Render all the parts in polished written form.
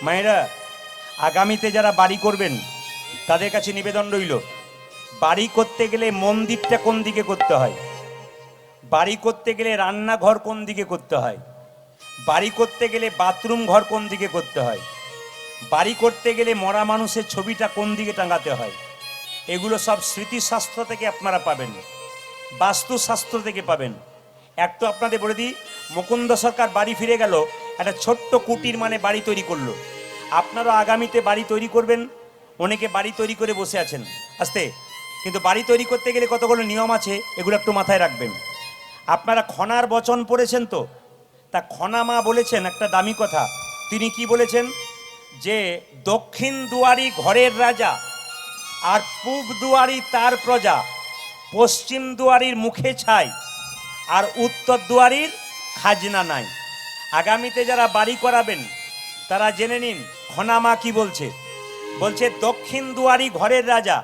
মায়েরা, আগামীতে যারা বাড়ি করবেন তাদের কাছে নিবেদন রইল, বাড়ি করতে গেলে মন্দিরটা কোন দিকে করতে হয়, বাড়ি করতে গেলে রান্নাঘর কোন দিকে করতে হয়, বাড়ি করতে গেলে বাথরুম ঘর কোন দিকে করতে হয়, বাড়ি করতে গেলে মরা মানুষের ছবিটা কোন দিকে টাঙাতে হয়, এগুলো সব স্মৃতিশাস্ত্র থেকে আপনারা পাবেন, বাস্তুশাস্ত্র থেকে পাবেন। এক তো আপনাদের বলে দিই, মুকুন্দ সরকার বাড়ি ফিরে গেল, একটা ছোট্ট কুটির মানে বাড়ি তৈরি করলো। আপনারা আগামীতে বাড়ি তৈরি করবেন, অনেকে বাড়ি তৈরি করে বসে আছেন আস্তে, কিন্তু বাড়ি তৈরি করতে গেলে কতগুলো নিয়ম আছে, এগুলো একটু মাথায় রাখবেন। আপনারা খনার বচন পড়েছেন তো, তা খনা মা বলেছেন একটা দামি কথা। তিনি কি বলেছেন, যে দক্ষিণ দুয়ারি ঘরের রাজা, আর পূব দুয়ারি তার প্রজা, পশ্চিম দুয়ারির মুখে ছাই, আর উত্তর দুয়ারির খাজনা নাই। আগামীতে যারা বাড়ি করাবেন তারা জেনে নিন খনামা কি বলছে। বলছে দক্ষিণ দুয়ারি ঘরের রাজা,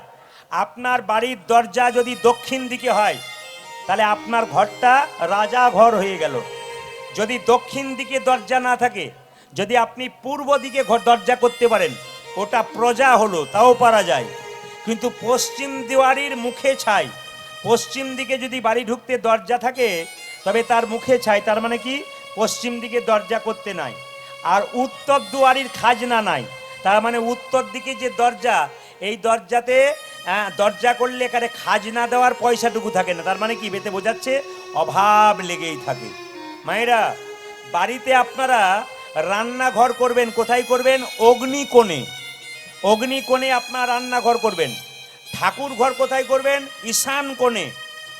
আপনার বাড়ির দরজা যদি দক্ষিণ দিকে হয় তাহলে আপনার ঘরটা রাজা ঘর হয়ে গেল। যদি দক্ষিণ দিকে দরজা না থাকে, যদি আপনি পূর্ব দিকে দরজা করতে পারেন, ওটা প্রজা হলো, তাও পারা যায়। কিন্তু পশ্চিম দুয়ারির মুখে ছাই, পশ্চিম দিকে যদি বাড়ি ঢুকতে দরজা থাকে তবে তার মুখে ছাই, তার মানে কি পশ্চিম দিকে দরজা করতে নাই। আর উত্তর দুয়ারির খাজনা নাই, তার মানে উত্তর দিকে যে দরজা, এই দরজাতে দরজা করলে এখানে খাজনা দেওয়ার পয়সাটুকু থাকে না, তার মানে কি বেতে বোঝাচ্ছে অভাব লেগেই থাকে। মায়েরা, বাড়িতে আপনারা রান্নাঘর করবেন, কোথায় করবেন, অগ্নিকোণে, অগ্নিকোণে আপনার রান্নাঘর করবেন। ঠাকুর ঘর কোথায় করবেন, ঈশান কোণে।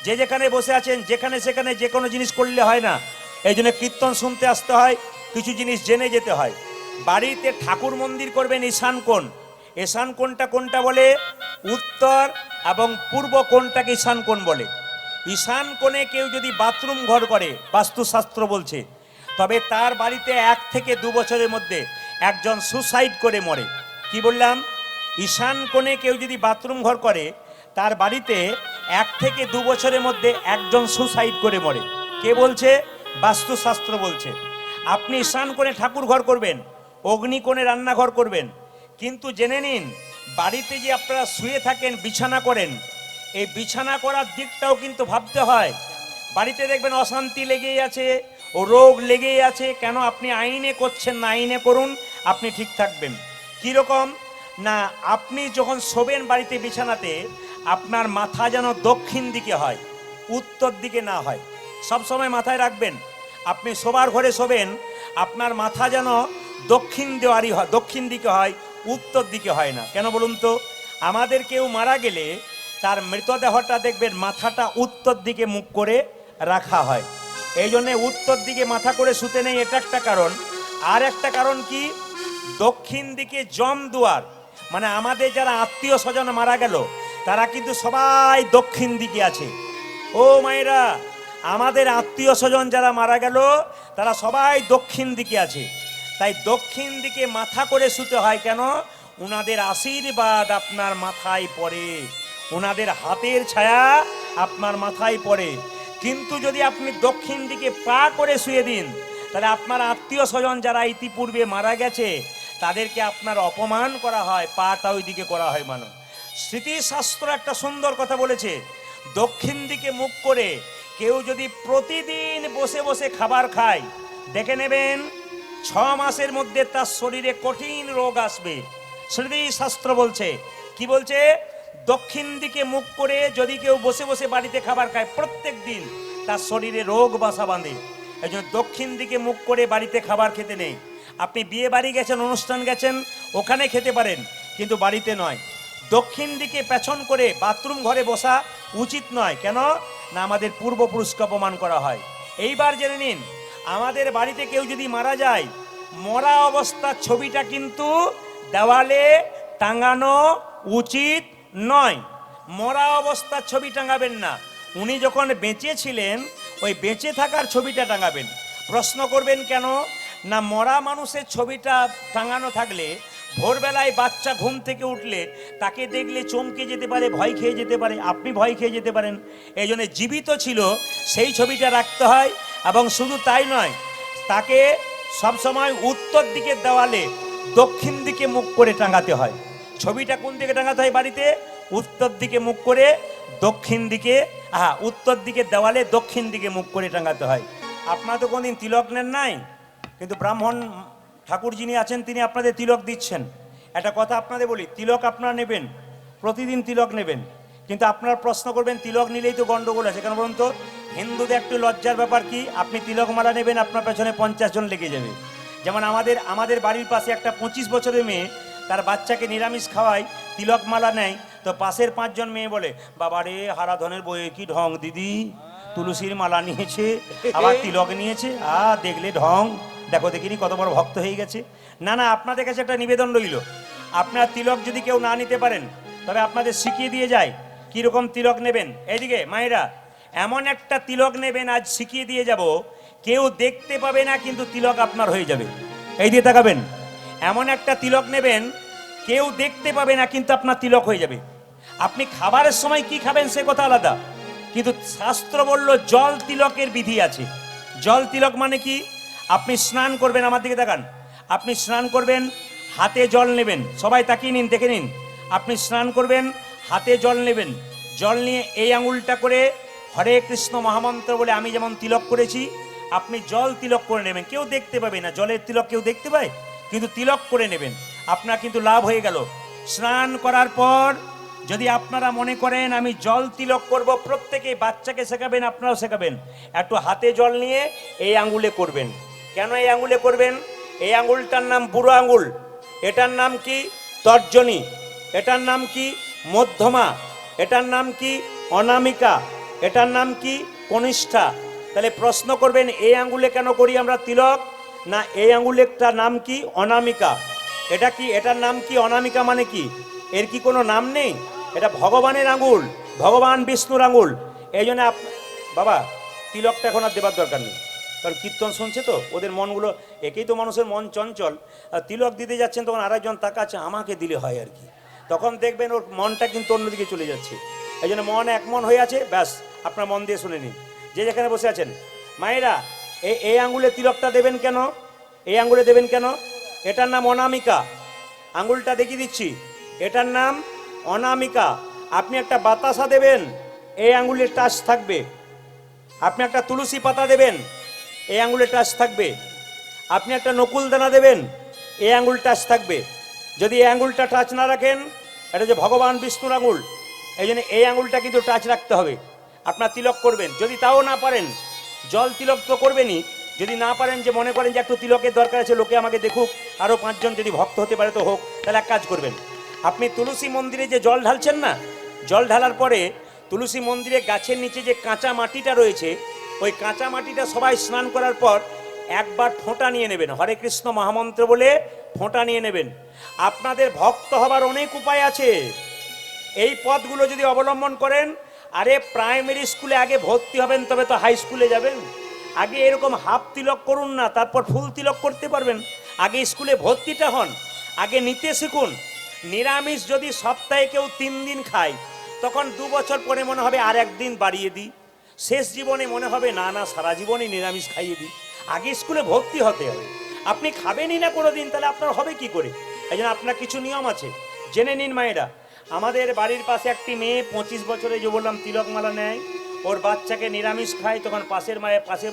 যে যেখানে বসে আছেন যেখানে সেখানে যে কোনো জিনিস করলে হয় না, এই জন্য কীর্তন শুনতে আসতে হয়, কিছু জিনিস জেনে যেতে হয়। বাড়িতে ঠাকুর মন্দির করবেন ঈশান কোণ। ঈশান কোণটা কোনটা বলে, উত্তর এবং পূর্ব কোণটাকে ঈশান কোণ বলে। ঈশান কোণে কেউ যদি বাথরুম ঘর করে, বাস্তুশাস্ত্র বলছে, তবে তার বাড়িতে 1 থেকে 2 বছরের মধ্যে একজন সুসাইড করে মরে। কি বললাম, ঈশান কোণে কেউ যদি বাথরুম ঘর করে, তার বাড়িতে 1 থেকে 2 বছরের মধ্যে একজন সুসাইড করে মরে। কে বলছে, বাস্তুশাস্ত্র বলছে। আপনি ঈশান কোণে ঠাকুর ঘর করবেন, অগ্নিকোণে রান্নাঘর করবেন, কিন্তু জেনে নিন বাড়িতে যে আপনারা শুয়ে থাকেন, বিছানা করেন, এই বিছানা করার দিকটাও কিন্তু ভাবতে হয়। বাড়িতে দেখবেন অশান্তি লেগেই আছে, ও রোগ লেগেই আছে, কেন আপনি আইনে করছেন না, আইনে করুন, আপনি ঠিক থাকবেন। কীরকম না, আপনি যখন শোবেন বাড়িতে বিছানাতে, আপনার মাথা যেন দক্ষিণ দিকে হয়, উত্তর দিকে না হয়। সব সময় মাথায় রাখবেন, আপনি শোবার ঘরে শোবেন, আপনার মাথা যেন দক্ষিণ দেওয়ারি হয়, দক্ষিণ দিকে হয়, উত্তর দিকে হয় না। কেন বলুন তো, আমাদের কেউ মারা গেলে তার মৃতদেহটা দেখবেন মাথাটা উত্তর দিকে মুখ করে রাখা হয়, এই জন্যে উত্তর দিকে মাথা করে শুতে নেই, এটা একটা কারণ। আর একটা কারণ কি, দক্ষিণ দিকে জম দুয়ার, মানে আমাদের যারা আত্মীয় স্বজন মারা গেল তারা কিন্তু সবাই দক্ষিণ দিকে আছে। ও মায়েরা, আমাদের আত্মীয় স্বজন যারা মারা গেল তারা সবাই দক্ষিণ দিকে আছে, তাই দক্ষিণ দিকে মাথা করে শুতে হয়। কেন, ওনাদের আশীর্বাদ আপনার মাথায় পড়ে, ওনাদের হাতের ছায়া আপনার মাথায় পড়ে। কিন্তু যদি আপনি দক্ষিণ দিকে পা করে শুয়ে দিন, তাহলে আপনার আত্মীয় স্বজন যারা ইতিপূর্বে মারা গেছে তাদেরকে আপনার অপমান করা হয়, পাটা ওই দিকে করা হয়। মানুষ স্মৃতিশাস্ত্র একটা সুন্দর কথা বলেছে, দক্ষিণ দিকে মুখ করে কেউ যদি প্রতিদিন বসে বসে খাবার খায়, দেখে নেবেন 6 মাসের মধ্যে তার শরীরে কঠিন রোগ আসবে। স্মৃতিশাস্ত্র বলছে, কি বলছে, দক্ষিণ দিকে মুখ করে যদি কেউ বসে বসে বাড়িতে খাবার খায় প্রত্যেক দিন, তার শরীরে রোগ বাসা বাঁধে। এই জন্য দক্ষিণ দিকে মুখ করে বাড়িতে খাবার খেতে নেই। আপনি বিয়ে বাড়ি গেছেন, অনুষ্ঠান গেছেন, ওখানে খেতে পারেন, কিন্তু বাড়িতে নয়। দক্ষিণ দিকে পেছন করে বাথরুম ঘরে বসা উচিত নয়। কেন না, আমাদের পূর্বপুরুষকে অপমান করা হয়। এইবার জেনে নিন, আমাদের বাড়িতে কেউ যদি মারা যায়, মরা অবস্থার ছবিটা কিন্তু দেওয়ালে টাঙানো উচিত নয়। মরা অবস্থার ছবি টাঙাবেন না, উনি যখন বেঁচে ছিলেন ওই বেঁচে থাকার ছবিটা টাঙাবেন। প্রশ্ন করবেন কেন না, মরা মানুষের ছবিটা টাঙানো থাকলে ভোরবেলায় বাচ্চা ঘুম থেকে উঠলে তাকে দেখলে চমকে যেতে পারে, ভয় খেয়ে যেতে পারে, আপনি ভয় খেয়ে যেতে পারেন। এই জন্য জীবিত ছিল সেই ছবিটা রাখতে হয়। এবং শুধু তাই নয়, তাকে সবসময় উত্তর দিকের দেওয়ালে দক্ষিণ দিকে মুখ করে টাঙাতে হয়। ছবিটা কোন দিকে টাঙাতে হয় বাড়িতে? উত্তর দিকে মুখ করে, দক্ষিণ দিকে, উত্তর দিকে দেওয়ালে দক্ষিণ দিকে মুখ করে টাঙাতে হয়। আপনারা তো কোনদিন তিলক নেন নাই, কিন্তু ব্রাহ্মণ ঠাকুর যিনি আছেন তিনি আপনাদের তিলক দিচ্ছেন। একটা কথা আপনাদের বলি, তিলক আপনারা নেবেন, প্রতিদিন তিলক নেবেন, কিন্তু আপনারা প্রশ্ন করবেন তিলক নিলেই তো গন্ডগোল আছে কেন বলুন তো? হিন্দুদের একটু লজ্জার ব্যাপার কি, আপনি তিলক মালা নেবেন, আপনার পেছনে 50 জন লেগে যাবে। যেমন আমাদের বাড়ির পাশে একটা 25 বছরের মেয়ে তার বাচ্চাকে নিরামিষ খাওয়ায়, তিলক মালা নেয়, তো পাশের 5 জন মেয়ে বলে, বাবা রে হারাধনের বইয়ে কি ঢং দিদি, তুলসীর মালা নিয়েছে আবার তিলক নিয়েছে, দেখলে ঢং, দেখো দেখিনি কত বড় ভক্ত হয়ে গেছে। না না, আপনাদের কাছে একটা নিবেদন রইল, আপনার তিলক যদি কেউ না নিতে পারেন তবে আপনাদের শিখিয়ে দিয়ে যায় কিরকম তিলক নেবেন। এইদিকে মায়েরা, এমন একটা তিলক নেবেন আজ শিখিয়ে দিয়ে যাব, কেউ দেখতে পাবে না কিন্তু তিলক আপনার হয়ে যাবে। এই দিয়ে তাকাবেন, এমন একটা তিলক নেবেন কেউ দেখতে পাবে না কিন্তু আপনার তিলক হয়ে যাবে। আপনি খাবারের সময় কি খাবেন সে কথা আলাদা, কিন্তু শাস্ত্র বলল জল তিলকের বিধি আছে। জল তিলক মানে কি? আপনি স্নান করবেন, আমার দিকে তাকান, আপনি স্নান করবেন, হাতে জল নেবেন, সবাই তাকিয়ে নিন, দেখে নিন, আপনি স্নান করবেন, হাতে জল নেবেন, জল নিয়ে এই আঙুলটা করে হরে কৃষ্ণ মহামন্ত্র বলে আমি যেমন তিলক করেছি, আপনি জল তিলক করে নেবেন। কেউ দেখতে পাবে না, জলের তিলক কেউ দেখতে পায়, কিন্তু তিলক করে নেবেন, আপনার কিন্তু লাভ হয়ে গেল। স্নান করার পর যদি আপনারা মনে করেন আমি জল তিলক করব, প্রত্যেকেই বাচ্চাকে শেখাবেন, আপনারাও শেখাবেন, একটু হাতে জল নিয়ে এই আঙ্গুলে করবেন। কেন এই আঙ্গুলে করবেন? এই আঙ্গুলটার নাম বুড়ো আঙ্গুল, এটার নাম কি? তর্জনী, এটার নাম কি? মধ্যমা, এটার নাম কি? অনামিকা, এটার নাম কি? কনিষ্ঠা। তাহলে প্রশ্ন করবেন এই আঙ্গুলে কেন করি আমরা তিলক? না, এই আঙ্গুলেরটার নাম কি? অনামিকা। এটা কি? এটার নাম কি? অনামিকা মানে কি? এর কি কোনো নাম নেই? এটা ভগবানের আঙ্গুল, ভগবান বিষ্ণুর আঙ্গুল। এই জন্য বাবা তিলকটা এখন আর দেবার দরকার নেই, কারণ কীর্তন শুনছে তো ওদের মনগুলো, একেই তো মানুষের মন চঞ্চল, তিলক দিতে যাচ্ছেন তখন আরেকজন তাকাচ্ছে আমাকে দিলে হয় আর কি, তখন দেখবেন ওর মনটা কিন্তু অন্যদিকে চলে যাচ্ছে। এই জন্য মন এক মন হয়ে আছে, ব্যাস আপনার মন দিয়ে শুনে নিন। যে যেখানে বসে আছেন মায়েরা, এই আঙ্গুলে তিলকটা দেবেন কেন? এই আঙ্গুলে দেবেন কেন? এটার নাম অনামিকা। আঙ্গুলটা দেখিয়ে দিচ্ছি, এটার নাম অনামিকা। আপনি একটা বাতাসা দেবেন, এই আঙ্গুলের টাচ থাকবে। আপনি একটা তুলসী পাতা দেবেন, এই আঙ্গুলের টাচ থাকবে। আপনি একটা নকুল দানা দেবেন, এই আঙ্গুল টাচ থাকবে। যদি এই আঙ্গুলটা টাচ না রাখেন, এটা যে ভগবান বিষ্ণুর আঙ্গুল, এই জন্য এই আঙ্গুলটা কিন্তু টাচ রাখতে হবে। আপনার তিলক করবেন, যদি তাও না পারেন জল তিলক তো করবেনই, যদি না পারেন যে মনে করেন যে একটু তিলকের দরকার আছে, লোকে আমাকে দেখুক, আরও 5 জন যদি ভক্ত হতে পারে তো হোক, তাহলে এক কাজ করবেন, আপনি তুলসী মন্দিরে যে জল ঢালছেন না, জল ঢালার পরে তুলসী মন্দিরে গাছের নিচে যে কাঁচা মাটিটা রয়েছে, ওই কাঁচা মাটিটা সবাই স্নান করার পর একবার ফোঁটা নিয়ে নেবেন, হরে কৃষ্ণ মহামন্ত্র বলে ফোঁটা নিয়ে নেবেন। আপনাদের ভক্ত হবার অনেক উপায় আছে, এই পথগুলো যদি অবলম্বন করেন, আরে প্রাইমারি স্কুলে আগে ভর্তি হবেন তবে তো হাই স্কুলে যাবেন। আগে এরকম হাফ তিলক করুন না, তারপর ফুল তিলক করতে পারবেন। আগে স্কুলে ভর্তিটা হন, আগে নিতে শিখুন। নিরামিষ যদি সপ্তাহে কেউ 3 দিন খায়, তখন 2 বছর পরে মনে হবে আর একদিন বাড়িয়ে দিই, শেষ জীবনে মনে হবে না না সারা জীবনই নিরামিষ খাইয়ে দিই। আগে স্কুলে ভর্তি হতে হবে। আপনি খাবেনই না কোনো দিন, তাহলে আপনার হবে কি করে? এই জন্য আপনার কিছু নিয়ম আছে, জেনে নিন মায়েরা। আমাদের বাড়ির পাশে একটি মেয়ে 25 বছরে, যে বললাম তিলক মালা নেয়, ওর বাচ্চাকে নিরামিষ খায়, তখন পাশের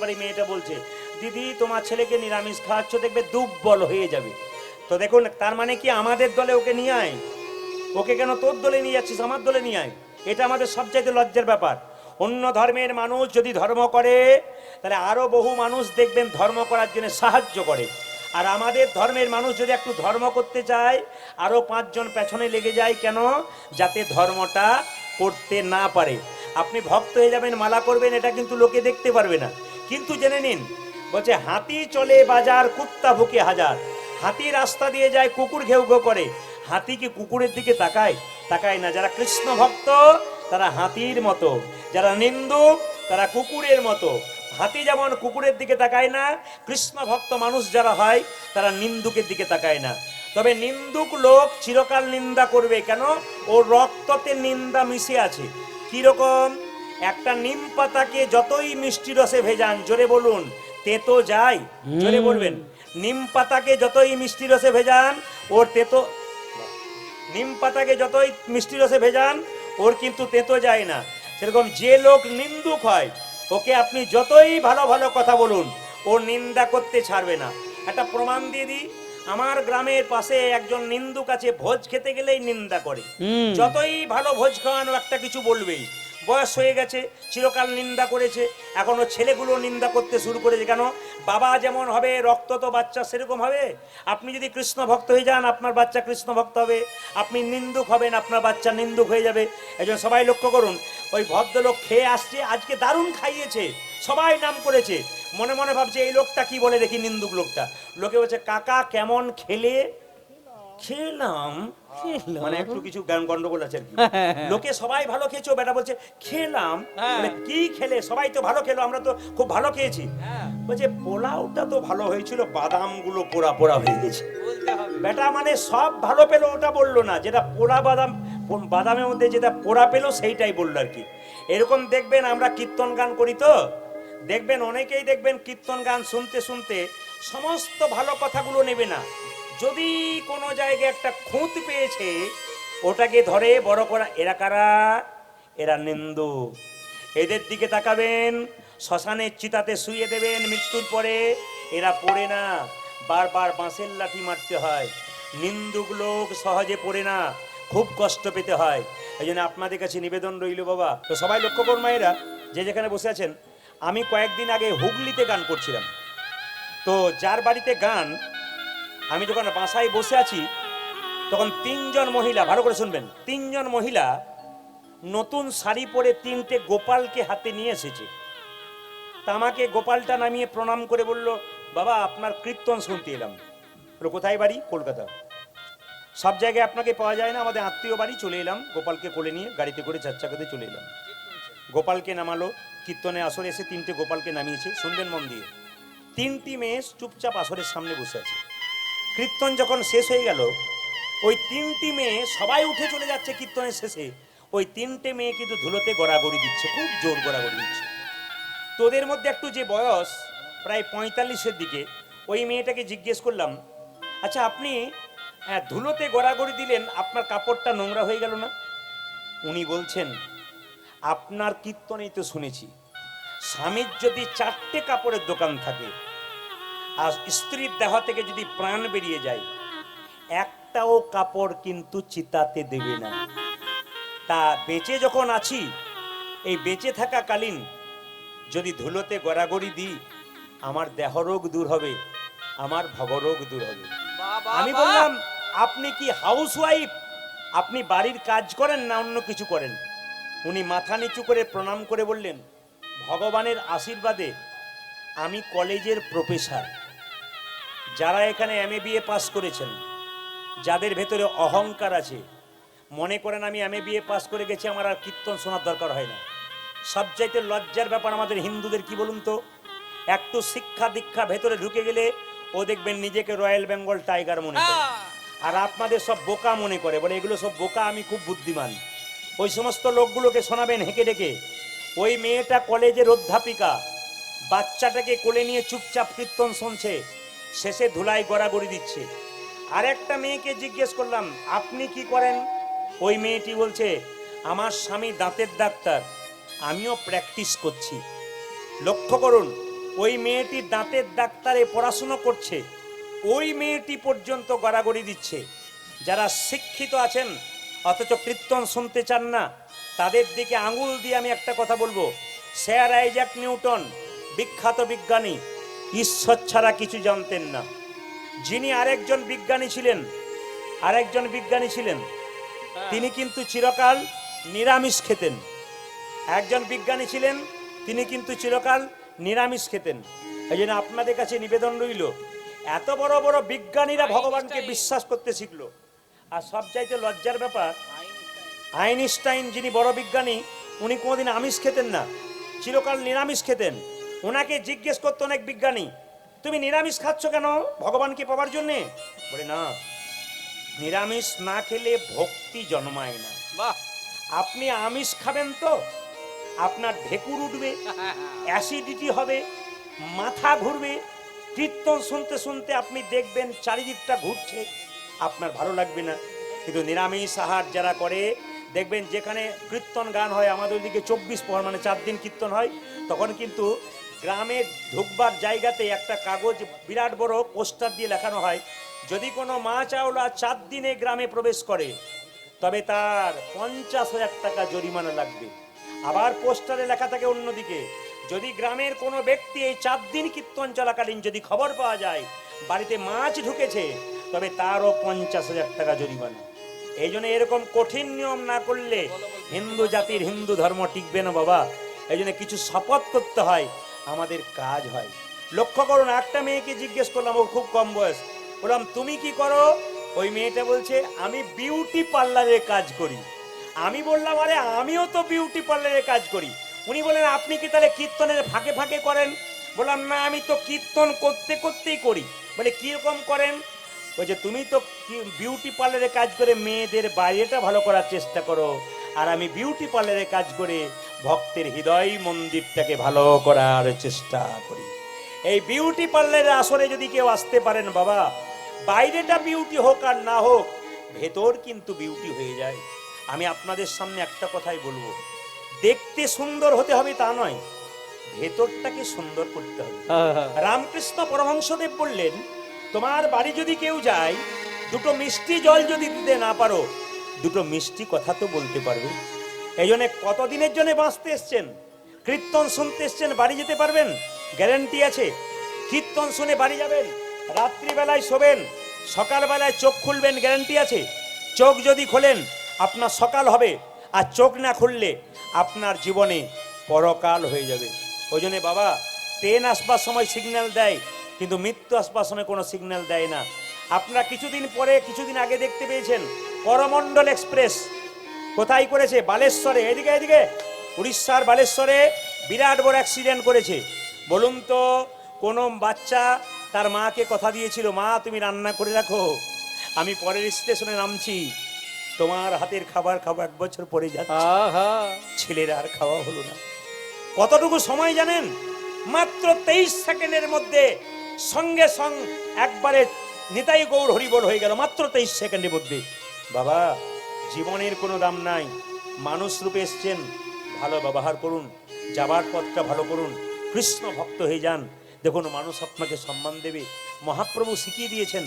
বাড়ি মেয়েটা বলছে, দিদি তোমার ছেলেকে নিরামিষ খাওয়াচ্ছ, দেখবে দুর্বল হয়ে যাবে। তো দেখুন, তার মানে কি আমাদের দলে ওকে নিয়ে আয়, ওকে কেন তোর দলে নিয়ে যাচ্ছিস, আমার দলে নিয়ে আয়। এটা আমাদের সবচাইতে লজ্জার ব্যাপার। অন্য ধর্মের মানুষ যদি ধর্ম করে, তাহলে আরো বহু মানুষ দেখবেন ধর্ম করার জন্য সাহায্য করে। আর আমাদের ধর্মের মানুষ যদি একটু ধর্ম করতে চায়, আরো 5 জন পেছনে লেগে যায়, কেন? যাতে ধর্মটা করতে না পারে। আপনি ভক্ত হয়ে যাবেন, মালা করবেন, এটা কিন্তু লোকে দেখতে পারবে না। কিন্তু জেনে নিন, বলছে হাতি চলে বাজার, কুত্তা ভুকে হাজার। হাতি রাস্তা দিয়ে যায়, কুকুর ঘেউ ঘেউ করে, হাতি কি কুকুরের দিকে তাকায়? তাকায় না। যারা কৃষ্ণ ভক্ত তারা হাতির মতো, যারা নিন্দুক তারা কুকুরের মতো। হাতি যেমন কুকুরের দিকে তাকায় না, কৃষ্ণ ভক্ত মানুষ যারা হয় তারা নিন্দুকের দিকে তাকায় না। তবে নিন্দুক লোক চিরকাল নিন্দা করবে, কেন? ওর রক্ততে নিন্দা মিশে আছে। কিরকম? একটা নিম পাতাকে যতই মিষ্টি রসে ভেজান, জোরে বলুন, তেতো যায়, জোরে বলবেন। নিম পাতাকে যতই মিষ্টি রসে ভেজান ওর তেতো, নিম পাতাকে যতই মিষ্টি রসে ভেজান ওর কিন্তু তেতো যায় না। সেরকম যে লোক নিন্দুক হয় ওকে আপনি যতই ভালো ভালো কথা বলুন ও নিন্দা করতে ছাড়বে না। একটা প্রমাণ দিয়ে দিই, আমার গ্রামের পাশে একজন নিন্দুক আছে, ভোজ খেতে গেলেই নিন্দা করে। যতই ভালো ভোজ খাওয়ানো একটা কিছু বলবেই। বয়স হয়ে গেছে, চিরকাল নিন্দা করেছে, এখন ও ছেলেগুলো নিন্দা করতে শুরু করেছে। কেন? বাবা যেমন হবে রক্ত তো বাচ্চা সেরকম হবে। আপনি যদি কৃষ্ণ ভক্ত হয়ে যান আপনার বাচ্চা কৃষ্ণ ভক্ত হবে, আপনি নিন্দুক হবেন আপনার বাচ্চা নিন্দুক হয়ে যাবে। এই জন্য সবাই লক্ষ্য করুন, ওই ভদ্রলোক খেয়ে আসছে, আজকে দারুণ খাইয়েছে, সবাই নাম করেছে, মনে মনে ভাবছে এই লোকটা কি বলে দেখি, নিন্দুক লোকটা। লোকে বলছে কাকা কেমন খেলে? খেলাম। মানে একটু কিছু গন্ডগোল আছে আর কি। লোকে সবাই ভালো খেয়েছো, বেটা বলছে খেলাম। বলে কি খেলে? সবাই তো ভালো খেলো, আমরা তো খুব ভালো খেয়েছি। বলছে পোলাওটা তো ভালো হয়েছিল, বাদামগুলো পোড়া পোড়া হয়ে গেছে। বেটা মানে সব ভালো পেলো ওটা বললো না, যেটা পোড়া বাদাম, বাদামের মধ্যে যেটা পোড়া পেলো সেইটাই বললো আর কি। এরকম দেখবেন আমরা কীর্তন গান করি তো, দেখবেন অনেকেই দেখবেন কীর্তন গান শুনতে শুনতে সমস্ত ভালো কথাগুলো নেবে না, যদি কোনো জায়গায় একটা খুঁত পেয়েছে ওটাকে ধরে বড় করা। এরা কারা? এরা নিন্দু। এদের দিকে তাকাবেন, শ্মশানের চিতাতে শুয়ে দেবেন মৃত্যুর পরে, এরা পড়ে না, বারবার বাঁশের লাঠি মারতে হয়। নিন্দুক লোক সহজে পড়ে না, খুব কষ্ট পেতে হয়। এই জন্য আপনাদের কাছে নিবেদন রইল বাবা, তো সবাই লক্ষ্য করুন মায়েরা যে যেখানে বসে আছেন। আমি কয়েকদিন আগে হুগলিতে গান করছিলাম, তো যার বাড়িতে গান, আমি যখন বাসায় বসে আছি তখন তিনজন মহিলা, ভালো করে শুনবেন, তিনজন মহিলা নতুন শাড়ি পরে তিনটে গোপালকে হাতে নিয়ে এসেছে। তা আমাকে গোপালটা নামিয়ে প্রণাম করে বলল, বাবা আপনার কীর্তন শুনতে এলাম। কোথায় বাড়ি? কলকাতা। সব জায়গায় আপনাকে পাওয়া যায় না, আমাদের আত্মীয় বাড়ি চলে এলাম, গোপালকে কোলে নিয়ে গাড়িতে করে চার চাকাতে চলে এলাম। গোপালকে নামালো, কীর্তনে আসরে এসে তিনটে গোপালকে নামিয়েছে। শুনবেন মন দিয়ে, তিনটি মেয়ে চুপচাপ আসরের সামনে বসে আছে। কীর্তন যখন শেষ হয়ে গেল, ওই তিনটি মেয়ে সবাই উঠে চলে যাচ্ছে কীর্তনের শেষে, ওই তিনটে মেয়ে কিন্তু ধুলোতে গড়াগড়ি দিচ্ছে, খুব জোর গড়াগড়ি দিচ্ছে। তোদের মধ্যে একটু যে বয়স প্রায় 45-এর দিকে, ওই মেয়েটাকে জিজ্ঞেস করলাম, আচ্ছা আপনি ধুলোতে গড়াগড়ি দিলেন, আপনার কাপড়টা নোংরা হয়ে গেল না? উনি বলছেন, আপনার কীর্তনেই তো শুনেছি স্বামীর যদি 4টে কাপড়ের দোকান থাকে আর স্ত্রীর দেহ থেকে যদি প্রাণ বেরিয়ে যায় একটাও কাপড় কিন্তু চিতাতে দেবে না। তা বেঁচে যখন আছি, এই বেঁচে থাকাকালীন যদি ধুলোতে গড়াগড়ি দিই আমার দেহরোগ দূর হবে, আমার ভবরোগ দূর হবে। আমি বললাম, আপনি কি হাউসওয়াইফ? আপনি বাড়ির কাজ করেন না অন্য কিছু করেন? উনি মাথা নিচু করে প্রণাম করে বললেন, ভগবানের আশীর্বাদে আমি কলেজের প্রফেসর। যারা এখানে MA BA পাস করেছেন, যাদের ভেতরে অহংকার আছে, মনে করেন আমি MA BA পাস করে গেছি, আমার আর কীর্তন শোনার দরকার হয় না। সবচাইতে লজ্জার ব্যাপার আমাদের হিন্দুদের কি বলুন তো, একটু শিক্ষা দীক্ষা ভেতরে ঢুকে গেলে ও দেখবেন নিজেকে রয়্যাল বেঙ্গল টাইগার মনে করে, আর আপনাদের সব বোকা মনে করে, বলে এগুলো সব বোকা, আমি খুব বুদ্ধিমান। ওই সমস্ত লোকগুলোকে শোনাবেন হেঁকে ডেকে। ওই মেয়েটা কলেজের অধ্যাপিকা, বাচ্চাটাকে কোলে নিয়ে চুপচাপ কীর্তন শুনছে, শেষে ধুলায় গড়াগড়ি দিচ্ছে। আর একটা মেয়েকে জিজ্ঞেস করলাম, আপনি কি করেন? ওই মেয়েটি বলছে, আমার স্বামী দাঁতের ডাক্তার, আমিও প্র্যাকটিস করছি। লক্ষ্য করুন, ওই মেয়েটি দাঁতের ডাক্তারে পড়াশুনো করছে, ওই মেয়েটি পর্যন্ত গড়াগড়ি দিচ্ছে। যারা শিক্ষিত আছেন অথচ কীর্তন শুনতে চান না, তাদের দিকে আঙুল দিয়ে আমি একটা কথা বলবো, স্যার আইজ্যাক নিউটন বিখ্যাত বিজ্ঞানী, ঈশ্বর ছাড়া কিছু জানতেন না। যিনি আরেকজন বিজ্ঞানী ছিলেন, তিনি কিন্তু চিরকাল নিরামিষ খেতেন। একজন বিজ্ঞানী ছিলেন, তিনি কিন্তু চিরকাল নিরামিষ খেতেন। এই জন্য আপনাদের কাছে নিবেদন রইল, এত বড় বড় বিজ্ঞানীরা ভগবানকে বিশ্বাস করতে শিখলো। আর সবচাইতে লজ্জার ব্যাপার, আইনস্টাইন যিনি বড় বিজ্ঞানী, উনি কোনোদিন আমিষ খেতেন না, চিরকাল নিরামিষ খেতেন। ওনাকে জিজ্ঞেস করতো অনেক বিজ্ঞানী, তুমি নিরামিষ খাচ্ছ কেন, ভগবানকে পাওয়ার জন্যে? বলে না, নিরামিষ না খেলে ভক্তি জন্মায় না। আপনি আমিষ খাবেন তো আপনার ঢেকুর উঠবে, অ্যাসিডিটি হবে, মাথা ঘুরবে, কীর্তন শুনতে শুনতে আপনি দেখবেন চারিদিকটা ঘুরছে, আপনার ভালো লাগবে না। কিন্তু নিরামিষ আহার যারা করে দেখবেন, যেখানে কীর্তন গান হয়, আমাদের ওইদিকে 24 প্রহর মানে 4 দিন কীর্তন হয়, তখন কিন্তু গ্রামে ঢুকবার জায়গাতে একটা কাগজ বিরাট বড় পোস্টার দিয়ে লেখানো হয়, যদি কোনো মা চাওলা 4 দিনে গ্রামে প্রবেশ করে তবে তার 50,000 টাকা জরিমানা লাগবে। আবার পোস্টারে লেখা থাকে অন্যদিকে, যদি গ্রামের কোনো ব্যক্তি এই 4 দিন কীর্তন চলাকালীন যদি খবর পাওয়া যায় বাড়িতে মাছ ঢুকেছে তবে তারও 50,000 টাকা জরিমানা। এই জন্য এরকম কঠিন নিয়ম না করলে হিন্দু জাতির হিন্দু ধর্ম টিকবে না বাবা। এই জন্য কিছু শপথ করতে হয়, আমাদের কাজ হয়। লক্ষ্য করুন, একটা মেয়েকে জিজ্ঞেস করলাম, ও খুব কম বয়স, বললাম তুমি কি করো? ওই মেয়েটা বলছে আমি বিউটি পার্লারে কাজ করি। আমি বললাম আরে আমিও তো বিউটি পার্লারে কাজ করি। উনি বলেন আপনি কি তাহলে কীর্তনের ফাঁকে ফাঁকে করেন? বললাম না, আমি তো কীর্তন করতে করতেই করি। বলে কিরকম করেন? বলছে তুমি তো বিউটি পার্লারে কাজ করে মেয়েদের বাইরেটা ভালো করার চেষ্টা করো, আর আমি বিউটি পার্লারে কাজ করে ভক্তের হৃদয় মন্দিরটাকে ভালো করার চেষ্টা করি। এই বিউটি পার্লারের আসরে যদি কেউ আসতে পারেন বাবা, বাইরেটা বিউটি হোক আর না হোক, ভেতর কিন্তু বিউটি হয়ে যায়। আমি আপনাদের সামনে একটা কথাই বলবো, দেখতে সুন্দর হতে হবে তা নয়, ভেতরটাকে সুন্দর করতে হবে। রামকৃষ্ণ পরমহংসদেব বললেন, তোমার বাড়ি যদি কেউ যায়, দুটো মিষ্টি জল যদি দিতে না পারো, দুটো মিষ্টি কথা তো বলতে পারবে। এই জন্য কতদিনের জন্য বাঁচতে এসছেন? কীর্তন শুনতে এসছেন, বাড়ি যেতে পারবেন? গ্যারান্টি আছে? কীর্তন শুনে বাড়ি যাবেন, রাত্রিবেলায় শোবেন, সকালবেলায় চোখ খুলবেন, গ্যারান্টি আছে? চোখ যদি খোলেন আপনার সকাল হবে, আর চোখ না খুললে আপনার জীবনে পরকাল হয়ে যাবে। ওই জন্য বাবা, ট্রেন আসবার সময় সিগন্যাল দেয়, কিন্তু মৃত্যু আসবার সময় কোনো সিগন্যাল দেয় না। আপনারা কিছুদিন আগে দেখতে পেয়েছেন করমণ্ডল এক্সপ্রেস কোথায় করেছে? বালেশ্বরে। এদিকে এদিকে উড়িষ্যার বালেশ্বরে বিরাট বড় অ্যাক্সিডেন্ট করেছে। বলুন তো, কোনো বাচ্চা তার মাকে কথা দিয়েছিল, মা তুমি রান্না করে রাখো, আমি পরের স্টেশনে নামছি, তোমার হাতের খাবার খাবো, 1 বছর পরে যাচ্ছে, ছেলের আর খাওয়া হলো না। কতটুকু সময় জানেন? মাত্র 23 সেকেন্ডের মধ্যে সঙ্গে সঙ্গে একবারে নিতাই গৌর হরিবল হয়ে গেল, মাত্র 23 সেকেন্ডের মধ্যে। বাবা, জীবনের কোনো দাম নাই। মানুষ রূপে এসছেন, ভালো ব্যবহার করুন, যাবার পথটা ভালো করুন, কৃষ্ণ ভক্ত হয়ে যান, দেখুন মানুষ আপনাকে সম্মান দেবে। মহাপ্রভু শিখিয়ে দিয়েছেন,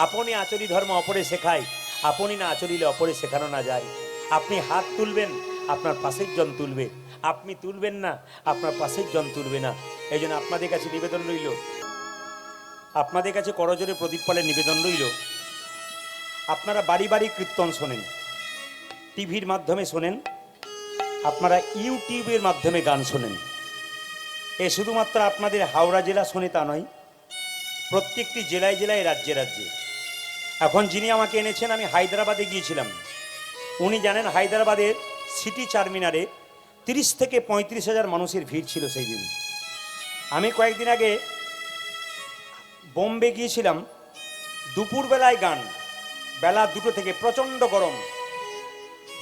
আপনি আচরি ধর্ম অপরে শেখায়, আপনি না আচরিলে অপরে শেখানো না যায়। আপনি হাত তুলবেন, আপনার পাশের জন তুলবে, আপনি তুলবেন না, আপনার পাশের জন তুলবে না। এই জন্য আপনাদের কাছে নিবেদন রইল, আপনাদের কাছে করজোরে প্রদীপ পালের নিবেদন রইল, আপনারা বাড়ি বাড়ি কীর্তন শোনেন, টিভির মাধ্যমে শোনেন, আপনারা ইউটিউবের মাধ্যমে গান শোনেন। এ শুধুমাত্র আপনাদের হাওড়া জেলা শোনে তা নয়, প্রত্যেকটি জেলায় জেলায়, রাজ্যে রাজ্যে। এখন যিনি আমাকে এনেছেন, আমি হায়দ্রাবাদে গিয়েছিলাম, উনি জানেন হায়দ্রাবাদের সিটি চারমিনারে 30 থেকে 35,000 মানুষের ভিড় ছিল সেই দিন। আমি কয়েকদিন আগে বোম্বে গিয়েছিলাম, দুপুরবেলায় গান, বেলা 2টো থেকে, প্রচণ্ড গরম,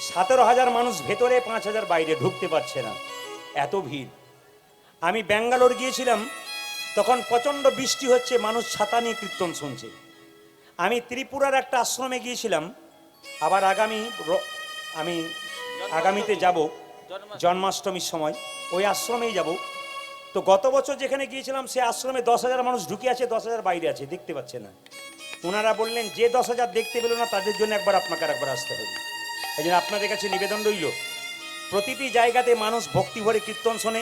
17,000 মানুষ ভেতরে, 5,000 বাইরে, ঢুকতে পারছে না, এত ভিড়। আমি ব্যাঙ্গালোর গিয়েছিলাম, তখন প্রচণ্ড বৃষ্টি হচ্ছে, মানুষ ছাতা নিয়ে কীর্তন শুনছে। আমি ত্রিপুরার একটা আশ্রমে গিয়েছিলাম, আবার আমি আগামীতে যাব জন্মাষ্টমীর সময়, ওই আশ্রমেই যাব। তো গত বছর যেখানে গিয়েছিলাম সে আশ্রমে 10,000 মানুষ ঢুকে আছে, 10,000 বাইরে আছে, দেখতে পাচ্ছে না। ওনারা বললেন যে 10,000 দেখতে পেল না তাদের জন্য আপনাকে একবার আসতে হবে। এই জন্য আপনাদের কাছে নিবেদন রইল, প্রতিটি জায়গাতে মানুষ ভক্তি ভরে কীর্তন শোনে।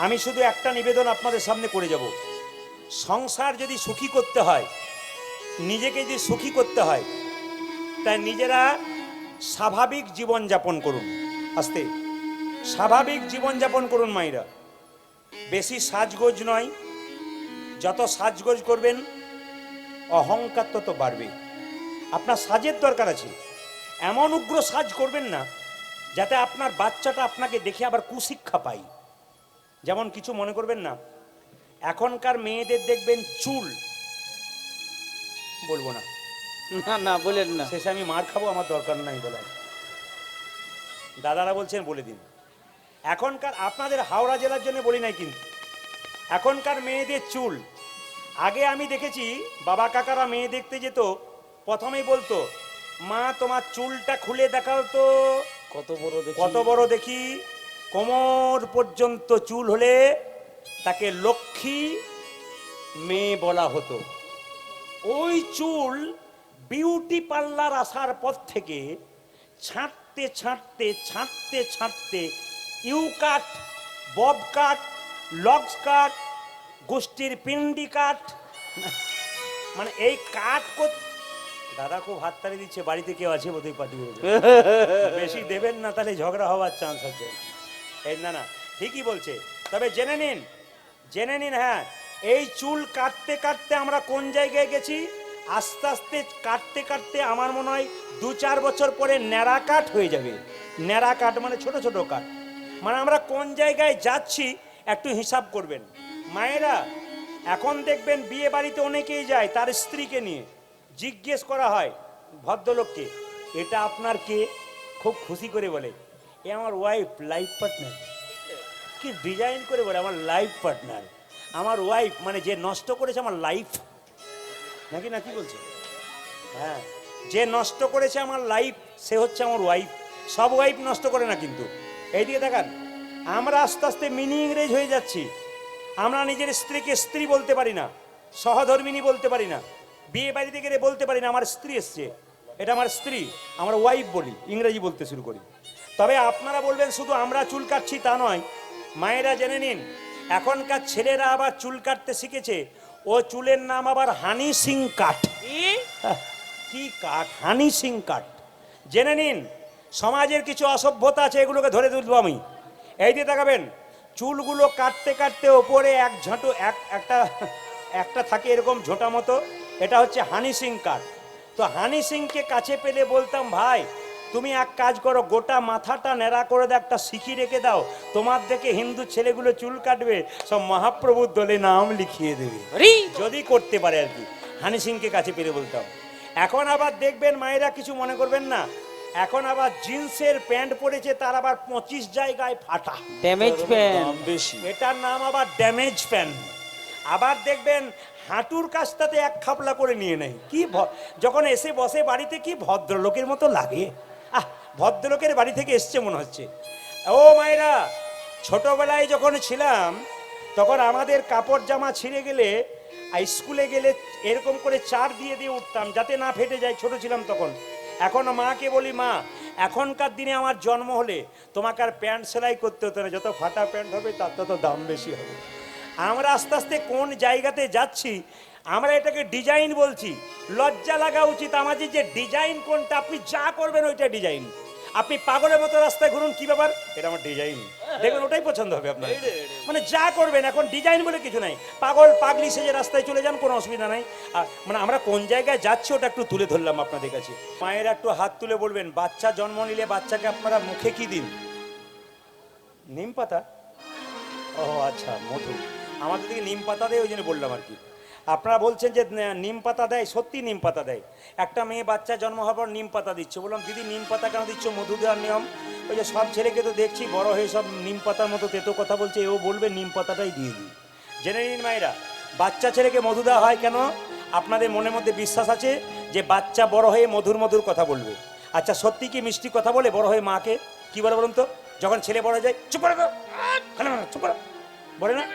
আমি শুধু একটা নিবেদন আপনাদের সামনে করে যাব, সংসার যদি সুখী করতে হয়, নিজেকে যদি সুখী করতে হয়, তাই নিজেরা স্বাভাবিক জীবনযাপন করুন। আস্তে স্বাভাবিক জীবনযাপন করুন মায়েরা, বেশি সাজগোজ নয়। যত সাজগোজ করবেন অহংকার তত বাড়বে। আপনার সাজের দরকার আছে, এমন উগ্র সাজ করবেন না যাতে আপনার বাচ্চাটা আপনাকে দেখে আবার কুশিক্ষা পায়। যেমন কিছু মনে করবেন না, এখনকার মেয়েদের দেখবেন চুল, বলবো না, না না বলেন না, শেষে আমি মার খাবো, আমার দরকার নাই বলার। দাদারা বলছেন বলে দিন। এখনকার, আপনাদের হাওড়া জেলার জন্য বলি নাই, কিন্তু এখনকার মেয়েদের চুল আগে আমি দেখেছি বাবা কাকারা মেয়ে দেখতে যেত, প্রথমেই বলতো মা তোমার চুলটা খুলে দেখাও তো কত বড় দেখি। কত বড় দেখি। কোমর পর্যন্ত চুল হলে তাকে লক্ষ্মী মেয়ে বলা হতো। ওই চুল বিউটি পার্লার আসার পর থেকে ছাঁটতে ছাঁটতে ছাঁটতে ছাঁটতে U cut, bob cut, locks cut, গোষ্ঠীর পিন্ডি কাট, মানে এই কাট দাদা খুব হাততালি দিচ্ছে, বাড়িতে কেউ আছে বোধহয় পাঠিয়ে বেশি দেবেন না, তাহলে ঝগড়া হওয়ার চান্স আছে। এই না না, ঠিকই বলছে। তবে জেনে নিন, হ্যাঁ, এই চুল কাটতে কাটতে আমরা কোন জায়গায় গেছি। আস্তে আস্তে কাটতে কাটতে আমার মনে হয় 2-4 বছর পরে ন্যাড়া কাট হয়ে যাবে। ন্যাড়া কাট মানে ছোট ছোট কাট। মানে আমরা কোন জায়গায় যাচ্ছি একটু হিসাব করবেন মায়েরা। এখন দেখবেন বিয়ে বাড়িতে অনেকেই যায় তার স্ত্রীকে নিয়ে, জিজ্ঞেস করা হয় ভদ্রলোককে, এটা আপনার কে? খুব খুশি করে বলে এ আমার ওয়াইফ, লাইফ পার্টনার। কি ডিজাইন করে বলে আমার লাইফ পার্টনার, আমার ওয়াইফ, মানে যে নষ্ট করেছে আমার লাইফ, নাকি না কি বলছে? হ্যাঁ, যে নষ্ট করেছে আমার লাইফ সে হচ্ছে আমার ওয়াইফ। সব ওয়াইফ নষ্ট করে না কিন্তু। এইদিকে দেখান, আমরা আস্তে আস্তে মিনি ইংরেজ হয়ে যাচ্ছি। আমরা নিজের স্ত্রীকে স্ত্রী বলতে পারি না, সহধর্মিনী বলতে পারি না, বিয়ে বাড়িতে গেলে বলতে পারি না আমার স্ত্রী এসছে, এটা আমার স্ত্রী, আমার ওয়াইফ বলি, ইংরেজি বলতে শুরু করি। তবে আপনারা বলবেন শুধু আমরা চুল কাটছি তা নয়, মায়েরা জেনে নিন এখনকার ছেলেরা আবার চুল কাটতে শিখেছে। ও চুলের নাম আবার হানি সিং কাট। কি কাট? হানি সিং কাট। জেনে নিন সমাজের কিছু অসভ্যতা আছে, এগুলোকে ধরে তুলবো আমি। এই যে দেখাবেন চুলগুলো কাটতে কাটতে ওপরে এক ঝাঁটো একটা থাকে এরকম ঝোঁটা মতো, এটা হচ্ছে হানি সিং কাট। তো হানি সিংকে কাছে পেলে বলতাম ভাই তুমি এক কাজ করো, গোটা মাথাটা ন্যাড়া করে দাও, একটা শিখি রেখে দাও, তোমার দেখে হিন্দু ছেলেগুলো চুল কাটবে, সব মহাপ্রভুর দলে নাম লিখিয়ে দেবে, যদি করতে পারে আর কি। হানি সিংকে কাছে পেলে বলতাম। এখন আবার দেখবেন মায়েরা, কিছু মনে করবেন না, এখন আবার জিন্সের প্যান্ট পরেছে তার আবার 25 জায়গায় ফাটা, ড্যামেজ প্যান্ট বেশি, এটার নাম আবার ড্যামেজ প্যান্ট। আবার দেখবেন হাঁটুর কাছটাতে এক খাপলা করে নিয়ে নেয়। কি যখন এসে বসে বাড়িতে কি ভদ্রলোকের মতো লাগে, ভদ্রলোকের বাড়ি থেকে এসছে মনে হচ্ছে। ও মায়েরা, ছোটবেলায় যখন ছিলাম তখন আমাদের কাপড় জামা ছিঁড়ে গেলে স্কুলে গেলে এরকম করে চার দিয়ে দিয়ে উঠতাম যাতে না ফেটে যায়, ছোট ছিলাম তখন। এখন মাকে বলি মা এখনকার দিনে আমার জন্ম হলে তোমাকে আর প্যান্ট সেলাই করতে হতো না, যত ফাটা প্যান্ট হবে তার তত দাম বেশি হবে। আমরা আস্তে আস্তে কোন জায়গাতে যাচ্ছি, আমরা এটাকে ডিজাইন বলছি। লজ্জা লাগা উচিত আমাদের যে ডিজাইন কোনটা, আপনি যা করবেন ওইটা ডিজাইন। আপনি পাগলের মতো রাস্তায় ঘুরুন, কি ব্যাপার, এটা আমার ডিজাইন, দেখবেন ওটাই পছন্দ হবে আপনার। মানে যা করবেন এখন ডিজাইন বলে কিছু নাই, পাগল পাগলি সেজে রাস্তায় চলে যান, কোনো অসুবিধা নাই। মানে আমরা কোন জায়গায় যাচ্ছি ওটা একটু তুলে ধরলাম আপনাদের কাছে। মায়েরা একটু হাত তুলে বলবেন বাচ্চা জন্ম নিলে বাচ্চাকে আপনারা মুখে কি দিন? নিম পাতা? ও আচ্ছা, মধু। আমাদের দিকে নিম পাতা দেয়, ওই জন্য বললাম আর কি। আপনারা বলছেন যে নিম পাতা দেয়, সত্যি নিম পাতা দেয়। একটা মেয়ে বাচ্চা জন্ম হওয়ার পর নিম পাতা দিচ্ছে। বললাম দিদি নিম পাতা কেন দিচ্ছ? মধু দেওয়ার নিয়ম। ওই যে সব ছেলেকে তো দেখছি বড় হয়ে সব নিম পাতার মতো তেতো কথা বলছে, এও বলবে নিম পাতাটাই দিয়ে দিই। জেনে নিন মায়েরা, বাচ্চা ছেলেকে মধু দেওয়া হয় কেন? আপনাদের মনের মধ্যে বিশ্বাস আছে যে বাচ্চা বড় হয়ে মধুর মধুর কথা বলবে। আচ্ছা সত্যি কি মিষ্টি কথা বলে বড় হয়ে মাকে? কি বলে বলুন তো? যখন ছেলে বড় যায় চুপ করে চুপ করে বলে না?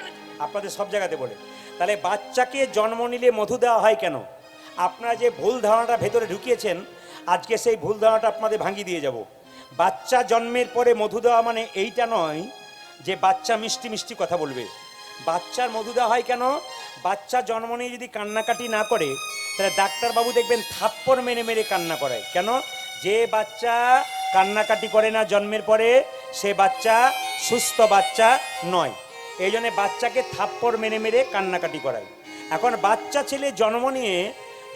আপনাদের সব জায়গাতে বলে। তাহলে বাচ্চাকে জন্ম নিলে মধু দেওয়া হয় কেন? আপনারা যে ভুল ধারণাটা ভেতরে ঢুকিয়েছেন, আজকে সেই ভুল ধারণাটা আপনাদের ভাঙিয়ে দিয়ে যাব। বাচ্চা জন্মের পরে মধু দেওয়া মানে এইটা নয় যে বাচ্চা মিষ্টি মিষ্টি কথা বলবে। বাচ্চার মধু দেওয়া হয় কেন? বাচ্চা জন্ম নিয়ে যদি কান্নাকাটি না করে তাহলে ডাক্তারবাবু দেখবেন থাপ্পড় মেরে মেরে কান্না করায়। কেন? যে বাচ্চা কান্নাকাটি করে না জন্মের পরে সে বাচ্চা সুস্থ বাচ্চা নয়। এই জন্য বাচ্চাকে থাপ্পড় মেরে মেরে কান্নাকাটি করায়। এখন বাচ্চা ছেলে জন্ম নিয়ে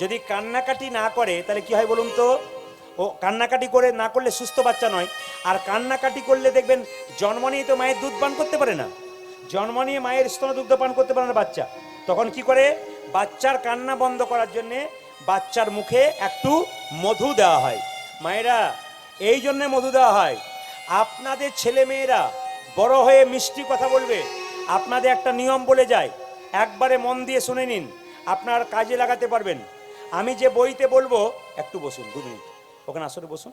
যদি কান্নাকাটি না করে তাহলে কি হয় বলুন তো? ও কান্নাকাটি করে না করলে সুস্থ বাচ্চা নয়। আর কান্নাকাটি করলে দেখবেন জন্ম নিয়ে তো মায়ের দুধ পান করতে পারে না, জন্ম নিয়ে মায়ের স্তনদুগ্ধ পান করতে পারে না বাচ্চা। তখন কি করে? বাচ্চার কান্না বন্ধ করার জন্যে বাচ্চার মুখে একটু মধু দেওয়া হয়। মায়েরা এই জন্যে মধু দেওয়া হয়, আপনাদের ছেলে মেয়েরা বড় হয়ে মিষ্টি কথা বলবে। আপনাদের একটা নিয়ম বলে যায়, একবারে মন দিয়ে শুনে নিন। আপনার কাজে লাগাতে পারবেন। আমি যে বইতে বলবো, একটু বসুন 2 মিনিট, ওখানে আসলে বসুন।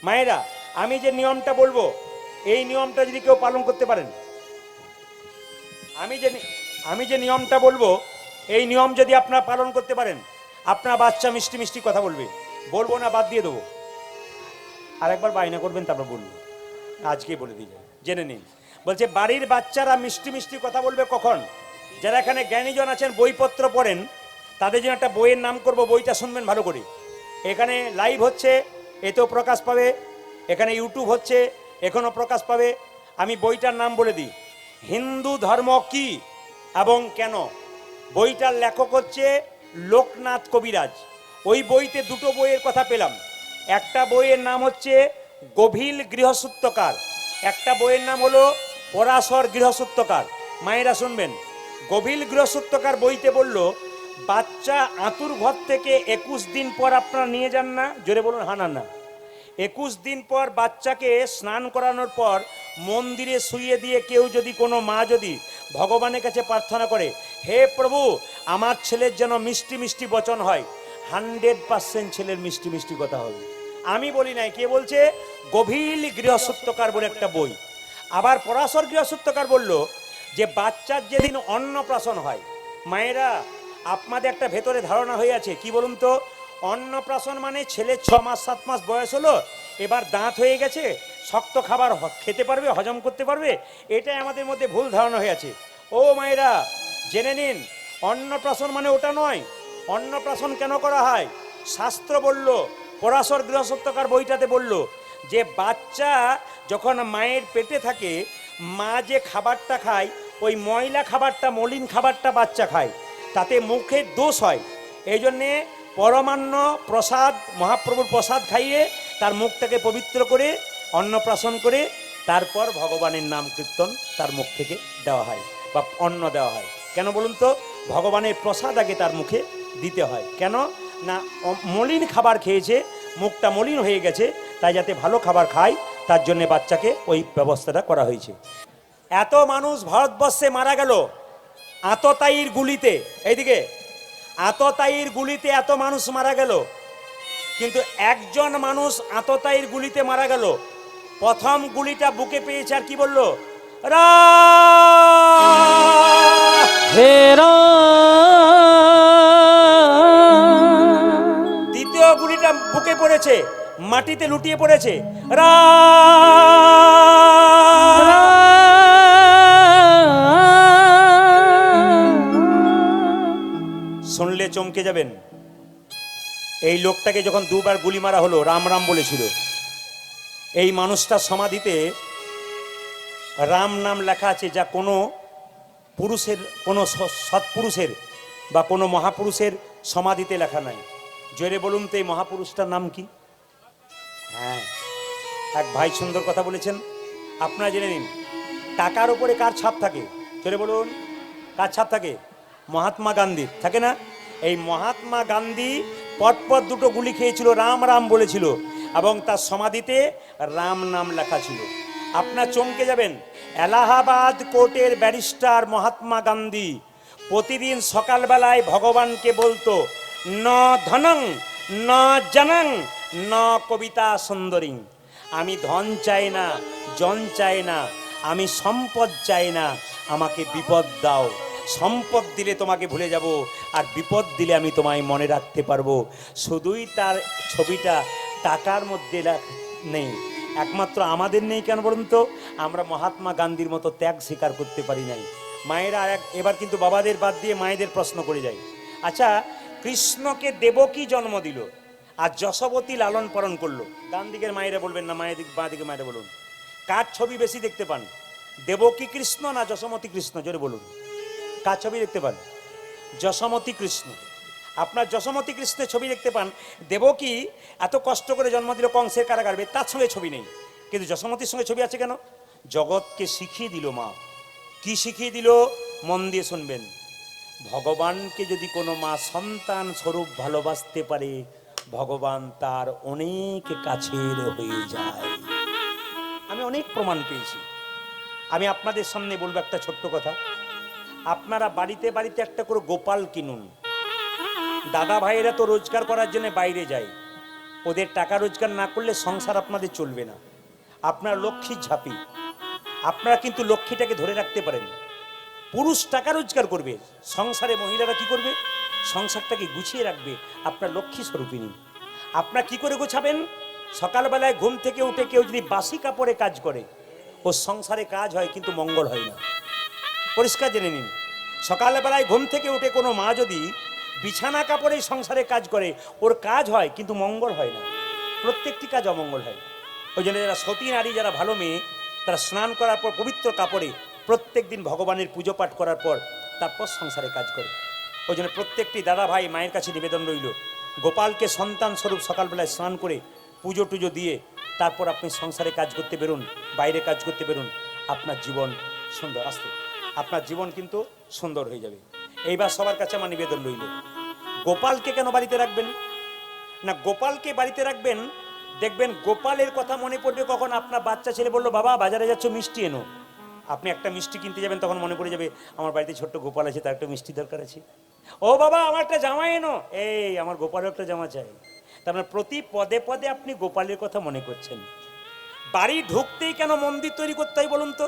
মায়েরা, আমি যে নিয়মটা বলবো এই নিয়মটা যদি কেউ পালন করতে পারেন, আমি যে নিয়মটা বলবো এই নিয়ম যদি আপনারা পালন করতে পারেন, আপনার বাচ্চা মিষ্টি মিষ্টি কথা বলবে। বলবো না, বাদ দিয়ে দেবো। আরেকবার বায়না করবেন, তারপর বলবো। আজকেই বলে দিয়ে যায়, জেনে নিন। বলছে বাড়ির বাচ্চারা মিষ্টি মিষ্টি কথা বলবে কখন? যারা এখানে জ্ঞানীজন আছেন, বইপত্র পড়েন, তাদের জন্য একটা বইয়ের নাম করব, বইটা শুনবেন ভালো করে। এখানে লাইভ হচ্ছে, এতেও প্রকাশ পাবে, এখানে ইউটিউব হচ্ছে, এখনও প্রকাশ পাবে। আমি বইটার নাম বলে দিই, হিন্দু ধর্ম কি এবং কেন। বইটার লেখক হচ্ছে লোকনাথ কবিরাজ। ওই বইতে দুটো বইয়ের কথা পেলাম। একটা বইয়ের নাম হচ্ছে গভীর গৃহসূত্রকার, একটা বইয়ের নাম হলো পরাশর গৃহসূত্রকার। মায়েরা শুনবেন, গভীর গৃহসূত্রকার বইতে বলল, বাচ্চা আঁতুর ঘর থেকে 21 দিন পর আপনারা নিয়ে যান না, জোরে বলুন হা না না। 21 দিন পর বাচ্চাকে স্নান করানোর পর মন্দিরে শুইয়ে দিয়ে কেউ যদি, কোনো মা যদি ভগবানের কাছে প্রার্থনা করে, হে প্রভু আমার ছেলের যেন মিষ্টি মিষ্টি বচন হয়, 100% ছেলের মিষ্টি মিষ্টি কথা হবে। আমি বলি নাই, কে বলছে? গভীর গৃহসূত্রকার বলে একটা বই। আবার পরাশর গৃহসূত্রকার বলল যে বাচ্চার যেদিন অন্নপ্রাশন হয়, মায়েরা আপনাদের একটা ভেতরে ধারণা হয়ে আছে, কি বলুন তো? অন্নপ্রাশন মানে ছেলে 6 মাস 7 মাস বয়স হলো, এবার দাঁত হয়ে গেছে, শক্ত খাবার খেতে পারবে, হজম করতে পারবে। এটাই আমাদের মধ্যে ভুল ধারণা হয়ে আছে। ও মায়েরা, জেনে নিন, অন্নপ্রাশন মানে ওটা নয়। অন্নপ্রাশন কেন করা হয়? শাস্ত্র বলল, পরাশর গৃহসূত্রকার বইটাতে বলল যে বাচ্চা যখন মায়ের পেটে থাকে, মা যে খাবারটা খায়, ওই ময়লা খাবারটা, মলিন খাবারটা বাচ্চা খায়, তাতে মুখের দোষ হয়। এই জন্যে পরমান্ন প্রসাদ, মহাপ্রভুর প্রসাদ খাইয়ে তার মুখটাকে পবিত্র করে অন্নপ্রাশন করে তারপর ভগবানের নাম কীর্তন তার মুখ থেকে দেওয়া হয় বা অন্ন দেওয়া হয়। কেন বলুন তো? ভগবানের প্রসাদ আগে তার মুখে দিতে হয়। কেন না? মলিন খাবার খেয়েছে, মুখটা মলিন হয়ে গেছে, তাই যাতে ভালো খাবার খায় তার জন্য বাচ্চাকে ওই ব্যবস্থাটা করা হয়েছে। এত মানুষ ভারতবর্ষে মারা গেল আততায়ীর গুলিতে, এইদিকে আততায়ীর গুলিতে এত মানুষ মারা গেল, কিন্তু একজন মানুষ আততায়ীর গুলিতে মারা গেল, প্রথম গুলিটা বুকে পেয়েছে, আর কি বলল? দ্বিতীয় গুলিটা বুকে পড়েছে, মাটিতে লুটিয়ে পড়েছে, শুনলে চমকে যাবেন। এই লোকটাকে যখন 2 বার গুলি মারা হলো, রাম রাম বলেছিল। এই মানুষটার সমাধিতে রাম নাম লেখা আছে, যা কোনো পুরুষের, কোনো সৎপুরুষের বা কোনো মহাপুরুষের সমাধিতে লেখা নাই। জোরে বলুন তো এই মহাপুরুষটার নাম কি? হ্যাঁ, এক ভাই সুন্দর কথা বলেছেন, আপনারা জেনে নিন। টাকার উপরে কার ছাপ থাকে? জোরে বলুন, কার ছাপ থাকে? মহাত্মা গান্ধীর থাকে না? এই মহাত্মা গান্ধী পরপর 2টো গুলি খেয়েছিল, রাম রাম বলেছিল, এবং তার সমাধিতে রাম নাম লেখা ছিল। আপনার চমকে যাবেন, এলাহাবাদ কোর্টের ব্যারিস্টার মহাত্মা গান্ধী প্রতিদিন সকালবেলায় ভগবানকে বলতো, ন ধনং ন জনং ন কবিতা সুন্দরী। আমি ধন চাই না, জন চাই না, আমি সম্পদ চাই না, আমাকে বিপদ দাও। সম্পদ দিলে তোমাকে ভুলে যাব, আর বিপদ দিলে আমি তোমায় মনে রাখতে পারবো। শুধুই তার ছবিটা টাকার মধ্যে নেই, একমাত্র আমাদের নেই। কেন বলুন তো? আমরা মহাত্মা গান্ধীর মতো ত্যাগ স্বীকার করতে পারি নাই। মায়েরা এবার কিন্তু বাবাদের বাদ দিয়ে মায়েদের প্রশ্ন করে যাই। আচ্ছা, কৃষ্ণকে দেবকী জন্ম দিল আর যশোবতী লালন পালন করলো, ডান দিকের মায়েরা বলবেন না, মায়ের দিক বাঁ দিকের মায়েরা বলুন, কার ছবি বেশি দেখতে পান? দেবকী কৃষ্ণ না যশোমতী কৃষ্ণ? জোরে বলুন, কার ছবি দেখতে পান? যশোমতী কৃষ্ণ। আপনার যশোমতী কৃষ্ণের ছবি দেখতে পান। দেবকী এত কষ্ট করে জন্ম দিল কংসের কারাগারে, তার সঙ্গে ছবি নেই, কিন্তু যশোমতীর সঙ্গে ছবি আছে। কেন? জগৎকে শিখিয়ে দিল মা। কি শিখিয়ে দিল? মন দিয়ে শুনবেন। ভগবানকে যদি কোনো মা সন্তান স্বরূপ ভালোবাসতে পারে, ভগবান তার অনেক কাছের হয়ে যায়। আমি অনেক প্রমাণ পেয়েছি। আমি আপনাদের সামনে বলবো একটা ছোট্ট কথা। আপনারা বাড়িতে বাড়িতে একটা করে গোপাল কিনুন। দাদা ভাইয়েরা তো রোজগার করার জন্য বাইরে যায়, ওদের টাকা রোজগার না করলে সংসার আপনাদের চলবে না। আপনার লক্ষ্মীর ঝাঁপি, আপনারা কিন্তু লক্ষ্মীটাকে ধরে রাখতে পারেন। পুরুষ টাকা রোজগার করবে, সংসারে মহিলারা কি করবে? সংসারটাকে গুছিয়ে রাখবে। আপনার লক্ষ্মী স্বরূপিনী। আপনার কি করে গোছাবেন? সকালবেলায় ঘুম থেকে উঠে কেউ যদি বাসি কাপড়ে কাজ করে, ও সংসারে কাজ হয় কিন্তু মঙ্গল হয় না। পরিষ্কার জেনে নিন, সকালবেলায় ঘুম থেকে উঠে কোনো মা যদি বিছানা কাপড়ে সংসারে কাজ করে, ওর কাজ হয় কিন্তু মঙ্গল হয় না, প্রত্যেকটি কাজ অমঙ্গল হয়। ওই জন্য যারা সতী নারী, যারা ভালো মেয়ে, তারা স্নান করার পর পবিত্র কাপড়ে প্রত্যেক দিন ভগবানের পুজো পাঠ করার পর তারপর সংসারে কাজ করে। ওই জন্য প্রত্যেকটি দাদা ভাই মায়ের কাছে নিবেদন রইল, গোপালকে সন্তান স্বরূপ সকালবেলায় স্নান করে পুজো টুজো দিয়ে তারপর আপনি সংসারে কাজ করতে বেরোন, বাইরে কাজ করতে বেরোন। আপনার জীবন সুন্দর, আসতে আপনার জীবন কিন্তু সুন্দর হয়ে যাবে। এইবার সবার কাছে আমার নিবেদন রইল, গোপালকে কেন বাড়িতে রাখবেন না? গোপালকে বাড়িতে রাখবেন, দেখবেন গোপালের কথা মনে পড়বে কখন আপনার বাচ্চা ছেলে বললো, বাবা বাজারে যাচ্ছ, মিষ্টি এনো। আপনি একটা মিষ্টি কিনতে যাবেন, তখন মনে পড়ে যাবে আমার বাড়িতে ছোট্ট গোপাল আছে, তার একটা মিষ্টি দরকার আছে। ও বাবা আমার একটা জামা এনো, এই আমার গোপালের একটা জামা চাই। তার মানে প্রতি পদে পদে আপনি গোপালের কথা মনে করছেন। বাড়ি ঢুকতেই কেন মন্দির তৈরি করতে হয় বলুন তো?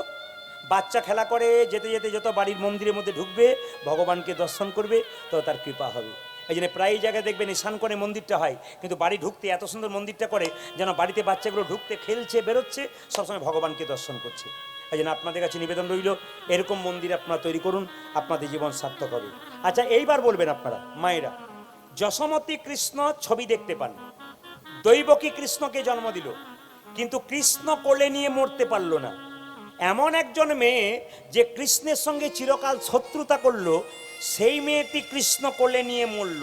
বাচ্চা খেলা করে যেতে যেতে যত বাড়ির মন্দিরের মধ্যে ঢুকবে, ভগবানকে দর্শন করবে, তো তার কৃপা হবে। এই জন্য প্রায় জায়গায় দেখবেন ঈশান করে মন্দিরটা হয়, কিন্তু বাড়ি ঢুকতে এত সুন্দর মন্দিরটা করে যেন বাড়িতে বাচ্চাগুলো ঢুকতে খেলছে, বেরোচ্ছে, সবসময় ভগবানকে দর্শন করছে। এই জন্য আপনাদের কাছে নিবেদন রইল, এরকম মন্দির আপনারা তৈরি করুন, আপনাদের জীবন সার্থক হবে। আচ্ছা, এইবার বলবেন আপনারা মায়েরা, যশোমতী কৃষ্ণ ছবি দেখতে পান, দৈবকী কৃষ্ণকে জন্ম দিল, কিন্তু কৃষ্ণ কোলে নিয়ে মরতে পারল না। এমন একজন মেয়ে যে কৃষ্ণের সঙ্গে চিরকাল শত্রুতা করলো, সেই মেয়েটি কৃষ্ণ কোলে নিয়ে মরল।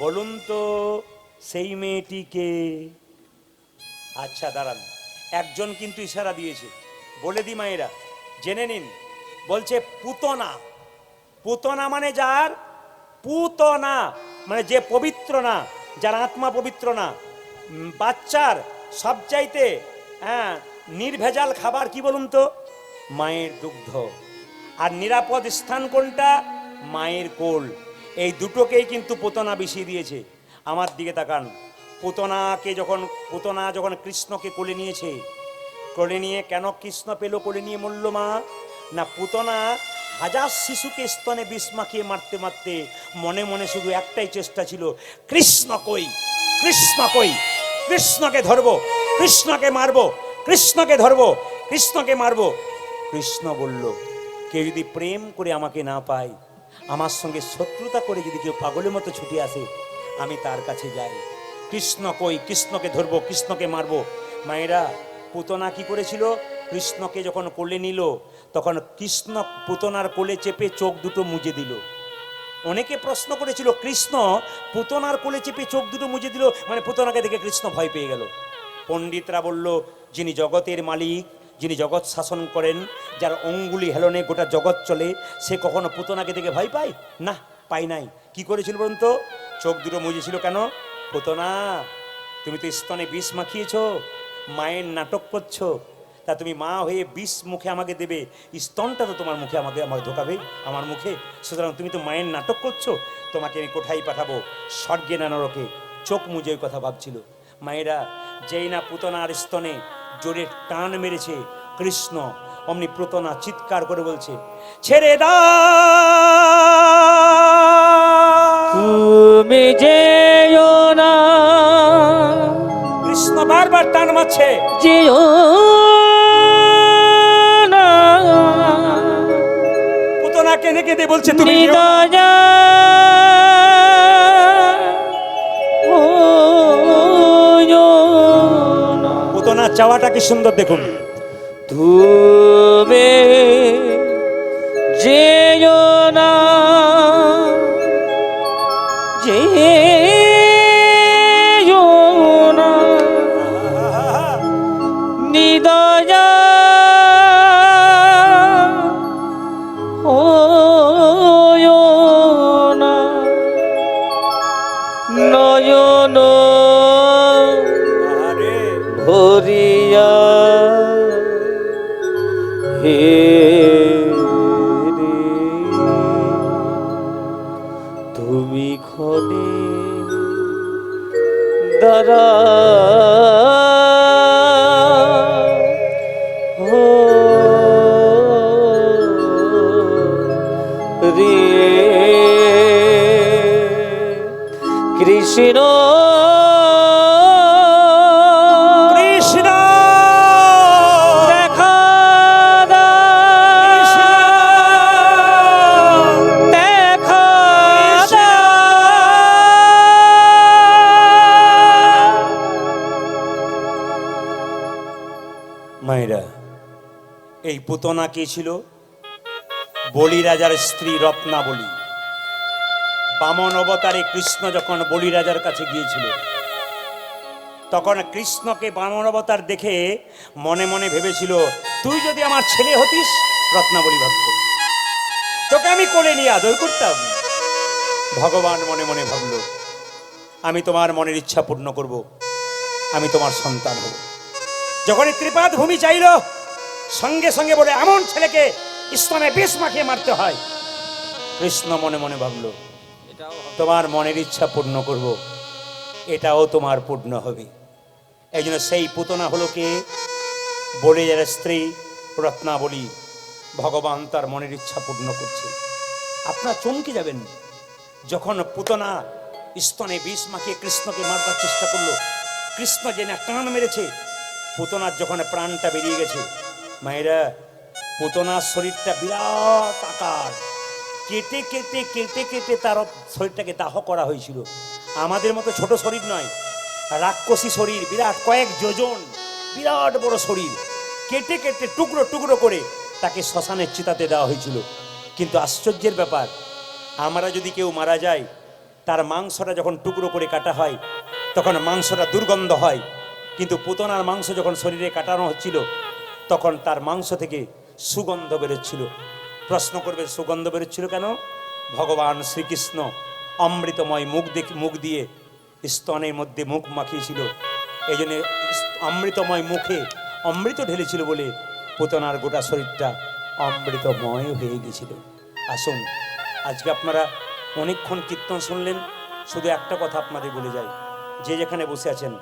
বলুন তো সেই মেয়েটিকে? আচ্ছা দাঁড়ান, একজন কিন্তু ইশারা দিয়েছে, বলে দি মায়েরা জেনে নিন। বলছে পুতনা। পুতনা মানে যার পুতনা, মানে যে পবিত্র না, যার আত্মা পবিত্র না। বাচ্চার সবচাইতে নির্ভেজাল খাবার কি বলুন তো? মায়ের দুগ্ধ। আর নিরাপদ স্থান কোনটা? মায়ের কোল। এই দুটোকেই কিন্তু পুতনা বিষিয়ে দিয়েছে। আমার দিকে তাকান, পুতনা যখন কৃষ্ণকে কোলে নিয়েছে, কোলে নিয়ে কেন কৃষ্ণ পেল কোলে নিয়ে মরল মা? না, পুতনা হাজার শিশুকে স্তনে বিষ মাখিয়ে মারতে মারতে মনে মনে শুধু একটাই চেষ্টা ছিল, কৃষ্ণ কই, কৃষ্ণ কই, কৃষ্ণকে ধরবো, কৃষ্ণকে মারবো, কৃষ্ণকে ধরবো, কৃষ্ণকে মারবো। কৃষ্ণ বলল, কেউ যদি প্রেম করে আমাকে না পায়, আমার সঙ্গে শত্রুতা করে যদি কেউ পাগলের মতো ছুটে আসে, আমি তার কাছে যাই। কৃষ্ণ কই, কৃষ্ণকে ধরবো, কৃষ্ণকে মারবো। মায়েরা, পুতনা কি করেছিল? কৃষ্ণকে যখন কোলে নিল, তখন কৃষ্ণ পুতনার কোলে চেপে চোখ দুটো মুজে দিল। অনেকে প্রশ্ন করেছিল, কৃষ্ণ পুতনার কোলে চেপে চোখ দুটো মুজে দিল মানে পুতনাকে দেখে কৃষ্ণ ভয় পেয়ে গেল। পণ্ডিতরা বলল, যিনি জগতের মালিক, যিনি জগৎ শাসন করেন, যার অঙ্গুলি হেলনে গোটা জগৎ চলে, সে কখনো পুতনাকে দেখে ভয় পায় না? পাই নাই। কি করেছিল বলুন তো? চোখ দুটো মুজেছিল কেন? পুতনা, তুমি তো স্তনে বিষ মাখিয়েছ, মায়ের নাটক করছো, তা তুমি মা হয়ে বিষ মুখে আমাকে দেবে, স্তনটা তো তোমার মুখে আমাকে ঢোকাবে, আমার মুখে। সুতরাং তুমি তো মায়ের নাটক করছো, তোমাকে আমি কোথায় পাঠাবো? স্বর্গে না নরকে? চোখ মুজে ওই কথা ভাবছিল। মায়েরা, যেই না পুতনার স্তনে জোরে টান মেরেছে কৃষ্ণ, অমনি পুতনা চিৎকার করে বলছে, ছেড়ে দাও, তুমি যেও না। কৃষ্ণ বারবার টান মারছে, যেও না। পুতনা কেঁদে কেঁদে বলছে, তুমি যেও না। নিদয়া পুতনার চাওয়াটা কি সুন্দর দেখুন। তুমি যেও না, যেও না। নিদয়া না, নয়ন আরে ভরিয়া হে কৃষ্ণ কৃষ্ণ দেখা দাও, দেখা দাও। মায়েরা, এই পুতনা কে ছিল? বলি রাজার স্ত্রী রত্নাবলী। বামন অবতারে কৃষ্ণ যখন বলি রাজার কাছে গিয়েছিল, তখন কৃষ্ণকে বামন অবতার দেখে মনে মনে ভেবেছিল, তুই যদি আমার ছেলে হতিস, রত্নাবলী ভাবত, তোকে আমি কোলে নিয়ে আদর করতাম। ভগবান মনে মনে ভাবল, আমি তোমার মনের ইচ্ছা পূর্ণ করব, আমি তোমার সন্তান হব। যখন ত্রিপাদ ভূমি চাইল, সঙ্গে সঙ্গে বলে এমন ছেলেকে স্তনে বিষ মাখিয়ে মারতে হয়। কৃষ্ণ মনে মনে ভাবল, তোমার মনের ইচ্ছা পূর্ণ করব, এটাও তোমার পূর্ণ হবে। এই জন্য সেই পুতনা হলো কে? বলি যার স্ত্রী রত্নাবলী। ভগবান তার মনের ইচ্ছা পূর্ণ করছে। আপনারা চমকে যাবেন, যখন পুতনা স্তনে বিষ মাখিয়ে কৃষ্ণকে মারবার চেষ্টা করলো, কৃষ্ণ যে না টান মেরেছে, পুতনার যখন প্রাণটা বেরিয়ে গেছে। মায়েরা, পুতনার শরীরটা বিরাট আকার, কেটে কেটে কেটে কেটে তার শরীরটাকে দাহ করা হয়েছিল। আমাদের মতো ছোট শরীর নয়, রাক্ষসী শরীর, বিরাট কয়েক যোজন, বিরাট বড় শরীর। কেটে কেটে টুকরো টুকরো করে তাকে শ্মশানের চিতাতে দেওয়া হয়েছিল। কিন্তু আশ্চর্যের ব্যাপার, আমরা যদি কেউ মারা যায়, তার মাংসটা যখন টুকরো করে কাটা হয়, তখন মাংসটা দুর্গন্ধ হয়। কিন্তু পুতনার মাংস যখন শরীরে কাটানো হচ্ছিল, তখন তার মাংস থেকে সুগন্ধ বেরোচ্ছিল। প্রশ্ন করবে, সুগন্ধ বেরোচ্ছিল কেন? ভগবান শ্রীকৃষ্ণ অমৃতময় মুখ দিয়ে স্তনের মধ্যে মুখ মাখিয়েছিল। এই জন্য অমৃতময় মুখে অমৃত ঢেলেছিল বলে পুতনার গোটা শরীরটা অমৃতময় হয়ে গেছিল। আসুন, আজকে আপনারা অনেকক্ষণ কীর্তন শুনলেন। শুধু একটা কথা আপনাদের বলে যাই, যে যেখানে বসে আছেন,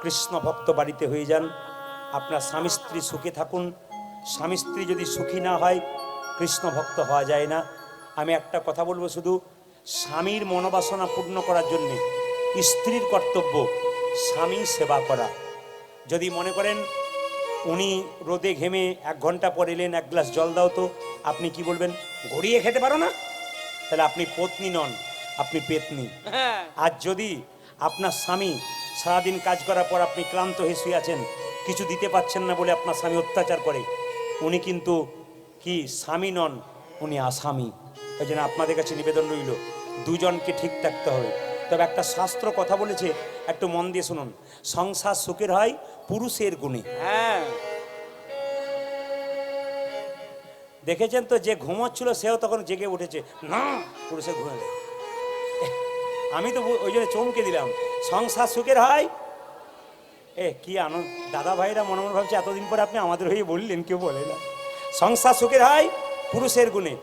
কৃষ্ণ ভক্ত বাড়িতে হয়ে যান। আপনার স্বামী স্ত্রী সুখে থাকুন। স্বামী স্ত্রী যদি সুখী না হয়, কৃষ্ণ ভক্ত হওয়া যায় না। আমি একটা কথা বলবো, শুধু স্বামীর মনোবাসনা পূর্ণ করার জন্যে স্ত্রীর কর্তব্য স্বামীর সেবা করা। যদি মনে করেন উনি রোদে ঘেমে 1 ঘন্টা পর এলেন, 1 গ্লাস জল দাও তো, আপনি কি বলবেন? গড়িয়ে খেতে পারো না? তাহলে আপনি পত্নী নন, আপনি পেতনি। আর যদি আপনার স্বামী সারাদিন কাজ করার পর আপনি ক্লান্ত হয়ে শুয়ে আছেন, কিছু দিতে পাচ্ছেন না বলে আপনার স্বামী অত্যাচার করে, উনি কিন্তু কি স্বামী নন, উনি আসামি। এই জন্য আপনাদের কাছে নিবেদন রইল, দুজনকে ঠিক থাকতে হবে। তবে একটা শাস্ত্র কথা বলেছে, একটু মন দিয়ে শুনুন। সংসার সুখের হয় পুরুষের গুণে। দেখেছেন তো, যে ঘুমোচ্ছিল সেও তখন জেগে উঠেছে, না পুরুষের ঘুমে। আমি তো ওই জন্য চমকে দিলাম, সংসার সুখের হয়। কি আনন্দ! দাদা ভাইরা মনে মনে ভাবছে, এতদিন পরে আপনি আমাদের হয়ে বললেন, কেউ বলে না। সংসার সুখের হয় পুরুষের গুণে,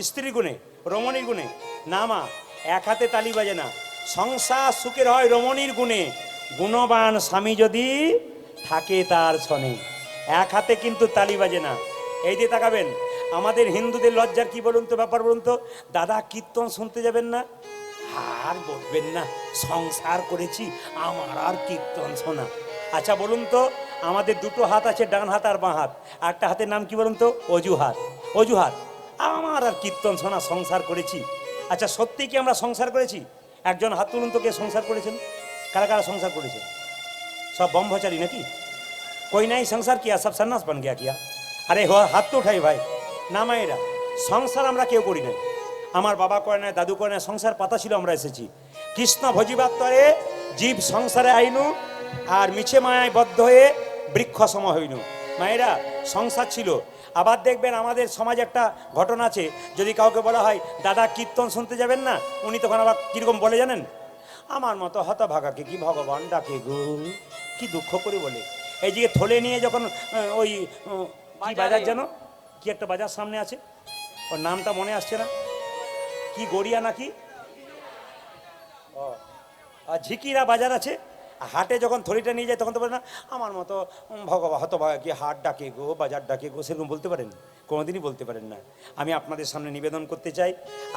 স্ত্রীর গুণে, রমণীর গুণে। না মা, এক হাতে তালি বাজে না। সংসার সুখের হয় রমণীর গুণে, গুণবান স্বামী যদি থাকে তার ছনে। এক হাতে কিন্তু তালি বাজে না। এই দিয়ে তাকাবেন, আমাদের হিন্দুদের লজ্জার কি বলুন তো ব্যাপার, বলুন তো, দাদা কীর্তন শুনতে যাবেন না? আর বলবেন না, সংসার করেছি, আমার আর কীর্তন শোনা। আচ্ছা বলুন তো, আমাদের 2টো হাত আছে, ডান হাত আর বাঁ হাত। একটা হাতের নাম কি বলুন তো? অজুহাত। অজুহাত। আমার আর কীর্তন শোনা, সংসার করেছি। আচ্ছা সত্যি কি আমরা সংসার করেছি? একজন হাত তুলুন তো, কে সংসার করেছেন? কারা কারা সংসার করেছেন? सब ब्रह्मचारी ना कि कोई नहीं संसार किया, सब सन्यास बन गया किया। अरे हाथ तो उठाई भाई ना मायरा, संसार আমরা কেউ করি নাই। আমার বাবা করে নাই, দাদু করে নাই, সংসার পাতা ছিল আমরা এসেছি। কৃষ্ণ ভজিবার তরে জীব সংসারে আইনু, আর মিছে মায়ায় বদ্ধ হয়ে বৃক্ষ সম হইনু। মায়েরা, সংসার ছিল। আবার দেখবেন আমাদের সমাজে একটা ঘটনা আছে, যদি কাউকে বলা হয় দাদা কীর্তন শুনতে যাবেন না, উনি তখন আবার কীরকম বলে জানেন? আমার মতো হতভাগাকে কি ভগবান ডাকে গো, কি দুঃখ করে বলে। এই যে থলে নিয়ে যখন ওই কি বাজার যেন, কি একটা বাজার সামনে আছে, ওর নামটা মনে আসছে না, কি গড়িয়া নাকি, আর ঝিকিরা বাজার আছে, হাটে যখন থলিটা নিয়ে যায় তখন তো বলে না আমার মতো ভগবান হতভাগা কি হাট ডাকে গো, বাজার ডাকে গো, সেরকম বলতে পারেন? কোনোদিনই বলতে পারেন না। আমি আপনাদের সামনে নিবেদন করতে চাই,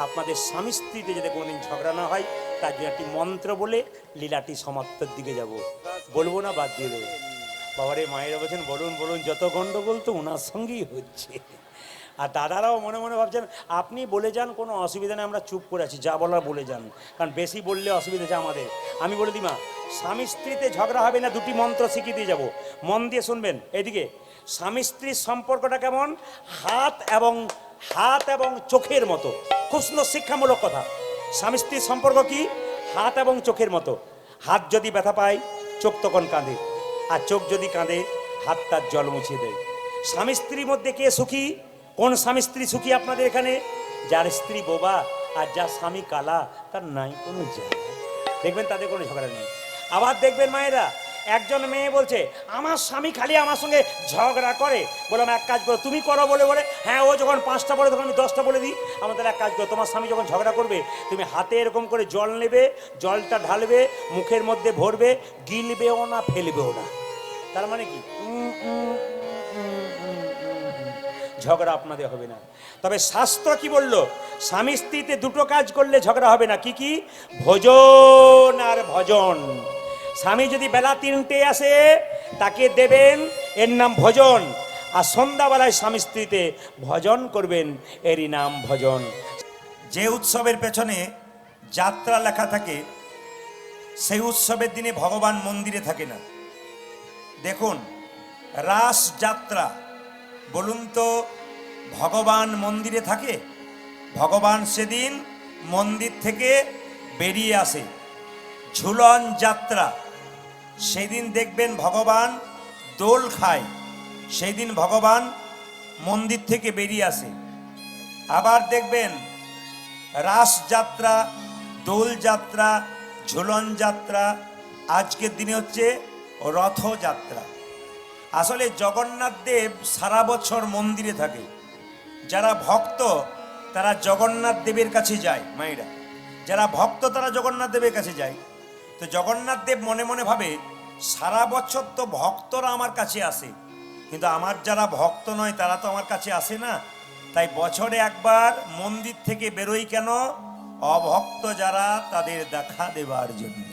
আপনাদের স্বামী স্ত্রীতে যাতে কোনোদিন ঝগড়া না হয় তার জন্য একটি মন্ত্র বলে লীলাটি সমাপ্তির দিকে যাব। বলবো না, বাদ দিয়ে দেবো। বাবারে, মায়েরা বলছেন বলুন বলুন, যত গণ্ডগোল তো ওনার সঙ্গেই হচ্ছে। আর দাদারাও মনে মনে ভাবছেন আপনি বলে যান, কোনো অসুবিধা নেই, আমরা চুপ করে আছি, যা বলার বলে যান, কারণ বেশি বললে অসুবিধা আছে আমাদের। আমি বলে দিই মা, স্বামী স্ত্রীতে ঝগড়া হবে না, দুটি মন্ত্র শিখিয়ে দিয়ে যাবো, মন দিয়ে শুনবেন। এদিকে স্বামী স্ত্রীর সম্পর্কটা কেমন? হাত এবং চোখের মতো। খুব সুন্দর শিক্ষামূলক কথা। স্বামী স্ত্রীর সম্পর্ক কি? হাত এবং চোখের মতো। হাত যদি ব্যথা পায় চোখ তখন কাঁদে, আর চোখ যদি কাঁদে হাত তার জল মুছিয়ে দেয়। স্বামী স্ত্রীর মধ্যে কে সুখী? কোন স্বামী স্ত্রী সুখী আপনাদের এখানে? যার স্ত্রী বোবা আর যার স্বামী কালা, তার নাই কোনো জায়গা। দেখবেন তাদের কোনো ঝগড়া নেই। আবার দেখবেন মায়েরা, একজন মেয়ে বলছে আমার স্বামী খালি আমার সঙ্গে ঝগড়া করে। বললাম এক কাজ করো, তুমি করো বলে বলে, হ্যাঁ ও যখন 5টা বলে তখন আমি 10টা বলে দিই। আমাদের এক কাজ করো, তোমার স্বামী যখন ঝগড়া করবে তুমি হাতে এরকম করে জল নেবে, জলটা ঢালবে, মুখের মধ্যে ভরবে, গিলবেও না ফেলবেও না। তার মানে কি? ঝগড়া আপনাদের হবে না। তবে শাস্ত্র কি বলল? স্বামী স্ত্রীতে দুটো কাজ করলে ঝগড়া হবে না। কি কি? ভোজন আর ভজন। স্বামী যদি বেলা 3টে আসে তাকে দেবেন, এর নাম ভোজন। আর সন্ধ্যাবেলায় স্বামী স্ত্রীতে ভজন করবেন, এরই নাম ভজন। যে উৎসবের পেছনে যাত্রা লেখা থাকে সেই উৎসবের দিনে ভগবান মন্দিরে থাকে না। দেখুন, রাস যাত্রা, বলুন তো ভগবান মন্দিরে থাকে? ভগবান সেদিন মন্দির থেকে বেরিয়ে আসে। ঝুলন যাত্রা, সেদিন দেখবেন ভগবান দোল খায়, সেই দিন ভগবান মন্দির থেকে বেরিয়ে আসে। আবার দেখবেন রাস যাত্রা, দোল যাত্রা, ঝুলন যাত্রা, আজকের দিনে হচ্ছে রথযাত্রা। আসলে জগন্নাথ দেব সারা বছর মন্দিরে থাকে। যারা ভক্ত তারা জগন্নাথ দেবের কাছে যায়। মায়েরা, যারা ভক্ত তারা জগন্নাথ দেবের কাছে যায়। তো জগন্নাথ দেব মনে মনে ভাবে সারা বছর তো ভক্তরা আমার কাছে আসে, কিন্তু আমার যারা ভক্ত নয় তারা তো আমার কাছে আসে না, তাই বছরে একবার মন্দির থেকে বেরোই কেন? অভক্ত যারা তাদের দেখা দেবার জন্য।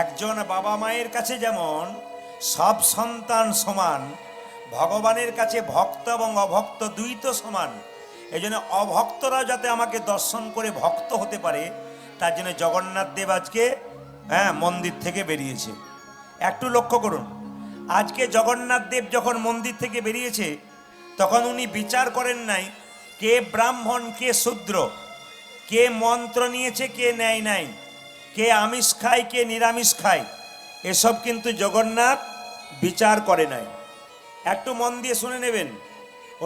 একজন বাবা মায়ের কাছে যেমন সব সন্তান সমান, ভগবানের কাছে ভক্ত এবং অভক্ত দুই তো সমান। এই জন্য অভক্তরা যাতে আমাকে দর্শন করে ভক্ত হতে পারে, তার জন্য জগন্নাথ দেব আজকে মন্দির থেকে বেরিয়েছে। একটু লক্ষ্য করুন, আজকে জগন্নাথ দেব যখন মন্দির থেকে বেরিয়েছে তখন উনি বিচার করেন নাই কে ব্রাহ্মণ কে শূদ্র, কে মন্ত্র নিয়েছে কে নেয় নাই, কে আমিষ খায় কে নিরামিষ খায়, এসব কিন্তু জগন্নাথ বিচার করে নাই। একটু মন দিয়ে শুনে নেবেন।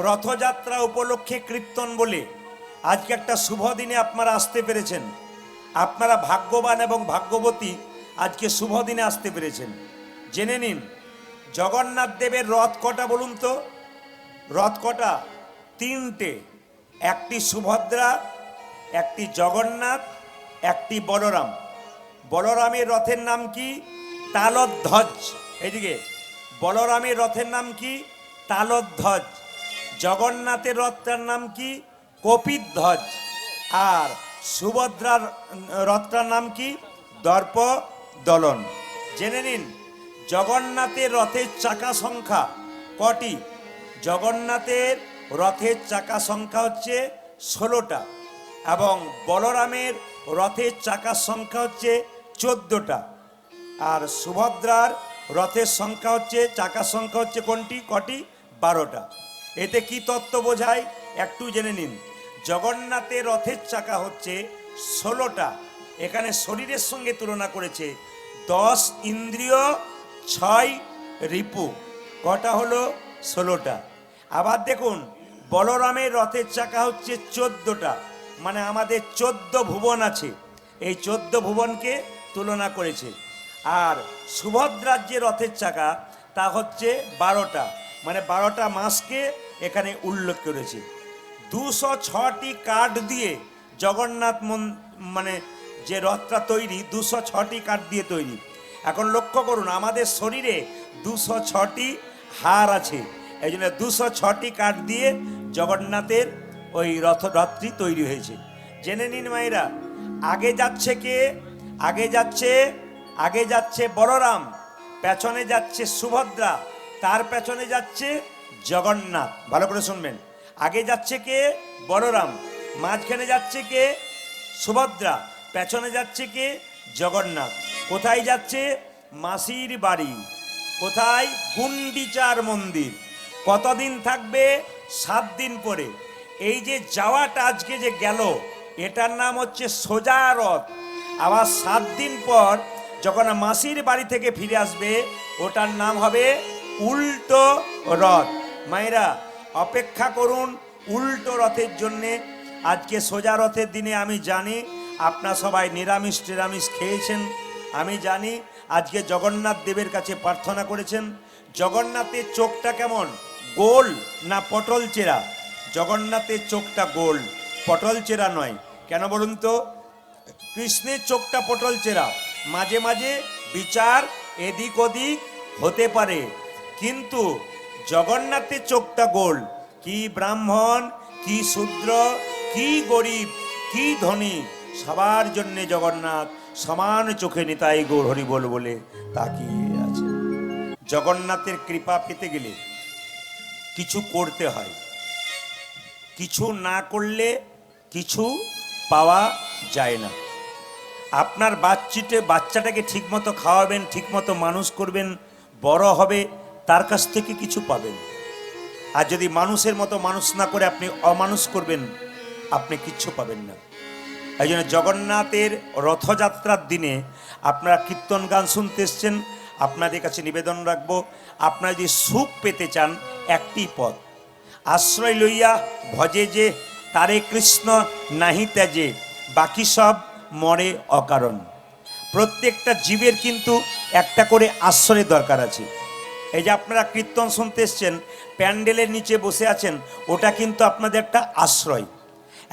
রথযাত্রা উপলক্ষে কীর্তন বলে আজকে একটা শুভ দিনে আপনারা আসতে পেরেছেন। আপনারা ভাগ্যবান এবং ভাগ্যবতী, আজকে শুভ দিনে আসতে পেরেছেন। জেনে নিন জগন্নাথ দেবের রথ কটা বলুন তো? রথ কটা? 3টে। একটি সুভদ্রা, একটি জগন্নাথ, একটি বলরাম। বলরামের রথের নাম কি? তালধ্বজ। এদিকে বলরামের রথের নাম কি? তালধ্বজ। জগন্নাথের রথটার নাম কি? কপিধ্বজ। আর সুভদ্রার রথটার নাম কি? দর্প দলন। জেনে নিন জগন্নাথের রথের চাকা সংখ্যা কটি? জগন্নাথের রথের চাকা সংখ্যা হচ্ছে 16টা এবং বলরামের রথের চাকার সংখ্যা হচ্ছে 14টা। আর সুভদ্রার রথের সংখ্যা হচ্ছে, চাকার সংখ্যা হচ্ছে কটি? 12টা। এতে কি তত্ত্ব বোঝায় একটু জেনে নিন। জগন্নাথের রথের চাকা হচ্ছে 16টা, এখানে শরীরের সঙ্গে তুলনা করেছে। 10 ইন্দ্রিয় 6 রিপু, কটা হলো? 16টা। আবার দেখুন বলরামের রথের চাকা হচ্ছে 14টা, মানে আমাদের 14 ভুবন আছে, এই 14 ভুবনকে তুলনা করেছে। আর সুভদ্রার যে রথের চাকা তা হচ্ছে 12টা, মানে 12টা মাসকে এখানে উল্লেখ করেছে। 206টি কাঠ দিয়ে জগন্নাথ মানে যে রথটা তৈরি, 206টি কাঠ দিয়ে তৈরি। এখন লক্ষ্য করুন, আমাদের শরীরে 206টি হাড় আছে, এই জন্য 206টি কাঠ দিয়ে জগন্নাথের ওই রথযাত্রী তৈরি হয়েছে। জেনে নিন মায়েরা, আগে যাচ্ছে কে? আগে যাচ্ছে বলরাম, পেছনে যাচ্ছে সুভদ্রা, তার পেছনে যাচ্ছে জগন্নাথ। ভালো করে শুনবেন, আগে যাচ্ছে কে? বলরাম, মাঝখানে যাচ্ছে কে? সুভদ্রা, পেছনে যাচ্ছে কে? জগন্নাথ। কোথায় যাচ্ছে? মাসির বাড়ি। কোথায়? গুন্ডিচার মন্দির। কতদিন থাকবে? 7 দিন পরে। এই যে যাওয়াটা আজকে যে গেল, এটার নাম হচ্ছে সোজা রথ। আবার 7 দিন পর যখন মাসির বাড়ি থেকে ফিরে আসবে, ওটার নাম হবে উল্টো রথ। মায়েরা অপেক্ষা করুন উল্টো রথের জন্যে। আজকে সোজা রথের দিনে আমি জানি আপনারা সবাই নিরামিষ টিরামিষ খেয়েছেন, আমি জানি আজকে জগন্নাথ দেবের কাছে প্রার্থনা করেছেন। জগন্নাথের চোখটা কেমন, গোল না পটল চেরা? জগন্নাথের চোখটা গোল, পটল চেরা নয়। কেন বলুন তো? কৃষ্ণের চোখটা পটল চেরা, মাঝে মাঝে বিচার এদিক ওদিক হতে পারে, কিন্তু জগন্নাথের চোখটা গোল। কি ব্রাহ্মণ, কি শূদ্র, কি গরিব, কি ধনী, সবার জন্যে জগন্নাথ সমান চোখে নিতাই গৌর হরি বল বলে তাকিয়ে আছে। জগন্নাথের কৃপা পেতে গেলে কিছু করতে হয়, কিছু না করলে কিছু পাওয়া যায় না। আপনার বাচ্চাটাকে ঠিকমতো খাওয়াবেন, ঠিকমতো মানুষ করবেন, বড় হবে, তার কাছ থেকে কিছু পাবেন। আর যদি মানুষের মতো মানুষ না করে আপনি অমানুষ করবেন, আপনি কিচ্ছু পাবেন না। এই জন্য জগন্নাথের রথযাত্রার দিনে আপনারা কীর্তন গান শুনতে এসছেন, আপনাদের কাছে নিবেদন রাখবো, আপনারা যদি সুখ পেতে চান, একটি পথ, আশ্রয় লইয়া ভজে যে তারে কৃষ্ণ নাহি ত্যাজে, বাকি সব মরে অকারণ। প্রত্যেকটা জীবের কিন্তু একটা করে আশ্রয়ের দরকার আছে। এই যে আপনারা কীর্তন শুনতে এসছেন, প্যান্ডেলের নিচে বসে আছেন, ওটা কিন্তু আপনাদের একটা আশ্রয়।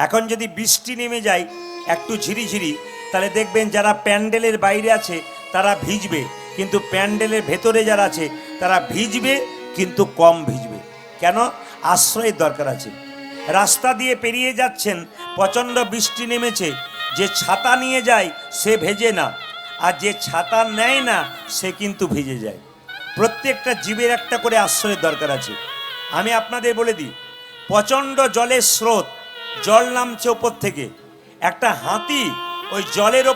এখন যদি বৃষ্টি নেমে যায় একটু ঝিরিঝিরি, তাহলে দেখবেন যারা প্যান্ডেলের বাইরে আছে তারা ভিজবে, কিন্তু প্যান্ডেলের ভেতরে যারা আছে তারা ভিজবে, কিন্তু কম ভিজবে। কেন? আশ্রয়ের দরকার আছে। রাস্তা দিয়ে পেরিয়ে যাচ্ছেন, প্রচণ্ড বৃষ্টি নেমেছে, যে ছাতা নিয়ে যায় সে ভেজে না, আর যে ছাতা নেয় না সে কিন্তু ভিজে যায়। প্রত্যেকটা জীবের একটা করে আশ্রয়ের দরকার আছে। আমি আপনাদের বলে দিই, প্রচণ্ড জলের স্রোত, জল নামছে ওপর থেকে, একটা হাতি ওই জলের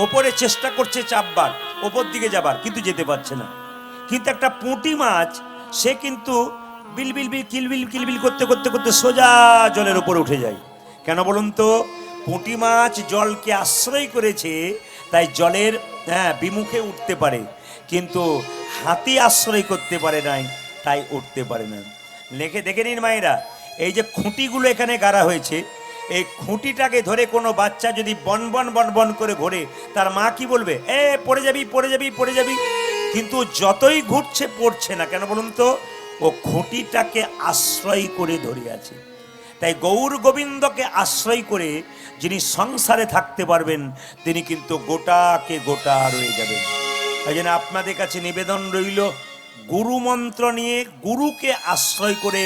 ওপরে চেষ্টা করছে চাপবার, ওপর দিকে যাবার, কিন্তু যেতে পারছে না। কিন্তু একটা পুঁটি মাছ, সে কিন্তু বিলবিল কিলবিল কিলবিল করতে করতে করতে সোজা জলের ওপরে উঠে যায়। কেন বলুন তো? পুঁটি মাছ জলকে আশ্রয় করেছে, তাই জলের বিমুখে উঠতে পারে, কিন্তু হাতি আশ্রয় করতে পারে নাই, তাই উঠতে পারে না। দেখে নিন মায়েরা, এই যে খুঁটিগুলো এখানে গাড়া হয়েছে, এই খুঁটিটাকে ধরে কোনো বাচ্চা যদি বন বন করে ঘোরে, তার মা কি বলবে? পড়ে যাবি পড়ে যাবি পড়ে যাবি। কিন্তু যতই ঘুরছে পড়ছে না। কেন বলুন তো? ও খুঁটিটাকে আশ্রয় করে ধরে আছে। তাই গৌর গোবিন্দকে আশ্রয় করে যিনি সংসারে থাকতে পারবেন, তিনি কিন্তু গোটাকে গোটা রয়ে যাবেন। এই জন্য আপনাদের কাছে নিবেদন রইল, গুরু মন্ত্র নিয়ে গুরুকে আশ্রয় করে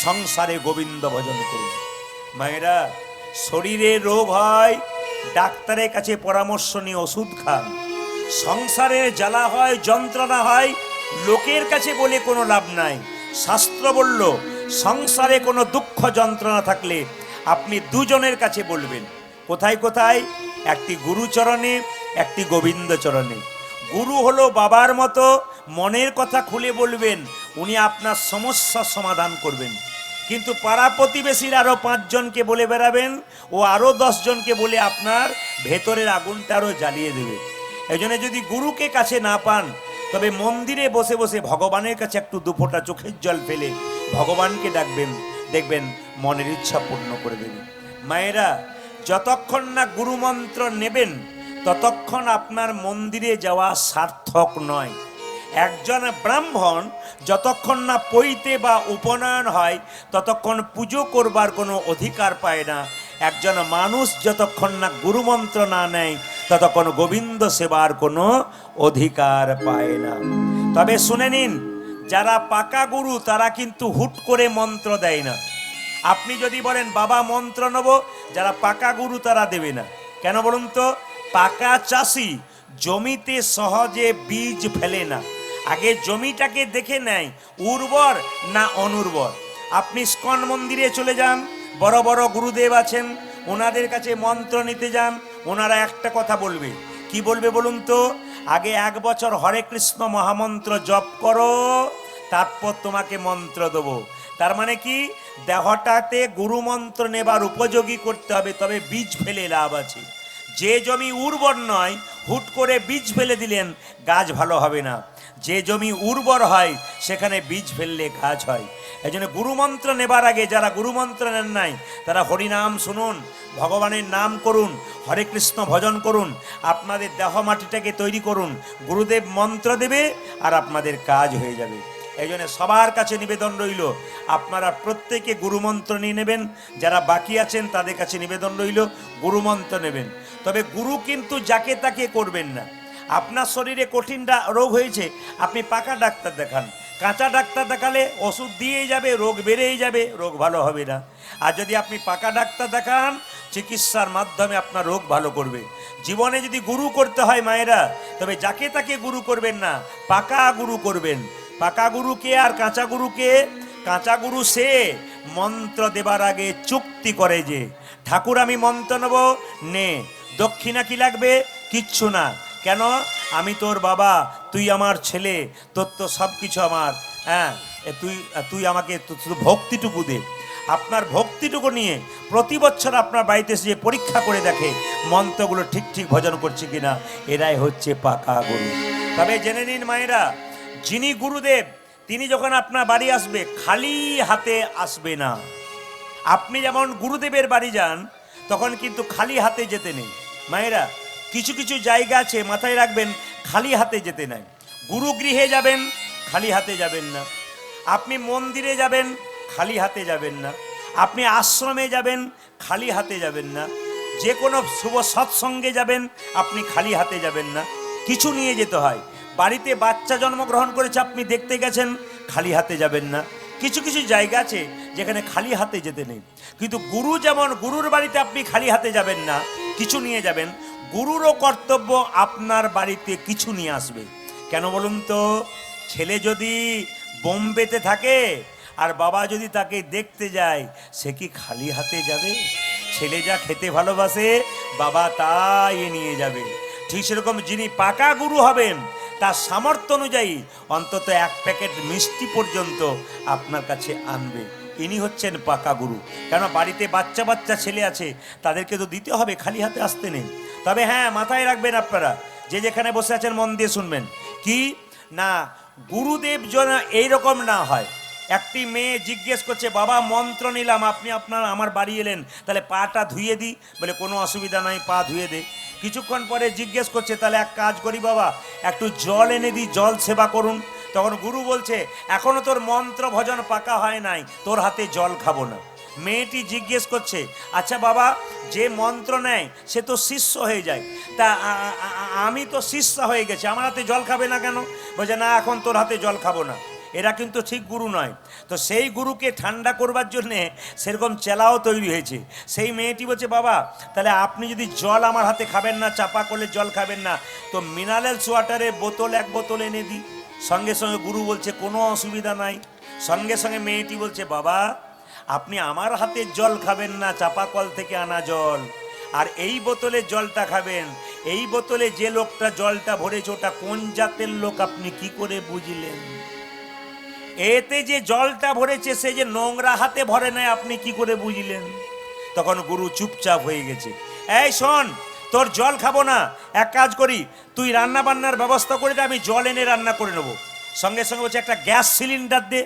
সংসারে গোবিন্দ ভজন করুন। মায়েরা, শরীরে রোগ হয়, ডাক্তারের কাছে পরামর্শ নিয়ে ওষুধ খান। সংসারের জ্বালা হয়, যন্ত্রণা হয়, লোকের কাছে বলে কোনো লাভ নাই। শাস্ত্র বলল, সংসারে কোনো দুঃখ যন্ত্রণা থাকলে আপনি দুজনের কাছে বলবেন। কোথায় কোথায়? একটি গুরুচরণে, একটি গোবিন্দ চরণে। গুরু হলো বাবার মতো, মনের কথা খুলে বলবেন, উনি আপনার সমস্যার সমাধান করবেন। কিন্তু পাড়া প্রতিবেশীর আরও 5 জনকে বলে বেড়াবেন, ও আরও 10 জনকে বলে আপনার ভেতরের আগুনটা আরও জ্বালিয়ে দেবে। এই জন্য যদি গুরুকে কাছে না পান, তবে মন্দিরে বসে বসে ভগবানের কাছে একটু দুফোঁটা চোখের জল ফেলে ভগবানকে ডাকবেন, দেখবেন মনের ইচ্ছা পূর্ণ করে দেবেন। মায়েরা, যতক্ষণ না গুরুমন্ত্র নেবেন, ততক্ষণ আপনার মন্দিরে যাওয়া সার্থক নয়। একজন ব্রাহ্মণ যতক্ষণ না পৈতে বা উপনয়ন হয়, ততক্ষণ পুজো করবার কোনো অধিকার পায় না। একজন মানুষ যতক্ষণ না গুরুমন্ত্র না নেয়, ততক্ষণ গোবিন্দ সেবার কোনো অধিকার পায় না। তবে শুনে নিন, যারা পাকা গুরু তারা কিন্তু হুট করে মন্ত্র দেয় না। আপনি যদি বলেন বাবা মন্ত্র নেব, যারা পাকা গুরু তারা দেবে না। কেন বলুন তো? পাকা চাষি জমিতে সহজে বীজ ফেলে না, আগে জমিটাকে দেখে নেয় উর্বর না অনুর্বর। আপনি ইস্কন মন্দিরে চলে যান, বড় বড় গুরুদেব আছেন, ওনাদের কাছে মন্ত্র নিতে যান, ওনারা একটা কথা বলবে। কি বলবে বলুন তো? আগে 1 বছর হরে কৃষ্ণ মহামন্ত্র জপ করো, তারপর তোমাকে মন্ত্র দেবো। তার মানে কি, দেহটাতে গুরু মন্ত্র নেবার উপযোগী করতে হবে, তবে বীজ ফেলে লাভ আছে। যে জমি উর্বর নয়, হুট করে বীজ ফেলে দিলেন, গাছ ভালো হবে না। যে জমি উর্বর হয় সেখানে বীজ ফেললে গাছ হয়। এই জন্য গুরুমন্ত্র নেবার আগে যারা গুরুমন্ত্র নেন নাই তারা হরিনাম শুনুন, ভগবানের নাম করুন, হরে কৃষ্ণ ভজন করুন, আপনাদের দেহ মাটিটাকে তৈরি করুন, গুরুদেব মন্ত্র দেবে আর আপনাদের কাজ হয়ে যাবে। এই জন্য সবার কাছে নিবেদন রইল, আপনারা প্রত্যেকে গুরুমন্ত্র নিয়ে নেবেন। যারা বাকি আছেন তাদের কাছে নিবেদন রইল গুরুমন্ত্র নেবেন। তবে গুরু কিন্তু যাকে তাকে করবেন না। আপনার শরীরে কঠিন রোগ হয়েছে, আপনি পাকা ডাক্তার দেখান। কাঁচা ডাক্তার দেখালে ওষুধ দিয়েই যাবে, রোগ বেড়েই যাবে, রোগ ভালো হবে না। আর যদি আপনি পাকা ডাক্তার দেখান, চিকিৎসার মাধ্যমে আপনার রোগ ভালো করবে। জীবনে যদি গুরু করতে হয় মায়েরা, তবে যাকে তাকে গুরু করবেন না, পাকা গুরু করবেন। পাকা গুরুকে আর কাঁচা গুরুকে? কাঁচা গুরু সে মন্ত্র দেবার আগে চুক্তি করে যে ঠাকুর আমি মন্ত্র নেব, নে, দক্ষিণা কি লাগবে? কিচ্ছু না। কেন? আমি তোর বাবা, তুই আমার ছেলে, তোর তো সব কিছু আমার, হ্যাঁ, তুই আমাকে শুধু ভক্তিটুকু দে। আপনার ভক্তিটুকু নিয়ে প্রতি বছর আপনার বাড়িতে এসে পরীক্ষা করে দেখে মন্ত্রগুলো ঠিক ঠিক ভজন করছে কিনা, এরাই হচ্ছে পাকা গুরু। তবে জেনে নিন মায়েরা, যিনি গুরুদেব তিনি যখন আপনার বাড়ি আসবে খালি হাতে আসবে না। আপনি যেমন গুরুদেবের বাড়ি যান তখন কিন্তু খালি হাতে যেতে নেই মায়েরা। কিছু কিছু জায়গা আছে, মাথায় রাখবেন, খালি হাতে যেতে নাই। গুরুগৃহে যাবেন, খালি হাতে যাবেন না। আপনি মন্দিরে যাবেন, খালি হাতে যাবেন না। আপনি আশ্রমে যাবেন, খালি হাতে যাবেন না। যে কোনো শুভ সৎসঙ্গে যাবেন, আপনি খালি হাতে যাবেন না, কিছু নিয়ে যেতে হয়। বাড়িতে বাচ্চা জন্মগ্রহণ করেছে, আপনি দেখতে গেছেন, খালি হাতে যাবেন না। কিছু কিছু জায়গা আছে যেখানে খালি হাতে যেতে নেই। কিন্তু গুরু যেমন, গুরুর বাড়িতে আপনি খালি হাতে যাবেন না, কিছু নিয়ে যাবেন। গুরুরও কর্তব্য আপনার বাড়িতে কিছু নিয়ে আসবে। কেন বলুন তো? ছেলে যদি বোম্বেতে থাকে আর বাবা যদি তাকে দেখতে যায়, সে কি খালি হাতে যাবে? ছেলে যা খেতে ভালোবাসে বাবা তাই নিয়ে যাবে। ঠিক সেরকম যিনি পাকা গুরু হবেন তার সামর্থ্য অনুযায়ী অন্তত 1 প্যাকেট মিষ্টি পর্যন্ত আপনার কাছে আনবে। ইনি হচ্ছেন পাকা গুরু। কেন? বাড়িতে বাচ্চা বাচ্চা ছেলে আছে, তাদেরকে তো দিতে হবে, খালি হাতে আসতে নেই। তবে হ্যাঁ, মাথায় রাখবেন আপনারা, যে যেখানে বসে আছেন মন দিয়ে শুনবেন, কি না, গুরুদেব যেন এইরকম না হয়। একটি মেয়ে জিজ্ঞেস করছে, বাবা মন্ত্র নিলাম, আপনি আমার বাড়ি এলেন, তাহলে পাটা ধুয়ে দিই? বলে কোনো অসুবিধা নাই, পা ধুয়ে দে। কিছুক্ষণ পরে জিজ্ঞেস করছে, তাহলে এক কাজ করি বাবা, একটু জল এনে দিই, জল সেবা করুন। তখন গুরু বলছে, এখনো তোর মন্ত্র ভজন পাকা হয় নাই, তোর হাতে জল খাবো না। মেয়েটি জিজ্ঞেস করছে, আচ্ছা বাবা, যে মন্ত্র নেয় সে তো শিষ্য হয়ে যায়, তা আমি তো শিষ্য হয়ে গেছি, আমার হাতে জল খাবে না কেন? বলছে, না, এখন তোর হাতে জল খাবো না। এরা কিন্তু ঠিক গুরু নয়। তো সেই গুরুকে ঠান্ডা করবার জন্যে সেরকম চেলাও তৈরি হয়েছে। সেই মেয়েটি বলছে, বাবা, তাহলে আপনি যদি জল আমার হাতে খাবেন না, চাপা করলে জল খাবেন না, তো মিনারেলস ওয়াটারের বোতল 1 বোতল এনে দিই। সঙ্গে সঙ্গে গুরু বলছে, কোনো অসুবিধা নাই। সঙ্গে সঙ্গে মেয়েটি বলছে, বাবা, আপনি আমার হাতে জল খাবেন না, চাপা কল থেকে আনা জল, আর এই বোতলে জলটা খাবেন। এই বোতলে যে লোকটা জলটা ভরেছে ওটা কোন জাতের লোক আপনি কি করে বুঝলেন? এতে যে জলটা ভরেছে সে যে নোংরা হাতে ভরে নাই, আপনি কি করে বুঝলেন? তখন গুরু চুপচাপ হয়ে গেছে। এই শোন, তোর জল খাবো না, এক কাজ করি, তুই রান্না বান্নার ব্যবস্থা করে দে, আমি জল এনে রান্না করে নেবো। সঙ্গে সঙ্গে বলছে, একটা গ্যাস সিলিন্ডার দে।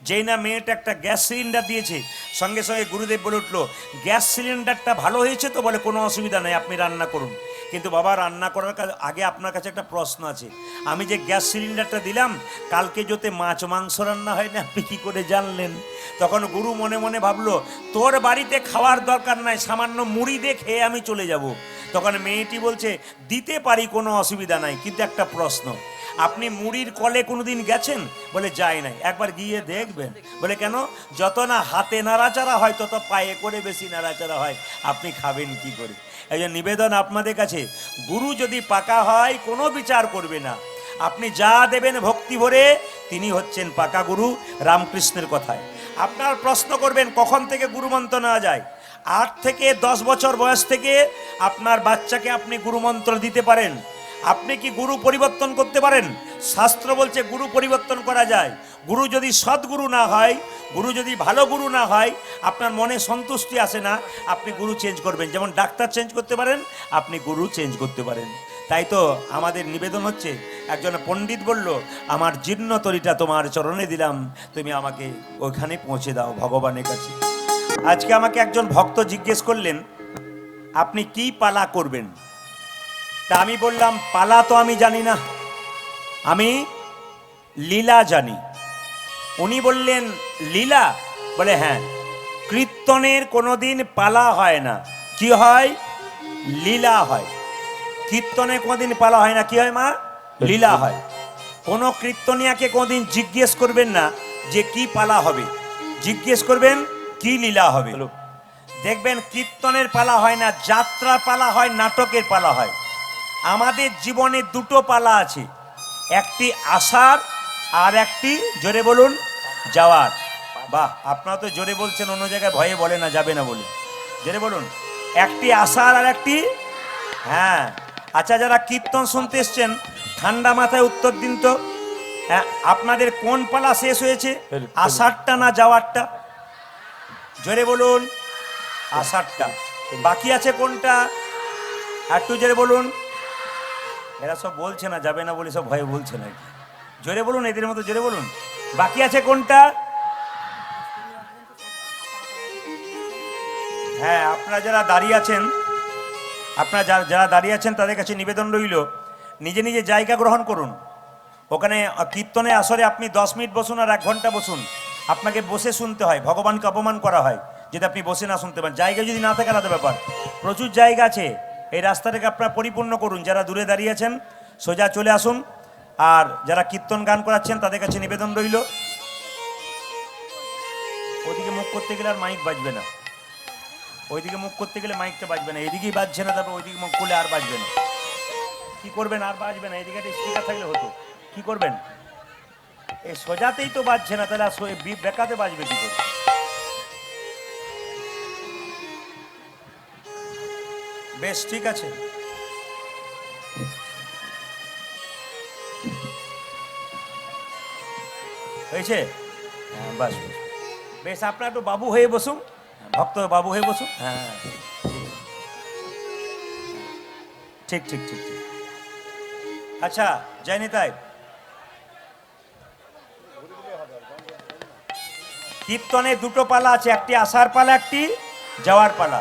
যেই না মেয়েটা একটা গ্যাস সিলিন্ডার দিয়েছে, সঙ্গে সঙ্গে গুরুদেব বলে উঠলো, গ্যাস সিলিন্ডারটা ভালো হয়েছে তো? বলে কোনো অসুবিধা নেই, আপনি রান্না করুন। কিন্তু বাবা, রান্না করার আগে আপনার কাছে একটা প্রশ্ন আছে। আমি যে গ্যাস সিলিন্ডারটা দিলাম, কালকে যদি মাছ মাংস রান্না হয় না, আপনি কী করে জানলেন? তখন গুরু মনে মনে ভাবলো, তোর বাড়িতে খাওয়ার দরকার নাই, সামান্য মুড়ি দিয়ে খেয়ে আমি চলে যাব। তখন মেয়েটি বলছে, দিতে পারি, কোনো অসুবিধা নাই, কিন্তু একটা প্রশ্ন, আপনি মুড়ির কলে কোনোদিন গেছেন? বলে যাই নাই। একবার গিয়ে দেখবেন। বলে কেন? যত না হাতে নাড়াচাড়া হয়, তত পায়ে করে বেশি নাড়াচাড়া হয়, আপনি খাবেন কি করে? এই যে নিবেদন আপনাদের কাছে, গুরু যদি পাকা হয়, কোনো বিচার করবে না। আপনি যা দেবেন ভক্তি ভরে, তিনি হচ্ছেন পাকা গুরু, রামকৃষ্ণের কথায়। আপনার প্রশ্ন করবেন কখন থেকে গুরুমন্ত্র নেওয়া যায়? 8 থেকে 10 বছর বয়স থেকে আপনার বাচ্চাকে আপনি গুরুমন্ত্র দিতে পারেন। আপনি কি গুরু পরিবর্তন করতে পারেন? শাস্ত্র বলছে গুরু পরিবর্তন করা যায়। গুরু যদি সদ্গুরু না হয়, গুরু যদি ভালো গুরু না হয়, আপনার মনে সন্তুষ্টি আসে না, আপনি গুরু চেঞ্জ করবেন। যেমন ডাক্তার চেঞ্জ করতে পারেন, আপনি গুরু চেঞ্জ করতে পারেন। তাই তো আমাদের নিবেদন হচ্ছে, একজন পণ্ডিত বলল, আমার জীর্ণ তরিটা তোমার চরণে দিলাম, তুমি আমাকে ওইখানে পৌঁছে দাও ভগবানের কাছে। আজকে আমাকে একজন ভক্ত জিজ্ঞেস করলেন, আপনি কি পালা করবেন? তা আমি বললাম, পালা তো আমি জানি না, আমি লীলা জানি। উনি বললেন, লীলা? বলে হ্যাঁ, কীর্তনের কোনোদিন পালা হয় না, কি হয়? লীলা হয়। কীর্তনে কোনোদিন পালা হয় না, কি হয় মা? লীলা হয়। কোনো কীর্তনিয়াকে কোনোদিন জিজ্ঞেস করবেন না যে কি পালা হবে, জিজ্ঞেস করবেন কি লীলা হবে। দেখবেন কীর্তনের পালা হয় না, যাত্রার পালা হয়, নাটকের পালা হয়। আমাদের জীবনে দুটো পালা আছে, একটি আসার আর একটি, জোরে বলুন, যাওয়ার। বাহ, আপনারা তো জোরে বলছেন, অন্য জায়গায় ভয়ে বলে না, যাবে না বলে। জোরে বলুন, একটি আসার আর একটি, হ্যাঁ। আচ্ছা, যারা কীর্তন শুনতে এসছেন, ঠান্ডা মাথায় উত্তর দিন তো, হ্যাঁ, আপনাদের কোন পালা শেষ হয়েছে, আষাঢ়টা না যাওয়ারটা? জোরে বলুন, আষাঢ়টা। বাকি আছে কোনটা? একটু জোরে বলুন। এরা সব বলছে না, যাবে না বলে সব ভয়ে বলছে না। জোরে বলুন, এদের মতো জোরে বলুন। বাকি আছে কোনটা? হ্যাঁ, আপনারা যারা দাঁড়িয়ে আছেন, আপনারা যারা দাঁড়িয়ে আছেন, তাদের কাছে নিবেদন রইল, নিজে নিজে জায়গা গ্রহণ করুন। ওখানে কীর্তনে আসরে আপনি 10 মিনিট বসুন আর 1 ঘন্টা বসুন। আপনাকে বসে শুনতে হয়, ভগবানকে অপমান করা হয় যদি আপনি বসে না শুনতে পারেন। জায়গা যদি না থাকে আলাদা ব্যাপার, প্রচুর জায়গা আছে। এই রাস্তাটাকে আপনারা পরিপূর্ণ করুন। যারা দূরে দাঁড়িয়ে আছেন, সোজা চলে আসুন। আর যারা কীর্তন গান করাচ্ছেন, তাদের কাছে নিবেদন রইল, ওদিকে মুখ করতে গেলে আর মাইক বাজবে না, ওইদিকে মুখ করতে গেলে মাইকটা বাজবে না, এদিকেই বাজছে না, তারপর ওইদিকে মুখ করলে আর বাজবে না। কি করবেন? আর বাজবে না। এদিকে একটা স্পিকার থাকলে হতো, কি করবেন? এই সোজাতেই তো বাজছে না, তাহলে বেকাতে বাজবে কি করে? বেশ, ঠিক আছে। হয়েছে? হ্যাঁ, বাস বাস। বেশ, আপনার একটু বাবু হয়ে বসুন, ভক্ত বাবু হয়ে বসুন। হ্যাঁ, ঠিক ঠিক ঠিক ঠিক। আচ্ছা, জয় নিতাই। কীর্তনে দুটো পালা আছে, একটি আসার পালা, একটি যাওয়ার পালা।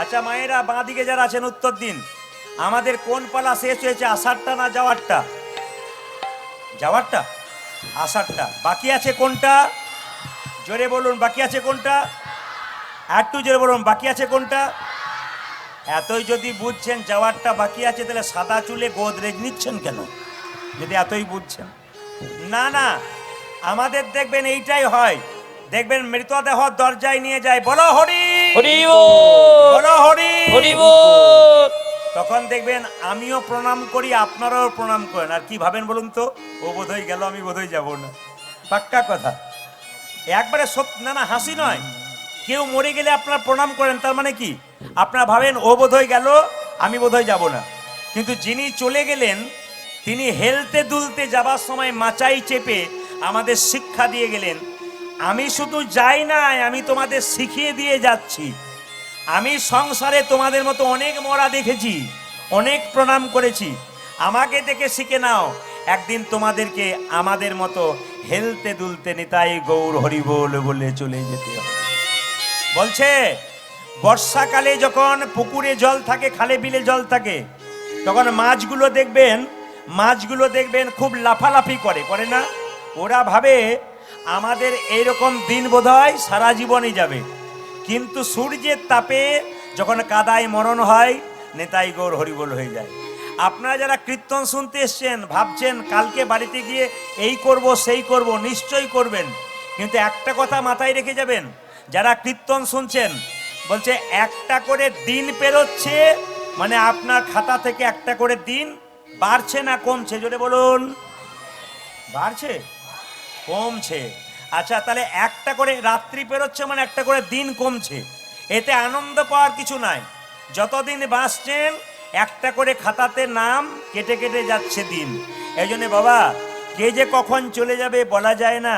আচ্ছা মায়েরা, বাঁ দিকে যারা আছেন, উত্তর দিন, আমাদের কোন পালা শেষ হয়েছে, আষাঢ়টা না যাওয়ারটা? যাওয়ারটা। আষাঢ়টা। বাকি আছে কোনটা? জোরে বলুন, বাকি আছে কোনটা? একটু জোরে বলুন, বাকি আছে কোনটা? এতই যদি বুঝছেন যাওয়ারটা বাকি আছে, তাহলে সাদা চুলে গোদরেজ নিচ্ছেন কেন, যদি এতই বুঝছেন? না না, আমাদের দেখবেন এইটাই হয়। দেখবেন মৃতদেহ দরজায় নিয়ে যায়, বলো হরি হরি বল, বলো হরি হরি বল। তখন দেখবেন আমিও প্রণাম করি, আপনারাও প্রণাম করেন। আর কি ভাবেন বলুন তো? ও বোধহয় গেল, আমি বোধহয় যাবো না। পাক্কা কথা, একবারে সত্যি। না না, হাসি নয়। কেউ মরে গেলে আপনারা প্রণাম করেন, তার মানে কি? আপনারা ভাবেন ও বোধহয় গেল, আমি বোধহয় যাব না। কিন্তু যিনি চলে গেলেন, তিনি হেলতে দুলতে যাবার সময় মাচাই চেপে আমাদের শিক্ষা দিয়ে গেলেন, আমি শুধু যাই নাই, আমি তোমাদের শিখিয়ে দিয়ে যাচ্ছি। আমি সংসারে তোমাদের মতো অনেক মরা দেখেছি, অনেক প্রণাম করেছি, আমাকে দেখে শিখে নাও। একদিন তোমাদেরকে আমাদের মতো হেলতে দুলতে নিতাই গৌর হরি বল বলে চলে যেতে হবে। বলছে বর্ষাকালে যখন পুকুরে জল থাকে, খালে বিলে জল থাকে, তখন মাছগুলো দেখবেন খুব লাফালাফি করে না? ওরা ভাবে আমাদের এইরকম দিন বোধহয় সারা জীবনই যাবে, কিন্তু সূর্যের তাপে যখন কাদায় মরণ হয়, নেতাই গৌর হরিবোল হয়ে যায়। আপনারা যারা কীর্তন শুনতে এসছেন, ভাবছেন কালকে বাড়িতে গিয়ে এই করব সেই করব, নিশ্চয়ই করবেন, কিন্তু একটা কথা মাথায় রেখে যাবেন, যারা কীর্তন শুনছেন, বলছে একটা করে দিন পেরোচ্ছে, মানে আপনার খাতা থেকে একটা করে দিন বাড়ছে না কমছে? জোরে বলুন। বাড়ছে, কমছে? আচ্ছা, তাহলে একটা করে রাত্রি পেরোচ্ছে মানে একটা করে দিন কমছে। এতে আনন্দ পাওয়ার কিছু নাই। যতদিন বাঁচছেন একটা করে খাতাতে নাম কেটে কেটে যাচ্ছে দিন। এই জন্য বাবা, কে যে কখন চলে যাবে বলা যায় না,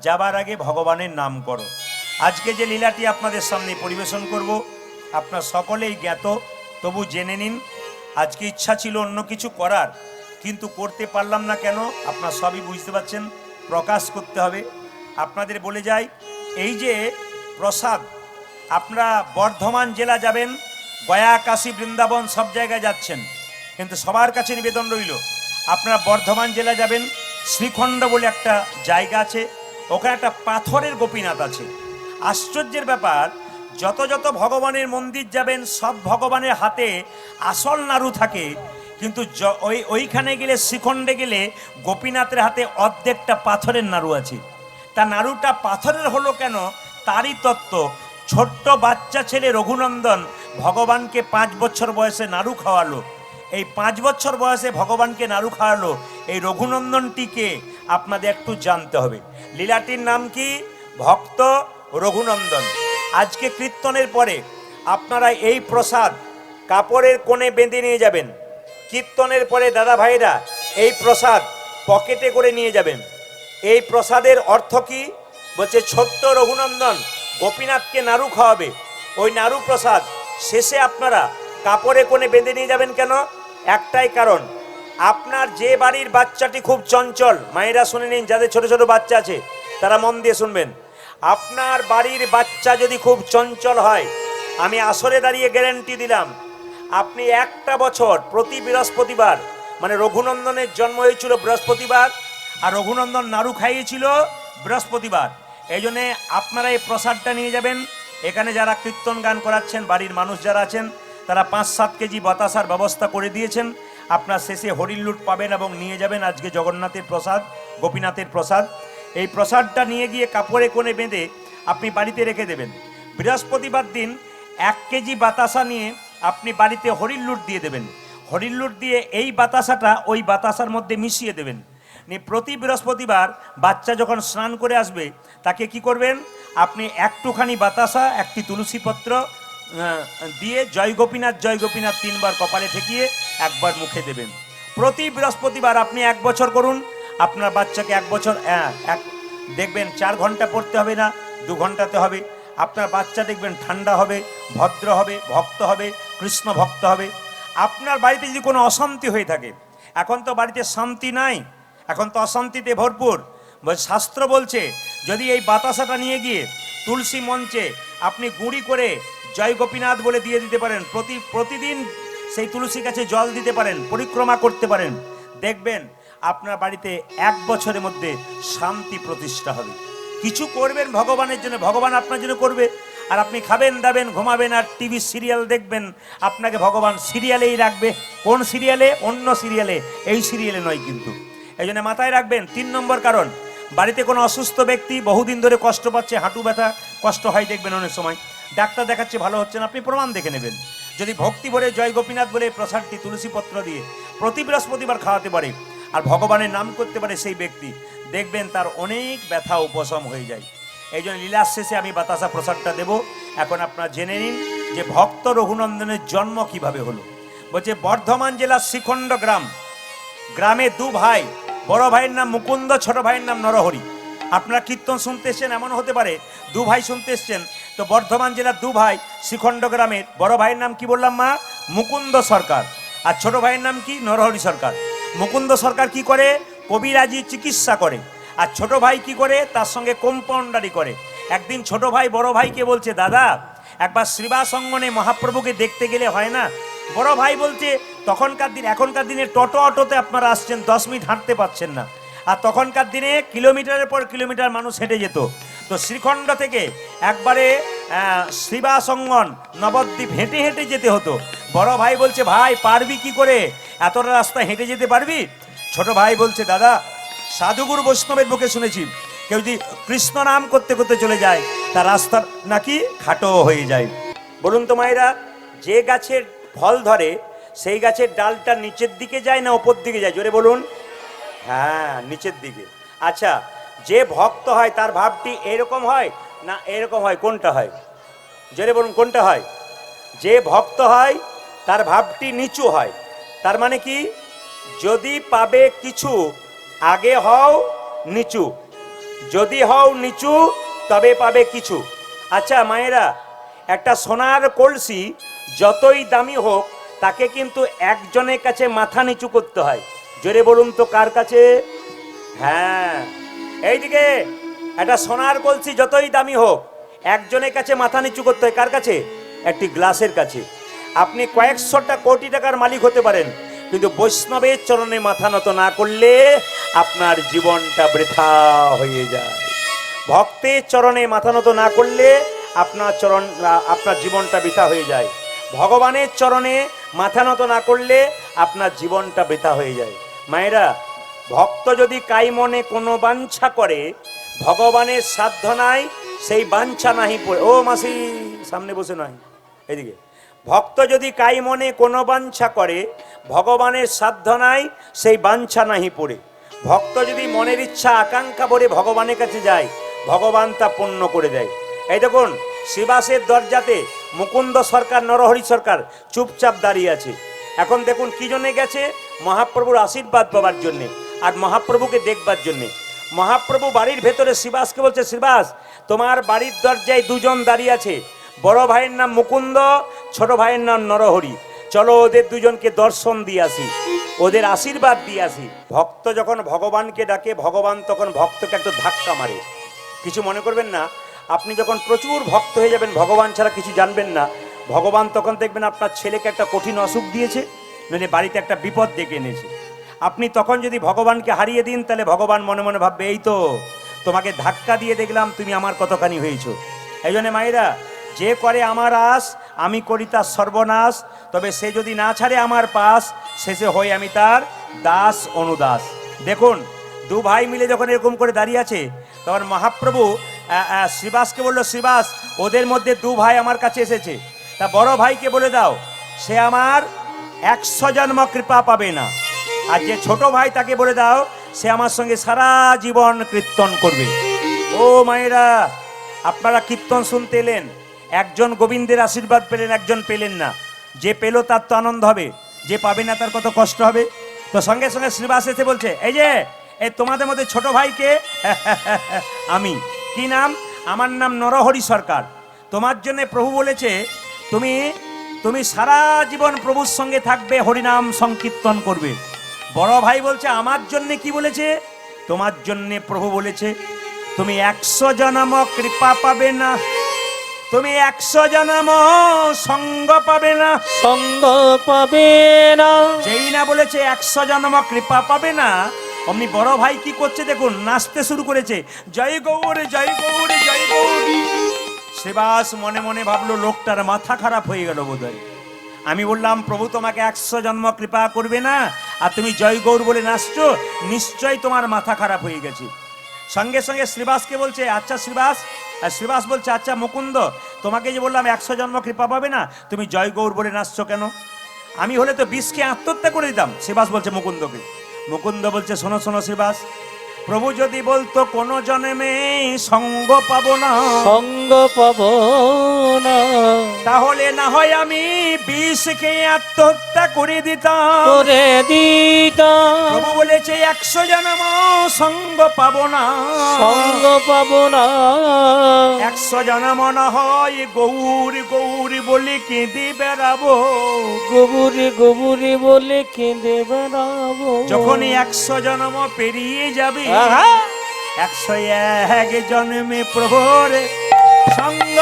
যাবার আগে ভগবানের নাম করো। আজকে যে লীলাটি আপনাদের সামনে পরিবেশন করব, আপনার সকলেই জ্ঞাত, তবু জেনে নিন। আজকে ইচ্ছা ছিল অন্য কিছু করার, কিন্তু করতে পারলাম না। কেন? আপনারা সবই বুঝতে পারছেন, প্রকাশ করতে হবে। আপনাদের বলে যাই, এই যে প্রসাদ, আপনারা বর্ধমান জেলা যাবেন, গয়া, কাশী, বৃন্দাবন সব জায়গায় যাচ্ছেন, কিন্তু সবার কাছে নিবেদন রইল, আপনারা বর্ধমান জেলা যাবেন, শ্রীখণ্ড বলে একটা জায়গা আছে, ওখানে একটা পাথরের গোপীনাথ আছে। আশ্চর্যের ব্যাপার, যত যত ভগবানের মন্দির যাবেন, সব ভগবানের হাতে আসল নাড়ু থাকে, কিন্তু ওইখানে গেলে, শ্রীখণ্ডে গেলে, গোপীনাথের হাতে অর্ধেকটা পাথরের নাড়ু আছে। তা নাড়ুটা পাথরের হলো কেন? তারই তত্ত্ব। ছোট্ট বাচ্চা ছেলে রঘুনন্দন ভগবানকে 5 বছর বয়সে নাড়ু খাওয়ালো। এই 5 বছর বয়সে ভগবানকে নাড়ু খাওয়ালো এই রঘুনন্দনটিকে আপনাদের একটু জানতে হবে। লীলাটির নাম কি? ভক্ত রঘুনন্দন। আজকে কীর্তনের পরে আপনারা এই প্রসাদ কাপড়ের কোণে বেঁধে নিয়ে যাবেন। কীর্তনের পরে দাদা ভাইরা এই প্রসাদ পকেটে করে নিয়ে যাবেন। এই প্রসাদের অর্থ কি? বলছে ছোট্ট রঘুনন্দন গোপীনাথকে নাড়ু খাওয়াবে, ওই নাড়ু প্রসাদ শেষে আপনারা কাপড়ে কোণে বেঁধে নিয়ে যাবেন। কেন? একটাই কারণ, আপনার যে বাড়ির বাচ্চাটি খুব চঞ্চল, মায়েরা শুনে নিন, যাদের ছোট ছোট বাচ্চা আছে তারা মন দিয়ে শুনবেন, আপনার বাড়ির বাচ্চা যদি খুব চঞ্চল হয়, আমি আসরে দাঁড়িয়ে গ্যারান্টি দিলাম, আপনি একটা বছর প্রতি বৃহস্পতিবার, মানে রঘুনন্দনের জন্ম হয়েছিল বৃহস্পতিবার, আর রঘুনন্দন নাড়ু খাইয়েছিল বৃহস্পতিবার। এই জন্যে আপনারা এই প্রসাদটা নিয়ে যাবেন। এখানে যারা কীর্তন গান করাচ্ছেন, বাড়ির মানুষ যারা আছেন, তারা 5-7 কেজি বাতাসার ব্যবস্থা করে দিয়েছেন। আপনার শেষে হরিণ লুট পাবেন এবং নিয়ে যাবেন আজকে জগন্নাথের প্রসাদ, গোপীনাথের প্রসাদ। এই প্রসাদটা নিয়ে গিয়ে কাপড়ে কোণে বেঁধে আপনি বাড়িতে রেখে দেবেন। বৃহস্পতিবার দিন 1 কেজি বাতাসা নিয়ে আপনি বাড়িতে হরিণ লুট দিয়ে দেবেন। হরিণ লুট দিয়ে এই বাতাসাটা ওই বাতাসার মধ্যে মিশিয়ে দেবেন। প্রতি বৃহস্পতিবার বাচ্চা যখন স্নান করে আসবে, তাকে কি করবেন? আপনি একটুখানি বাতাসা, একটি তুলসী পত্র দিয়ে জয় গোপীনাথ 3 বার কপালে ঠেকিয়ে একবার মুখে দেবেন। প্রতি বৃহস্পতিবার আপনি 1 বছর করুন। আপনার বাচ্চাকে 1 বছর দেখবেন 4 ঘন্টা পড়তে হবে না, 2 ঘন্টাতে হবে। আপনার বাচ্চা দেখবেন ঠান্ডা হবে, ভদ্র হবে, ভক্ত হবে, কৃষ্ণ ভক্ত হবে। আপনার বাড়িতে যদি কোনো অশান্তি হয়ে থাকে, এখন তো বাড়িতে শান্তি নাই, এখন তো অশান্তিতে ভরপুর। শাস্ত্র বলছে যদি এই বাতাসাটা নিয়ে গিয়ে তুলসী মঞ্চে আপনি গুঁড়ি করে জয় গোপীনাথ বলে দিয়ে দিতে পারেন, প্রতিদিন সেই তুলসী গাছে জল দিতে পারেন, পরিক্রমা করতে পারেন, দেখবেন আপনার বাড়িতে 1 বছরের মধ্যে শান্তি প্রতিষ্ঠা হবে। কিছু করবেন ভগবানের জন্য, ভগবান আপনার জন্য করবে। আর আপনি খাবেন দাবেন, ঘুমাবেন আর টিভি সিরিয়াল দেখবেন, আপনাকে ভগবান সিরিয়ালেই রাখবে। কোন সিরিয়ালে? অন্য সিরিয়ালে, এই সিরিয়ালে নয়। কিন্তু এই জন্য মাথায় রাখবেন। 3 নম্বর কারণ, বাড়িতে কোনো অসুস্থ ব্যক্তি বহুদিন ধরে কষ্ট পাচ্ছে, হাঁটু ব্যথা কষ্ট হয়, দেখবেন অনেক সময় ডাক্তার দেখাচ্ছে, ভালো হচ্ছে না, আপনি প্রমাণ দেখে নেবেন। যদি ভক্তি ভরে জয় গোপীনাথ বলে প্রসাদটি তুলসী পত্র দিয়ে প্রতি বৃহস্পতিবার খাওয়াতে পারে আর ভগবানের নাম করতে পারে সেই ব্যক্তি, দেখবেন তার অনেক ব্যথা উপশম হয়ে যায়। এই জন্য লীলার শেষে আমি বাতাসা প্রসাদটা দেব। এখন আপনারা জেনে নিন যে ভক্ত রঘুনন্দনের জন্ম কিভাবে হলো। বলছে বর্ধমান জেলার শ্রীখণ্ড গ্রামে 2 ভাই, বড় ভাইয়ের নাম মুকুন্দ, ছোট ভাইয়ের নাম নরহরি। আপনারা কীর্তন শুনতে এসছেন, এমন হতে পারে 2 ভাই শুনতে এসছেন। তো বর্ধমান জেলার 2 ভাই, শ্রীখণ্ড গ্রামের বড় ভাইয়ের নাম কি বললাম মা? মুকুন্দ সরকার। আর ছোট ভাইয়ের নাম কি? নরহরি সরকার। মুকুন্দ সরকার কি করে? কবিরাজি চিকিৎসা করে, আর ছোট ভাই কি করে, তার সঙ্গে কম্পাউন্ডারি করে। একদিন ছোট ভাই বড় ভাইকে বলছে, দাদা একবার শ্রীবাস অঙ্গনে মহাপ্রভুকে দেখতে গেলে হয় না? বড় ভাই বলছে, এখনকার দিনে টোটো অটোতে আপনারা আসছেন, 10 মিনিট হাঁটতে পারছেন না, আর তখনকার দিনে কিলোমিটারের পর কিলোমিটার মানুষ হেঁটে যেত। তো শ্রীখণ্ড থেকে একবারে শ্রীবাস অঙ্গন নবদ্বীপ হেঁটে হেঁটে যেতে হতো। বড় ভাই বলছে, ভাই পারবি কি করে, এতটা রাস্তা হেঁটে যেতে পারবি? ছোট ভাই বলছে, দাদা সাধুগুরু বৈষ্ণবের মুখে শুনেছি, কেউ যদি কৃষ্ণ নাম করতে করতে চলে যায় তার রাস্তা নাকি খাটো হয়ে যায়। বলুন তো মায়েরা, যে গাছের ফল ধরে সেই গাছের ডালটা নিচের দিকে যায় না ওপর দিকে যায়? জোরে বলুন। হ্যাঁ, নিচের দিকে। আচ্ছা, যে ভক্ত হয় তার ভাবটি এরকম হয় না এরকম হয়? কোনটা হয়? জোরে বলুন, কোনটা হয়? যে ভক্ত হয় তার ভাবটি নিচু হয়। তার মানে কি, যদি পাবে কিছু আগে হও নিচু, যদি হও নিচু তবে পাবে কিছু। আচ্ছা মায়েরা, একটা সোনার কলসি যতই দামি হোক তাকে কিন্তু একজনের কাছে মাথা নিচু করতে হয়। জোরে বলুন তো, কার কাছে? হ্যাঁ, এইদিকে একটা সোনার কলসি যতই দামি হোক একজনের কাছে মাথা নিচু করতে হয়। কার কাছে? একটি গ্লাসের কাছে। আপনি কয়েকশোটা কোটি টাকার মালিক হতে পারেন, কিন্তু বৈষ্ণবের চরণে মাথা নত না করলে আপনার জীবনটা বৃথা হয়ে যায়। ভক্তের চরণে মাথা নত না করলে আপনার জীবনটা বৃথা হয়ে যায়। ভগবানের চরণে মাথা নত না করলে আপনার জীবনটা বৃথা হয়ে যায়। মায়েরা, ভক্ত যদি কাই মনে কোনো বাঞ্ছা করে, ভগবানের সাধ্য নাই সেই বাঞ্ছা নাহি পড়ে। ও মাসি সামনে বসে নয়, এদিকে। ভক্ত যদি কাই মনে কোনো বাঞ্ছা করে, ভগবানের সাধ্য নাই সেই বাঞ্ছা নাহি পড়ে। ভক্ত যদি মনের ইচ্ছা আকাঙ্ক্ষা ভরে ভগবানের কাছে যায়, ভগবান তা পূর্ণ করে দেয়। এই দেখুন, শ্রীবাসের দরজাতে মুকুন্দ সরকার, নরহরি সরকার চুপচাপ দাঁড়িয়ে আছে। এখন দেখুন কি জন্যে গেছে? মহাপ্রভুর আশীর্বাদ পাবার জন্যে আর মহাপ্রভুকে দেখবার জন্যে। মহাপ্রভু বাড়ির ভেতরে শ্রীবাসকে বলছে, শ্রীবাস তোমার বাড়ির দরজায় দুজন দাঁড়িয়ে আছে, বড় ভাইয়ের নাম মুকুন্দ, ছোট ভাইয়ের নাম নরহরি। চলো ওদের দুজনকে দর্শন দিয়ে আসি, ওদের আশীর্বাদ দিয়ে আসি। ভক্ত যখন ভগবানকে ডাকে, ভগবান তখন ভক্তকে একটু ধাক্কা মারে। কিছু মনে করবেন না, আপনি যখন প্রচুর ভক্ত হয়ে যাবেন, ভগবান ছাড়া কিছু জানবেন না, ভগবান তখন দেখবেন আপনার ছেলেকে একটা কঠিন অসুখ দিয়েছে, নইলে বাড়িতে একটা বিপদ ডেকে এনেছে। আপনি তখন যদি ভগবানকে হারিয়ে দিন, তাহলে ভগবান মনে মনে ভাববে, এই তো তোমাকে ধাক্কা দিয়ে দেখলাম তুমি আমার কতখানি হয়েছো। এই জন্য মায়েরা, যে করে আমার আস আমি করি তার সর্বনাশ, তবে সে যদি না ছাড়ে আমার পাশ, শেষে হই আমি তার দাস অনুদাস। দেখুন, দু ভাই মিলে যখন এরকম করে দাঁড়িয়ে আছে, তখন মহাপ্রভু শ্রীবাসকে বলল, শ্রীবাস ওদের মধ্যে দু ভাই আমার কাছে এসেছে, তা বড় ভাইকে বলে দাও সে আমার 100 জন্ম কৃপা পাবে না, আর যে ছোট ভাই তাকে বলে দাও সে আমার সঙ্গে সারা জীবন কীর্তন করবে। ও মায়েরা, আপনারা কীর্তন শুনতে এলেন, একজন গোবিন্দের আশীর্বাদ পেলেন, একজন পেলেন না। যে পেল তার তো আনন্দ হবে, যে পাবে না তার কত কষ্ট হবে। তো সঙ্গে সঙ্গে শ্রীবাস এসে বলছে, এই যে এই তোমাদের মধ্যে ছোট ভাইকে আমি। কি নাম? আমার নাম নরহরি সরকার। তোমার জন্য প্রভু বলেছে তুমি তুমি সারা জীবন প্রভুর সঙ্গে থাকবে, হরিনাম সংকীর্তন করবে। বড় ভাই বলছে, আমার জন্য কি বলেছে? তোমার জন্য প্রভু বলেছে তুমি 100 জন্ম কৃপা পাবে না, তুমি 100 জন্ম সঙ্গ পাবে না, সঙ্গ পাবে না। যেই না বলেছে 100 জন্ম কৃপা পাবে না, অমনি বড় ভাই কি করছে দেখুন, নাচতে শুরু করেছে, জয় গৌর জয় গৌর জয় গৌর। শ্রীবাস মনে মনে ভাবলো, লোকটার মাথা খারাপ হয়ে গেল বোধহয়। আমি বললাম প্রভু তোমাকে 100 জন্ম কৃপা করবে না, আর তুমি জয় গৌর বলে নাচছো, নিশ্চয়ই তোমার মাথা খারাপ হয়ে গেছে। সঙ্গে সঙ্গে শ্রীবাসকে বলছে, আচ্ছা শ্রীবাস, আর শ্রীবাস বলছে, আচ্ছা মুকুন্দ, তোমাকে যে বললাম 100 জন্ম কৃপা পাবে না, তুমি জয় গৌর বলে নাচছো কেন? আমি হলে তো বিষকে আত্মহত্যা করে দিতাম। শ্রীবাস বলছে মুকুন্দকে। মুকুন্দ বলছে, শোনো শোনো শ্রীবাস, প্রভু যদি বলতো কোন জন্মে সঙ্গ পাবো না, সঙ্গ পাব না, তাহলে না হয় আমি বিষ খেয়ে আত্মহত্যা করে দিতাম। করে দিতাম। প্রভু বলেছে 100 জন্ম সঙ্গ পাবো না, সঙ্গ পাব না, 100 জন্ম না হয় গৌর গৌর বলে কেঁদে বেড়াবো। গোবরে গোবরে বলে কেঁদে বেড়াবো। যখনই 100 জন্ম পেরিয়ে যাবে, আহা! 101 জন্মে প্রভুর সঙ্গ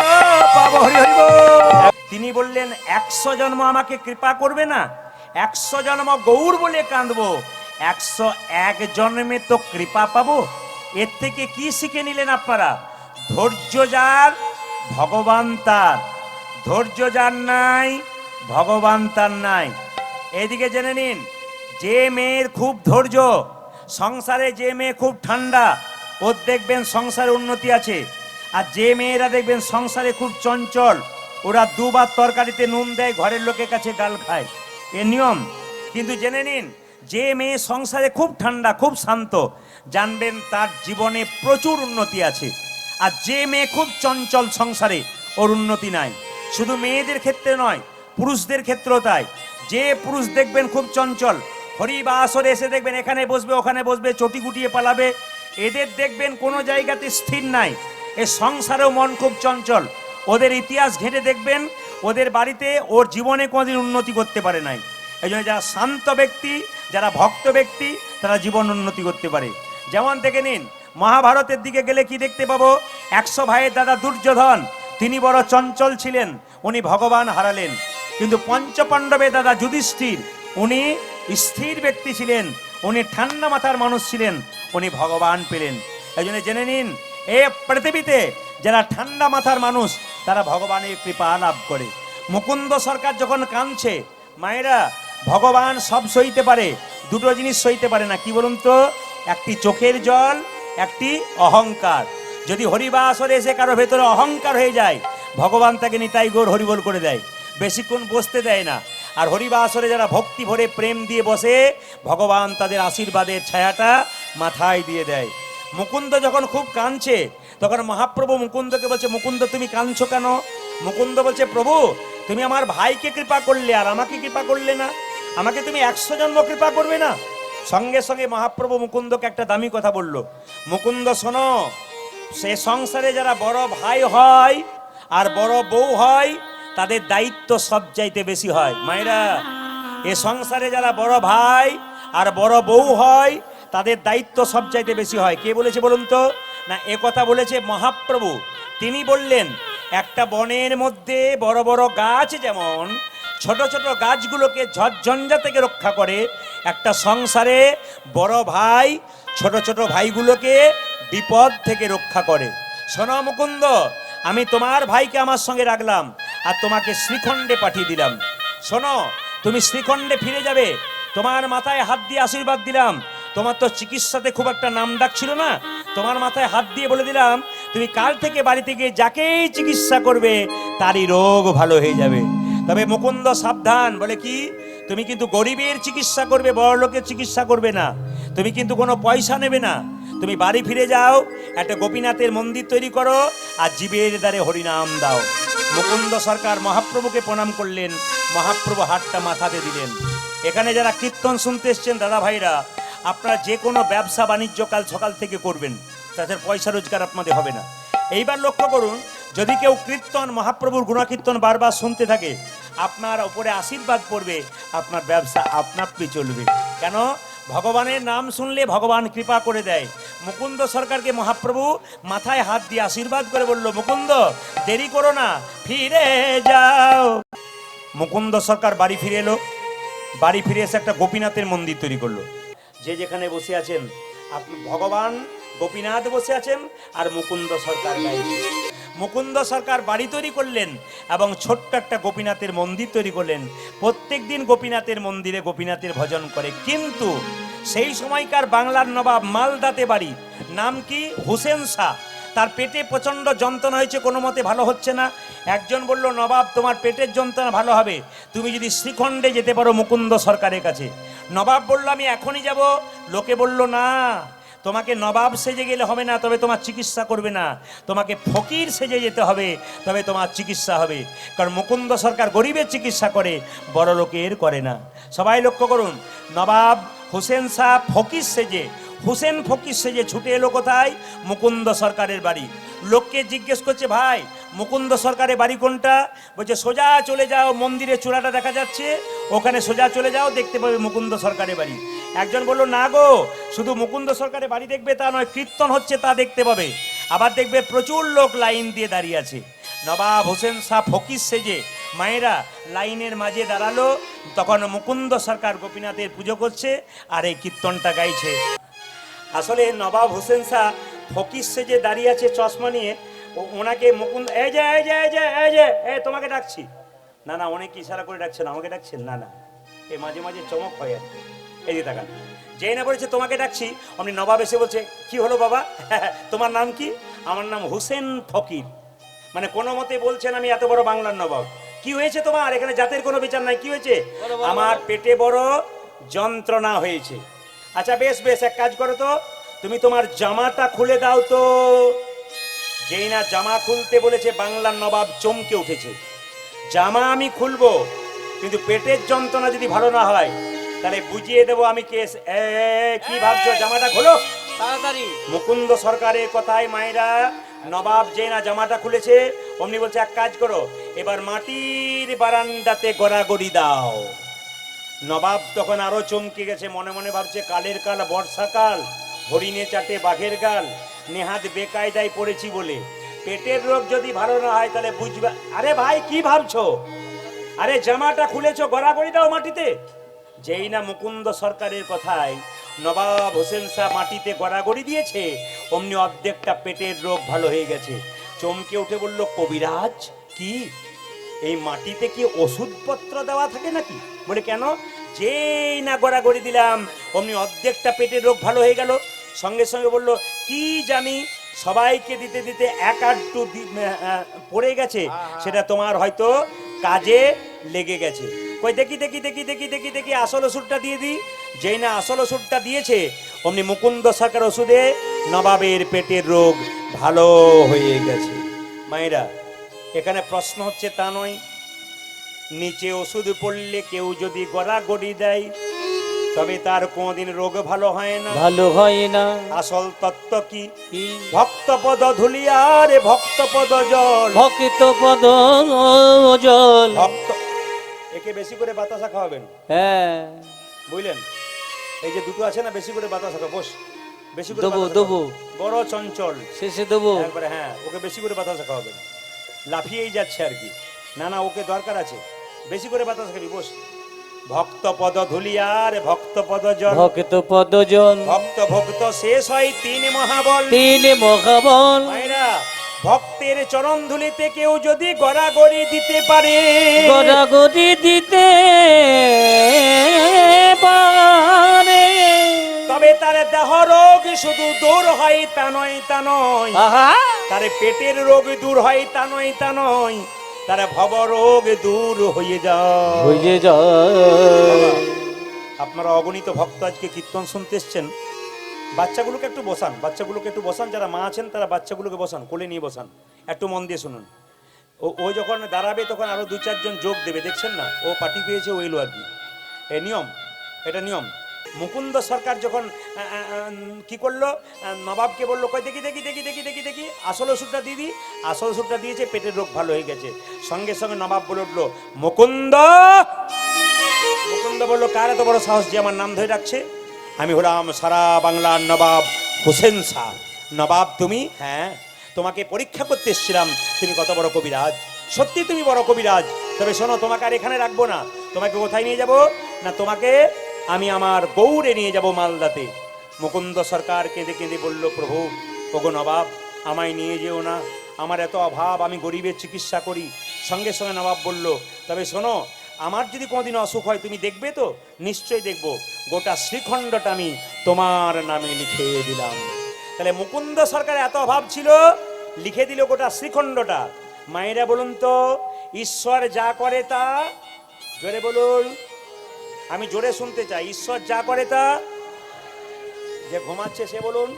পাবো। হরি হরি বল। তিনি বললেন 100 জন্ম আমাকে কৃপা করবে না, 100 জন্ম গৌর বলে কাঁদবো, 101 জন্মে তো কৃপা পাবো। এর থেকে কি শিখে নিলেন আপনারা? ধৈর্য যার ভগবান তার, ধৈর্য যার নাই ভগবান তার নাই। এইদিকে জেনে নিন, যে মেয়ের খুব ধৈর্য, সংসারে যে মেয়ে খুব ঠান্ডা, ওর দেখবেন সংসারে উন্নতি আছে। আর যে মেয়েরা দেখবেন সংসারে খুব চঞ্চল, ওরা দুবার তরকারিতে নুন দেয়, ঘরের লোকের কাছে গাল খায়, এ নিয়ম। কিন্তু জেনে নিন, যে মেয়ে সংসারে খুব ঠান্ডা খুব শান্ত, জানবেন তার জীবনে প্রচুর উন্নতি আছে। আর যে মেয়ে খুব চঞ্চল সংসারে, ওর উন্নতি নাই। শুধু মেয়েদের ক্ষেত্রে নয়, পুরুষদের ক্ষেত্রেও তাই। যে পুরুষ দেখবেন খুব চঞ্চল, হরি বা আসরে এসে দেখবেন এখানে বসবে ওখানে বসবে, চটি গুটিয়ে পালাবে, এদের দেখবেন কোনো জায়গাতে স্থির নাই। এ সংসারেও মন খুব চঞ্চল। ওদের ইতিহাস ঘেঁটে দেখবেন ওদের বাড়িতে ওর জীবনে কোনোদিন উন্নতি করতে পারে নাই। এই জন্য যারা শান্ত ব্যক্তি, যারা ভক্ত ব্যক্তি, তারা জীবন উন্নতি করতে পারে। যেমন দেখে নিন, মহাভারতের দিকে গেলে কি দেখতে পাবো? 100 ভাইয়ের দাদা দুর্যোধন, তিনি বড় চঞ্চল ছিলেন, উনি ভগবান হারালেন। কিন্তু পঞ্চপাণ্ডবের দাদা যুধিষ্ঠির, উনি স্থির ব্যক্তি ছিলেন, উনি ঠান্ডা মাথার মানুষ ছিলেন, উনি ভগবান পেলেন। এই জন্য জেনে নিন, এ পৃথিবীতে যারা ঠান্ডা মাথার মানুষ, তারা ভগবানের কৃপা লাভ করে। মুকুন্দ সরকার যখন কাঁদছে, মায়েরা, ভগবান সব সইতে পারে, দুটো জিনিস সইতে পারে না, কি বলুন তো? একটি চোখের জল, একটি অহংকার। যদি হরিবাসরে এসে কারো ভেতরে অহংকার হয়ে যায়, ভগবান তাকে নিতাই গৌর হরিবল করে দেয়, বেশিক্ষণ বসতে দেয় না। আর হরিবাসরে যারা ভক্তি ভরে প্রেম দিয়ে বসে, ভগবান তাদের আশীর্বাদের ছায়াটা মাথায় দিয়ে দেয়। মুকুন্দ যখন খুব কাঁদছে, তখন মহাপ্রভু মুকুন্দকে বলছে, মুকুন্দ তুমি কাঁদছো কেন? মুকুন্দ বলছে, প্রভু তুমি আমার ভাইকে কৃপা করলে আর আমাকে কৃপা করলে না, আমাকে তুমি 100 জন্ম কৃপা করবে না? সঙ্গে সঙ্গে মহাপ্রভু মুকুন্দকে একটা দামি কথা বলল, মুকুন্দ শোনো, সে সংসারে যারা বড় ভাই হয় আর বড় বউ হয়, তাদের দায়িত্ব সবচাইতে বেশি হয়। মায়েরা, এ সংসারে যারা বড় ভাই আর বড় বউ হয়, তাদের দায়িত্ব সবচাইতে বেশি হয়। কে বলেছে বলুন তো? না, এ কথা বলেছে মহাপ্রভু। তিনি বললেন, একটা বনের মধ্যে বড় বড় গাছ যেমন ছোট ছোট গাছগুলোকে ঝড়ঝঞ্ঝা থেকে রক্ষা করে, একটা সংসারে বড় ভাই ছোট ছোট ভাইগুলোকে বিপদ থেকে রক্ষা করে। শোনো মুকুন্দ, আমি তোমার ভাইকে আমার সঙ্গে রাখলাম আর তোমাকে শ্রীখণ্ডে পাঠিয়ে দিলাম। শোনো, তুমি শ্রীখণ্ডে ফিরে যাবে, তোমার মাথায় হাত দিয়ে আশীর্বাদ দিলাম। তোমার তো চিকিৎসাতে খুব একটা নাম ডাক ছিল না, তোমার মাথায় হাত দিয়ে বলে দিলাম, তুমি কাল থেকে বাড়িতে গিয়ে যাকেই চিকিৎসা করবে তারই রোগ ভালো হয়ে যাবে। তবে মুকুন্দ সাবধান, বলে কি? তুমি কিন্তু গরিবের চিকিৎসা করবে, বড় লোকের চিকিৎসা করবে না, তুমি কিন্তু কোনো পয়সা নেবে না। তুমি বাড়ি ফিরে যাও, একটা গোপীনাথের মন্দির তৈরি করো আর জীবের দ্বারে হরিনাম দাও। মুকুন্দ সরকার মহাপ্রভুকে প্রণাম করলেন, মহাপ্রভু হাতটা মাথাতে দিলেন। এখানে যারা কীর্তন শুনতে এসছেন দাদা ভাইরা, আপনারা যে কোনো ব্যবসা বাণিজ্য কাল সকাল থেকে করবেন, তাদের পয়সা রোজগার আপনাদের হবে না। এইবার লক্ষ্য করুন, যদি কেউ কীর্তন মহাপ্রভুর গুণকীর্তন বারবার শুনতে থাকে, আপনার উপরে আশীর্বাদ পড়বে, আপনার ব্যবসা আপনা-আপনি চলবে। কেন? ভগবানের নাম শুনলে ভগবান কৃপা করে দেয়। মুকুন্দ সরকারকে মহাপ্রভু মাথায় হাত দিয়ে আশীর্বাদ করে বলল, মুকুন্দ দেরি করো না, ফিরে যাও। মুকুন্দ সরকার বাড়ি ফিরে এলো, বাড়ি ফিরে এসে একটা গোপীনাথের মন্দির তৈরি করলো। যে যেখানে বসে আছেন, আপনি ভগবান গোপীনাথ বসে আছেন আর মুকুন্দ সরকার গাইছে। মুকুন্দ সরকার বাড়ি তৈরি করলেন এবং ছোট্ট একটা গোপীনাথের মন্দির তৈরি করলেন। প্রত্যেক দিন গোপীনাথের মন্দিরে গোপীনাথের ভজন করে। কিন্তু সেই সময়কার বাংলার নবাব, মালদাতে বাড়ি, নাম কি? হুসেন শাহ। তার পেটে প্রচণ্ড যন্ত্রণা হয়েছে, কোনো মতে ভালো হচ্ছে না। একজন বলল, নবাব তোমার পেটের যন্ত্রণা ভালো হবে তুমি যদি শ্রীখণ্ডে যেতে পারো মুকুন্দ সরকারের কাছে। নবাব বলল, আমি এখনই যাব। লোকে বলল, না, তোমাকে নবাব সেজে গেলে হবে না, তবে তোমার চিকিৎসা করবে না। তোমাকে ফকির সেজে যেতে হবে, তবে তোমার চিকিৎসা হবে। কারণ মুকুন্দ সরকার গরিবের চিকিৎসা করে, বড় লোকের করে না। সবাই লক্ষ্য করুন, নবাব হোসেন শাহ ফকির সেজে, হুসেন ফকির সেজে ছুটে এলো কোথায়? মুকুন্দ সরকারের বাড়ি। লোককে জিজ্ঞেস করছে, ভাই মুকুন্দ সরকারের বাড়ি কোনটা? বলছে সোজা চলে যাও, মন্দিরের চূড়াটা দেখা যাচ্ছে, ওখানে সোজা চলে যাও, দেখতে পাবে মুকুন্দ সরকারের বাড়ি। একজন বলল, না গো, শুধু মুকুন্দ সরকারের বাড়ি দেখবে তা নয়, কীর্তন হচ্ছে তা দেখতে পাবে। আবার দেখবে প্রচুর লোক লাইন দিয়ে দাঁড়িয়ে আছে। নবাব হোসেন শাহ ফকির সেজে মায়েরা লাইনের মাঝে দাঁড়ালো, তখন মুকুন্দ সরকার গোপীনাথের পুজো করছে আর এই কীর্তনটা গাইছে। আসলে নবাব হোসেন শাহ ফকির সেজে দাঁড়িয়ে আছে চশমা নিয়ে, ওনাকে মুকুন্দ এই যে এই যে এই যে এই যে এই তোমাকে ডাকছি। না না, অনেকে ইশারা করে ডাকছেন, আমাকে ডাকছেন না না, এই মাঝে মাঝে চমক হয় আর কি। এই যে তাকান, যেই না বলেছে তোমাকে ডাকছি, আপনি নবাব এসে বলছে, কি হলো বাবা, তোমার নাম কি? আমার নাম হোসেন ফকির। মানে কোনো মতে বলছেন আমি এত বড় বাংলার নবাব। কি হয়েছে তোমার? এখানে জাতের কোনো বিচার নাই, কি হয়েছে? আমার পেটে বড় যন্ত্রণা হয়েছে। আচ্ছা বেশ বেশ, এক কাজ করো তো, তুমি তোমার জামাটা খুলে দাও তো। যেই না জামা খুলতে বলেছে, বাংলার নবাব চমকে উঠেছে। জামা আমি খুলবো, কিন্তু পেটের যন্ত্রণা যদি ভালো না হয় তাহলে বুঝিয়ে দেবো আমি কেস। কি ভাবছো? জামাটা খোলো তাড়াতাড়ি। মুকুন্দ সরকারের কথায় মায়েরা, নবাব যেই না জামাটা খুলেছে, অমনি বলছে, এক কাজ করো, এবার মাটির বারান্দাতে গড়াগড়ি দাও। নবাব তখন আরো চমকে গেছে, মনে মনে ভাবছে, কালের কাল বর্ষাকাল, হরিণে চাটে বাঘের গাল, নেহাত বেকায়দায় পড়েছি বলে। পেটের রোগ যদি ভালো না হয় তাহলে বুঝবে। আরে ভাই কি ভাবছো? আরে জামাটা খুলেছো, গড়াগড়ি দাও মাটিতে। যেই না মুকুন্দ সরকারের কথায় নবাব হোসেন শাহ মাটিতে গড়াগড়ি দিয়েছে, অমনি অর্ধেকটা পেটের রোগ ভালো হয়ে গেছে। চমকে উঠে বলল, কবিরাজ কি এই মাটিতে কি ওষুধপত্র দেওয়া থাকে নাকি? বলে কেন? যেই না গড়াগড়ি দিলাম অমনি অর্ধেকটা পেটের রোগ ভালো হয়ে গেল। সঙ্গে সঙ্গে বলল, কি জানি সবাইকে দিতে দিতে এক আধটু পড়ে গেছে, সেটা তোমার হয়তো কাজে লেগে গেছে। কই দেখি দেখি দেখি দেখি দেখি দেখি আসল ওষুধটা দিয়ে দিই। যেই না আসল ওষুধটা দিয়েছে, অমনি মুকুন্দ সরকার ওষুধে নবাবের পেটের রোগ ভালো হয়ে গেছে। মায়েরা, এখানে প্রশ্ন হচ্ছে তা নয়, নিচে ওষুধ পড়লে কেউ যদি গড়াগড়ি দেয় তবে তার কোনদিন রোগ ভালো হয় না, ভালো হয় না। আসল তত্ত্ব কি? কি? ভক্তপদ ধুলিয়ারে ভক্তপদ জল, ভক্ত পদ জল। ভক্ত, একে বেশি করে বাতাসা খাওয়াবেন, হ্যাঁ বুঝলেন? এই যে দুটো আছে না, বেশি করে বাতাসা খাও, বস, বেশি করে দেবো বাতাসা দেবো, খাও। বড় চঞ্চল, শেষে দেবো। একবারে হ্যাঁ, ওকে বেশি করে বাতাসা খাওয়াবেন, লাফিয়েই যাচ্ছে আর কি। না না, ওকে দরকার আছে, বেশি করে বাতাস খাবি, বস। ভক্ত পদ ধুলিয়ার ভক্ত পদ জল, ভক্ত পদ জল। ভক্ত ভক্ত শেষ হয় তিন মহাবল। তিন মহাবল। মায়েরা, ভক্তের চরণ ধুলিতে কেউ যদি গড়াগড়ি দিতে পারে, গড়াগড়ি দিতে পারে, তবে তার দেহ রোগ শুধু দূর হয় তা নয়, তা নয়। আহা, তার পেটের রোগ দূর হয় তা নয়, তা নয়, তার ভব রোগ দূর হয়ে যায়। হয়ে যায়। আপনারা অগণিত ভক্ত আজকে কীর্তন শুনতে এসছেন, বাচ্চাগুলোকে একটু বসান, বাচ্চাগুলোকে একটু বসান, যারা মা আছেন তারা বাচ্চাগুলোকে বসান, কোলে নিয়ে বসান, একটু মন দিয়ে শুনুন। ও যখন দাঁড়াবে তখন আরো দু চারজন যোগ দেবে, দেখছেন না, ও পার্টি পেয়েছে, ও এলো আর কি। এ নিয়ম, এটা নিয়ম। মুকুন্দ সরকার যখন কি করলো, নবাবকে বললো, কই দেখি দেখি দেখি দেখি দেখি দেখি আসল ওষুধটা দিয়ে দিই। আসল ওষুধটা দিয়েছে, পেটের রোগ ভালো হয়ে গেছে। সঙ্গে সঙ্গে নবাব বলে উঠলো, মুকুন্দ। মুকুন্দ বললো, কার এত বড় সাহস যে আমার নাম ধরে রাখছে? আমি হলাম সারা বাংলার নবাব হোসেন শাহ। নবাব তুমি? হ্যাঁ, তোমাকে পরীক্ষা করতে এসেছিলাম, তুমি কত বড় কবিরাজ। সত্যি তুমি বড় কবিরাজ। তবে শোনো, তোমাকে আর এখানে রাখবো না। তোমাকে কোথায় নিয়ে যাব না, তোমাকে আমি আমার গৌড়ে নিয়ে যাব, মালদাতে। মুকুন্দ সরকার কেঁদে কেঁদে বলল, প্রভু, ওগো নবাব, আমায় নিয়ে যেও না, আমার এত অভাব, আমি গরিবের চিকিৎসা করি। সঙ্গে সঙ্গে নবাব বলল, তবে শোনো, আমার যদি কোনোদিন অসুখ হয় তুমি দেখবে তো? নিশ্চয়ই দেখবো, গোটা শ্রীখণ্ডটা আমি তোমার নামে লিখে দিলাম। তাহলে মুকুন্দ সরকার এত অভাব ছিল, লিখে দিল গোটা শ্রীখণ্ডটা। মায়েরা বলুন তো, ঈশ্বর যা করে তা, জোরে বলুন, আমি জোরে শুনতে চাই, ঈশ্বর যা করে তা। যে ঘুমাচ্ছে সে বলুন।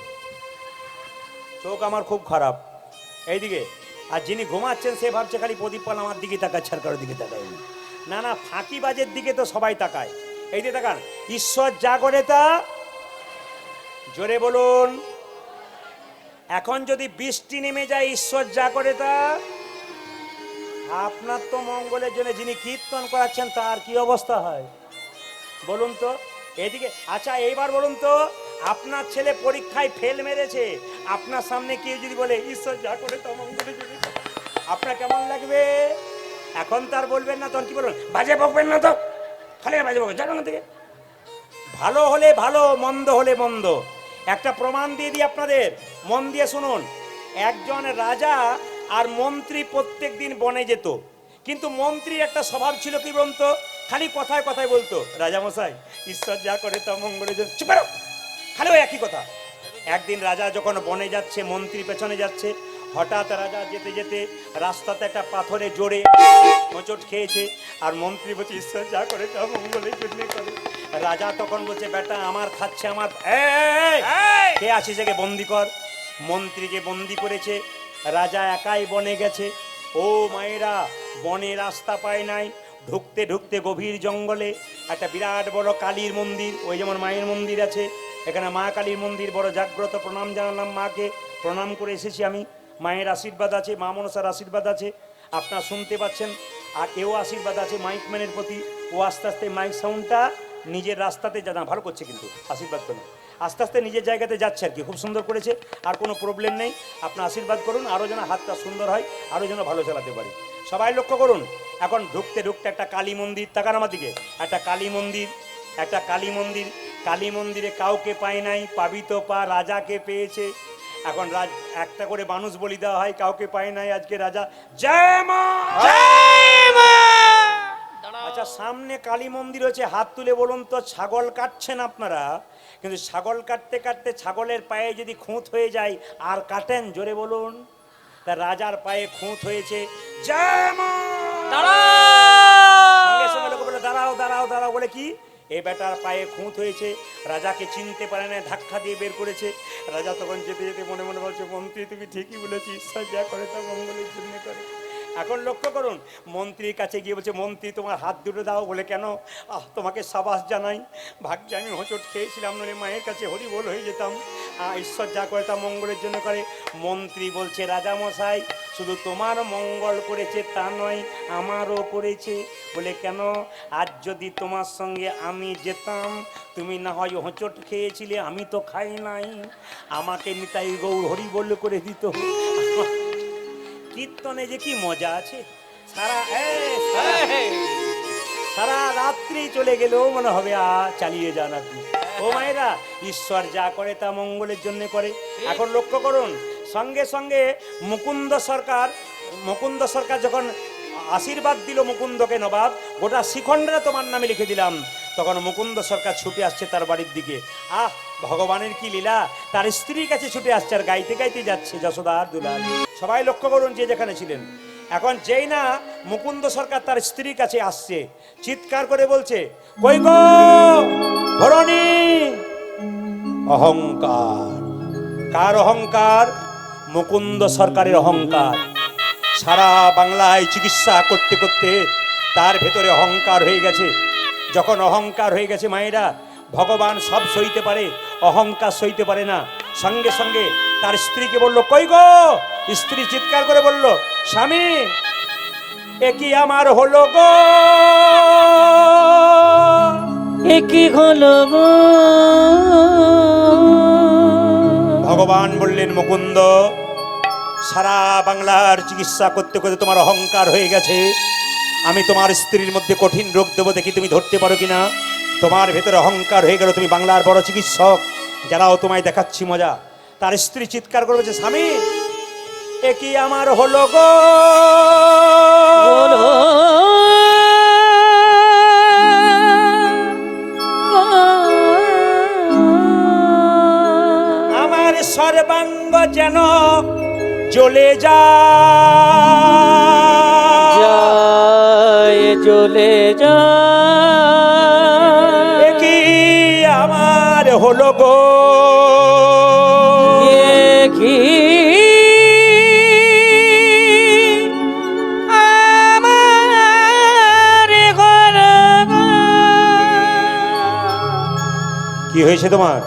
চোখ আমার খুব খারাপ এইদিকে। আর যিনি ঘুমাচ্ছেন সে ভাবছে খালি প্রদীপ পাল আমার দিকে তাকাচ্ছে, আর কারোর দিকে তাকায় না। না না, ফাঁকিবাজের দিকে তো সবাই তাকায়। এই যে তাকান, ঈশ্বর যা করে তা জোরে বলুন। এখন যদি বৃষ্টি নেমে যায়, ঈশ্বর যা করে তা। আপনার তো মঙ্গলের জন্য যিনি কীর্তন করাচ্ছেন তার কি অবস্থা হয় বলুন তো। এদিকে আচ্ছা, এইবার বলুন তো, আপনার ছেলে পরীক্ষায় ফেল মেরেছে, আপনার সামনে কেউ যদি বলে ঈশ্বর যা করে তা মঙ্গলের জন্য, আপনার কেমন লাগবে? এখন তার বলবেন না, তখন কি বলবেন? বাজে বকবেন না তো, খালি বাজে বকবেন, জানো না থেকে। ভালো হলে ভালো, মন্দ হলে মন্দ। একটা প্রমাণ দিয়ে দিই আপনাদের, মন দিয়ে শুনুন। একজন রাজা আর মন্ত্রী প্রত্যেক দিন বনে যেত, কিন্তু মন্ত্রীর একটা স্বভাব ছিল কি বলতো, খালি কথায় কথায় বলতো রাজামশাই ঈশ্বর যা করে তা মঙ্গলের জন্য। চুপ করো, খালি ওই একই কথা। একদিন রাজা যখন বনে যাচ্ছে, মন্ত্রী পেছনে যাচ্ছে, হঠাৎ রাজা যেতে যেতে রাস্তাতে একটা পাথরে জোরে হোঁচট খেয়েছে, আর মন্ত্রী বলছে ঈশ্বর যা করে তা মঙ্গলের জন্য করে। রাজা তখন বলছে বেটা আমার খাচ্ছে আমার, কে আছিস একে বন্দি কর। মন্ত্রীকে বন্দি করেছে, রাজা একাই বনে গেছে। ও মায়েরা, বনে রাস্তা পায় নাই, ঢুকতে ঢুকতে গভীর জঙ্গলে একটা বিরাট বড় কালীর মন্দির, ওই যেমন মায়ের মন্দির আছে, এখানে মা কালীর মন্দির, বড় জাগ্রত। প্রণাম জানালাম, মাকে প্রণাম করে এসেছি আমি। মায়ের আশীর্বাদ আছে, মা মনসার আশীর্বাদ আছে, আপনারা শুনতে পাচ্ছেন। আর এও আশীর্বাদ আছে মাইকম্যানের প্রতি। ও আস্তে আস্তে মাইক সাউন্ডটা নিজের রাস্তাতে না ভালো করছে, কিন্তু আশীর্বাদ করুন, আস্তে আস্তে নিজের জায়গাতে যাচ্ছে আর কি, খুব সুন্দর করেছে, আর কোনো প্রবলেম নেই। আপনার আশীর্বাদ করুন আরও যেন হাতটা সুন্দর হয়, আরও যেন ভালো চালাতে পারি। সবাই লক্ষ্য করুন, এখন ঢুকতে ঢুকতে একটা কালী মন্দির, তাকান আমার দিকে, একটা কালী মন্দির, একটা কালী মন্দির। কালী মন্দিরে কাউকে পায় নাই, পাবিত পা রাজাকে পেয়েছে। এখন একটা করে মানুষ বলি দেওয়া হয়, কাউকে পায় নাই, আজকে রাজা জয় মা জয় মা। আচ্ছা, সামনে কালী মন্দির হচ্ছে, হাত তুলে বলুন তো, ছাগল কাটছেন আপনারা, কিন্তু ছাগল কাটতে কাটতে ছাগলের পায়ে যদি খুঁত হয়ে যায় আর কাটেন, জোরে বলুন। তা রাজার পায়ে খুঁত হয়েছে, জয় মা। সঙ্গে সঙ্গে লোক বলে দাঁড়াও দাঁড়াও দাঁড়াও, বলে কি এ বেটার পায়ে খুঁত হয়েছে। রাজাকে চিনতে পারে না, ধাক্কা দিয়ে বের করেছে। রাজা তখন যেতে যেতে মনে মনে বলছে, মন্ত্রী তুমি ঠিকই বলেছি, ঈশ্বর যা করে তা মঙ্গলের জন্য করে। এখন লক্ষ্য করুন, মন্ত্রীর কাছে গিয়ে বলছে, মন্ত্রী তোমার হাত দুটো দাও। বলে কেন? তোমাকে সাবাস জানাই, ভাগ্যে আমি হোঁচট খেয়েছিলাম, নইলে মায়ের কাছে হরি বল হয়ে যেতাম। ঈশ্বর যা করে তা মঙ্গলের জন্য করে। মন্ত্রী বলছে, রাজামশাই শুধু তোমার মঙ্গল করেছে তা নয়, আমারও করেছে। বলে কেন? আজ যদি তোমার সঙ্গে আমি যেতাম, তুমি না হয় হোঁচট খেয়েছিলে, আমি তো খাই নাই, আমাকে নিতাই গৌর হরি বল করে দিত। কীর্তনে যে কি মজা আছে, সারা রাত্রি চলে গেলেও মনে হবে চালিয়ে যান আপনি। ও মায়েরা, ঈশ্বর যা করে তা মঙ্গলের জন্য করে। এখন লক্ষ্য করুন, সঙ্গে সঙ্গে মুকুন্দ সরকার যখন আশীর্বাদ দিল মুকুন্দকে, নবাব গোটা শিখণ্ডরা তোমার নামে লিখে দিলাম, তখন মুকুন্দ সরকার ছুটে আসছে তার বাড়ির দিকে। ভগবানের কি লীলা, তার স্ত্রীর কাছে ছুটে আসছে আর গাইতে গাইতে যাচ্ছে যশোদা আর দুলাল। সবাই লক্ষ্য করুন যে যেখানে ছিলেন। এখন যেই না মুকুন্দ সরকার তার স্ত্রীর কাছে আসছে, চিৎকার করে বলছে, কই গো ধরণী। অহংকার। কার অহংকার? মুকুন্দ সরকারের অহংকার। সারা বাংলায় চিকিৎসা করতে করতে তার ভেতরে অহংকার হয়ে গেছে। যখন অহংকার হয়ে গেছে মায়েরা, ভগবান সব সইতে পারে, অহংকার সইতে পারে না। সঙ্গে সঙ্গে তার স্ত্রীকে বলল, কই গো। স্ত্রী চিৎকার করে বলল, স্বামী এ কি আমার হলো গো, এ কি হলো গো। ভগবান বললেন, মুকুন্দ সারা বাংলার চিকিৎসা করতে করতে তোমার অহংকার হয়ে গেছে, আমি তোমার স্ত্রীর মধ্যে কঠিন রোগ দেবো, দেখি তুমি ধরতে পারো কিনা। তোমার ভেতরে অহংকার হয়ে গেল, তুমি বাংলার বড় চিকিৎসক, যারাও তোমায় দেখাচ্ছি মজা। তার স্ত্রী চিৎকার করবে, স্বামী এ কি আমার হলো গো, আমার সর্বাঙ্গ যেন জ্বলে যায়, জ্বলে যায়। কি আমার হলো গো, হয়েছে তোমার?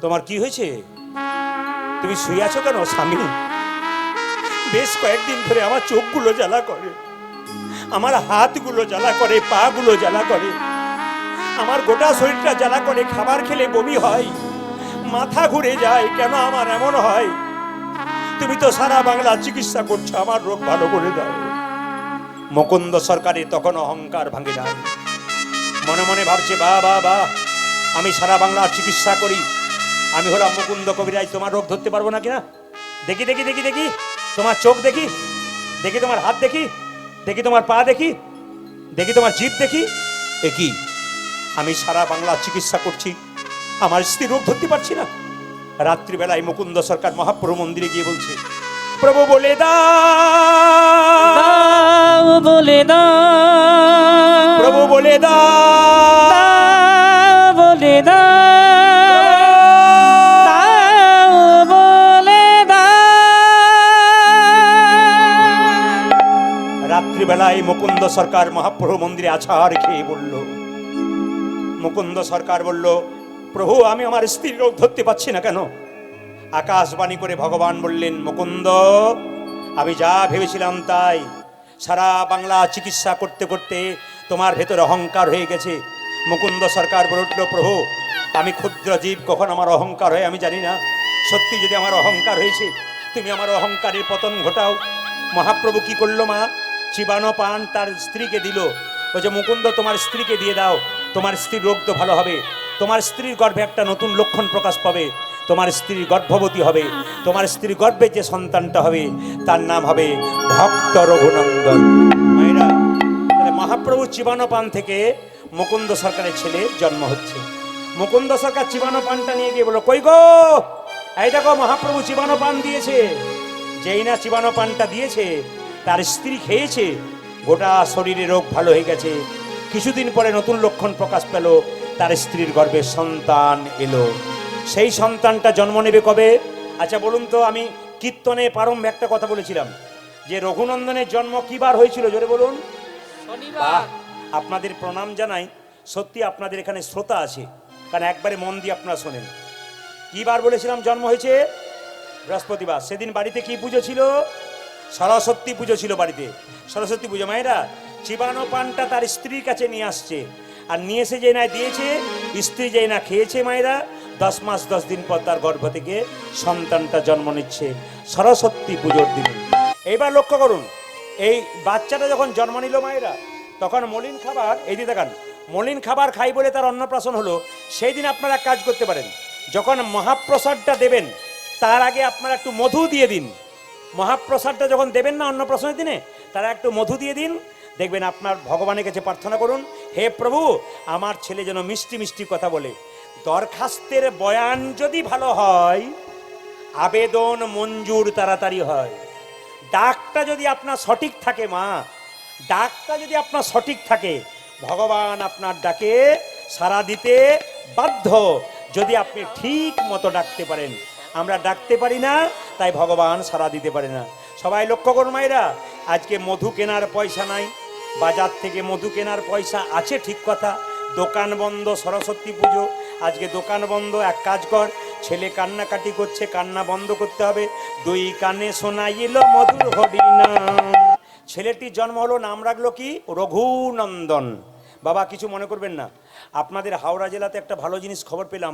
তোমার কি হয়েছে? তুমি শুয়ে আছো কেন স্বামী? বেশ কয়েকদিন ধরে আমার চোখগুলো জ্বালা করে, আমার হাতগুলো জ্বালা করে, পা গুলো জ্বালা করে, আমার গোটা শরীরটা জ্বালা করে, খাবার খেলে বমি হয়, মাথা ঘুরে যায়। কেন আমার এমন হয়? তুমি তো সারা বাংলা চিকিৎসা করছো, আমার রোগ ভালো করে দাও। মুকুন্দ সরকারের তখন অহংকার ভাঙে যায়, মনে মনে ভাবছে বা বা বা, আমি সারা বাংলা চিকিৎসা করি, আমি হলাম মুকুন্দ কবিরাজ, তোমার রোগ ধরতে পারবো না কিনা? দেখি দেখি দেখি দেখি তোমার চোখ দেখি, দেখি তোমার হাত দেখি, দেখি তোমার পা দেখি, দেখি তোমার জিভ দেখি। একই, আমি সারা বাংলা চিকিৎসা করছি, আমার স্ত্রী রোগ ধরতে পারছি না। রাত্রিবেলায় মুকুন্দ সরকার মহাপ্রভু মন্দিরে গিয়ে বলছে, প্রভু বলে দাও, দাও বলে দাও, প্রভু বলে দাও, দাও বলে দাও, দাও বলে দাও। রাত্রিবেলায় মুকুন্দ সরকার মহাপ্রভু মন্দিরে আছাড় খেয়ে বলল, মুকুন্দ সরকার বলল, প্রভু আমি আমার স্ত্রীর রোগ ধরতে পারছি না কেন? আকাশবাণী করে ভগবান বললেন, মুকুন্দ আমি যা ভেবেছিলাম তাই, সারা বাংলা চিকিৎসা করতে করতে তোমার ভেতরে অহংকার হয়ে গেছে। মুকুন্দ সরকার বলে উঠল, প্রভু আমি ক্ষুদ্র জীব, কখন আমার অহংকার হয় আমি জানি না। সত্যি যদি আমার অহংকার হয়েছে, তুমি আমার অহংকারের পতন ঘটাও। মহাপ্রভু কি করলো মা? চিবানো পান তার স্ত্রীকে দিল, বলছে মুকুন্দ তোমার স্ত্রীকে দিয়ে দাও, তোমার স্ত্রীর রোগ তো ভালো হবে, তোমার স্ত্রীর গর্ভে একটা নতুন লক্ষণ প্রকাশ পাবে, তোমার স্ত্রী গর্ভবতী হবে, তোমার স্ত্রীর গর্ভে যে সন্তানটা হবে তার নাম হবে ভক্ত রঘুনন্দন। মায়েরা, তাহলে মহাপ্রভু চিবানো পান থেকে মুকুন্দ সরকারের ছেলে জন্ম হচ্ছে। মুকুন্দ সরকার চিবানো পানটা নিয়ে গিয়ে বলো, কই গো, এই দেখো মহাপ্রভু চিবানো পান দিয়েছে। যেই না চিবানো পানটা দিয়েছে, তার স্ত্রী খেয়েছে, গোটা শরীরে রোগ ভালো হয়ে গেছে। কিছুদিন পরে নতুন লক্ষণ প্রকাশ পেল, তার স্ত্রীর গর্ভে সন্তান এলো। সেই সন্তানটা জন্ম নেবে কবে? আচ্ছা বলুন তো, আমি কীর্তনে প্রারম্ভে একটা কথা বলেছিলাম যে রঘুনন্দনের জন্ম কি বার হয়েছিল, জোরে বলুন। বাহ, আপনাদের প্রণাম জানাই, সত্যি আপনাদের এখানে শ্রোতা আছে, কারণ একবারে মন দিয়ে আপনারা শোনেন। কি বার বলেছিলাম জন্ম হয়েছে? বৃহস্পতিবার। সেদিন বাড়িতে কি পুজো ছিল? সরস্বতী পুজো ছিল বাড়িতে, সরস্বতী পুজো। মায়েরা, চিবানো পানটা তার স্ত্রীর কাছে নিয়ে আসছে, আর নিয়ে এসে যে না দিয়েছে, স্ত্রী যে না খেয়েছে, মায়েরা 10 মাস 10 দিন পর তার গর্ভ থেকে সন্তানটা জন্ম নিচ্ছে সরস্বতী পুজোর দিনে। এইবার লক্ষ্য করুন, এই বাচ্চাটা যখন জন্ম নিল মায়েরা, তখন মলিন খাবার, এই দিয়ে দেখান, মলিন খাবার খাই বলে তার অন্নপ্রাশন হলো। সেই দিন আপনারা কাজ করতে পারেন, যখন মহাপ্রসাদটা দেবেন তার আগে আপনারা একটু মধু দিয়ে দিন। মহাপ্রসাদটা যখন দেবেন না অন্নপ্রাশনের দিনে, তারা একটু মধু দিয়ে দিন। দেখবেন আপনার ভগবানের কাছে প্রার্থনা করুন, হে প্রভু আমার ছেলে যেন মিষ্টি মিষ্টি কথা বলে। দরখাস্তের বয়ান যদি ভালো হয়, আবেদন মঞ্জুর তাড়াতাড়ি হয়। ডাকটা যদি আপনার সঠিক থাকে মা, ডাকটা যদি আপনার সঠিক থাকে, ভগবান আপনার ডাকে সাড়া দিতে বাধ্য, যদি আপনি ঠিক মতো ডাকতে পারেন। আমরা ডাকতে পারি না, তাই ভগবান সাড়া দিতে পারে না। সবাই লক্ষ্য করুন মায়েরা, আজকে মধু কেনার পয়সা নাই, বাজার থেকে মধু কেনার পয়সা আছে ঠিক কথা, দোকান বন্ধ, সরস্বতী পুজো, আজকে দোকান বন্ধ। এক কাজ কর, ছেলে কান্নাকাটি করছে, কান্না বন্ধ করতে হবে। 2 কানে শোনাইল মধুর হরিনাম। ছেলেটির জন্ম হলো, নাম রাখলো কি? রঘুনন্দন। বাবা কিছু মনে করবেন না, আপনাদের হাওড়া জেলাতে একটা ভালো জিনিস খবর পেলাম,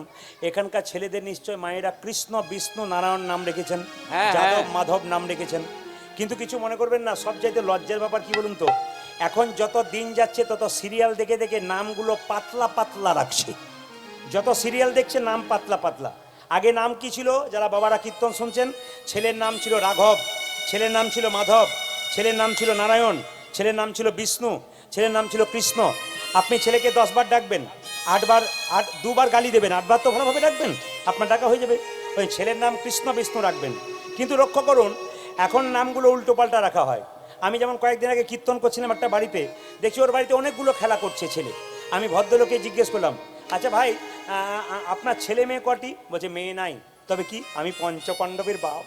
এখানকার ছেলেদের নিশ্চয় মায়েরা কৃষ্ণ বিষ্ণু নারায়ণ নাম রেখেছেন, যাদব মাধব নাম রেখেছেন। কিন্তু কিছু মনে করবেন না, সবচাইতে লজ্জার ব্যাপার কি বলুন তো, এখন যত দিন যাচ্ছে তত সিরিয়াল দেখে দেখে নামগুলো পাতলা পাতলা রাখছে। যত সিরিয়াল দেখছে নাম পাতলা পাতলা। আগে নাম কি ছিল? যারা বাবারা কীর্তন শুনছেন, ছেলের নাম ছিল রাঘব, ছেলের নাম ছিল মাধব, ছেলের নাম ছিল নারায়ণ, ছেলের নাম ছিল বিষ্ণু, ছেলের নাম ছিল কৃষ্ণ। আপনি ছেলেকে 10 বার ডাকবেন, 2 বার গালি দেবেন, 8 বার তো ভালোভাবে ডাকবেন, আপনার ডাকা হয়ে যাবে। ওই ছেলের নাম কৃষ্ণ বিষ্ণু রাখবেন। কিন্তু লক্ষ্য করুন, এখন নামগুলো উল্টো পাল্টা রাখা হয়। আমি যেমন কয়েকদিন আগে কীর্তন করছিলাম একটা বাড়িতে, দেখছি ওর বাড়িতে অনেকগুলো খেলা করছে ছেলে। আমি ভদ্রলোকে জিজ্ঞেস করলাম, আচ্ছা ভাই আপনার ছেলে মেয়ে কটি? বলছে মেয়ে নাই, তবে কি আমি পঞ্চপাণ্ডবের বাপ।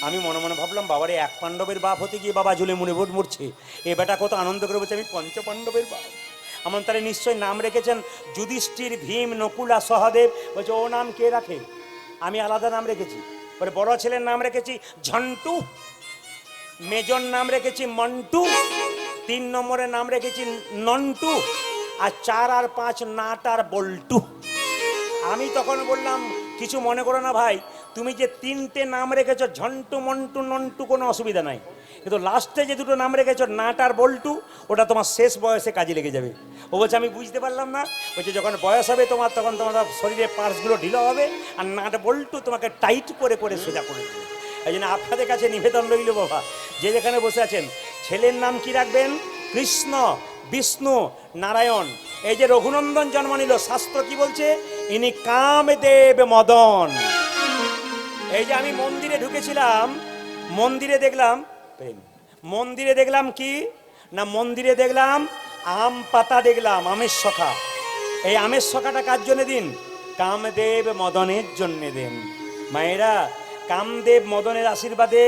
আমি মনে মনে ভাবলাম, বাবারে 1 পাণ্ডবের বাপ হতে গিয়ে বাবা ঝুলে মনে মরছে, এ বেটা কত আনন্দ করে বলছে আমি পঞ্চপাণ্ডবের বাপ। এমন তাহলে নিশ্চয়ই নাম রেখেছেন যুধিষ্ঠির, ভীম, নকুল আর সহদেব। বলছে ও নাম কে রাখে? আমি আলাদা নাম রেখেছি। পরে বড় ছেলের নাম রেখেছি ঝন্টু, মেজর নাম রেখেছি মন্টু, 3 নম্বরের নাম রেখেছি নন্টু, আর 4 আর 5 নাট আর বল্টু। আমি তখন বললাম কিছু মনে করো না ভাই, তুমি যে 3টে নাম রেখেছো ঝন্টু, মন্টু, নন্টু, কোনো অসুবিধা নাই, কিন্তু লাস্টে যে 2টো নাম রেখেছো নাট আর বল্টু, ওটা তোমার শেষ বয়সে কাজে লেগে যাবে। ও বলছে আমি বুঝতে পারলাম না। বলছে যখন বয়স হবে তোমার, তখন তোমার শরীরের পার্টসগুলো ঢিলো হবে, আর নাট বল্টু তোমাকে টাইট করে করে সোজা করে দেবে। এই জন্য আপনাদের কাছে নিবেদন রইল বাবা, যে যেখানে বসে আছেন, ছেলের নাম কি রাখবেন? কৃষ্ণ, বিষ্ণু, নারায়ণ। এই যে রঘুনন্দন জন্ম নিল, শাস্ত্র কি বলছে? ইনি কামদেব মদন। এই যে আমি মন্দিরে ঢুকেছিলাম, মন্দিরে দেখলাম প্রেম, মন্দিরে দেখলাম কি না, মন্দিরে দেখলাম আম পাতা, দেখলাম আমের শখা। এই আমের শখাটা কার জন্য দিন? কামদেব মদনের জন্য দেন। মায়েরা, কামদেব মদনের আশীর্বাদে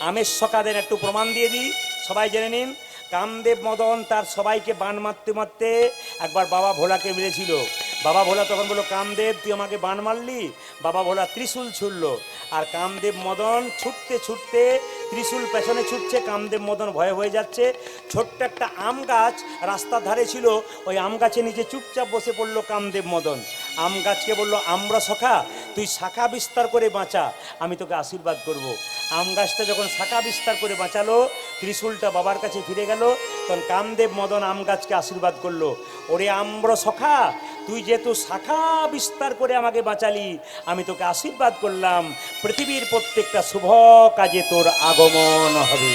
আমের শখা দেন। একটু প্রমাণ দিয়ে দিই, সবাই জেনে নিন। কামদেব মদন তার সবাইকে বান মারতে মারতে একবার বাবা ভোলাকে মেরেছিল। বাবা ভোলা তখন বললো কামদেব তুই আমাকে বান মারলি। বাবা ভোলা ত্রিশূল ছুড়ল, আর কামদেব মদন ছুটতে ছুটতে ত্রিশূল পেছনে ছুটছে, কামদেব মদন ভয়ে হয়ে যাচ্ছে। ছোট্ট একটা আম গাছ রাস্তার ধারে ছিল, ওই আম গাছের নিচে চুপচাপ বসে পড়লো কামদেব মদন। আম গাছকে বললো আমরা সখা, তুই শাখা বিস্তার করে বাঁচা, আমি তোকে আশীর্বাদ করব। আম গাছটা যখন শাখা বিস্তার করে বাঁচালো, ত্রিশূলটা বাবার কাছে ফিরে গেল, তখন কামদেব মদন আম গাছকে আশীর্বাদ করলো, ওরে আম্র সখা, তুই যেহেতু শাখা বিস্তার করে আমাকে বাঁচালি, আমি তোকে আশীর্বাদ করলাম, পৃথিবীর প্রত্যেকটা শুভ কাজে তোর আগমন হবে,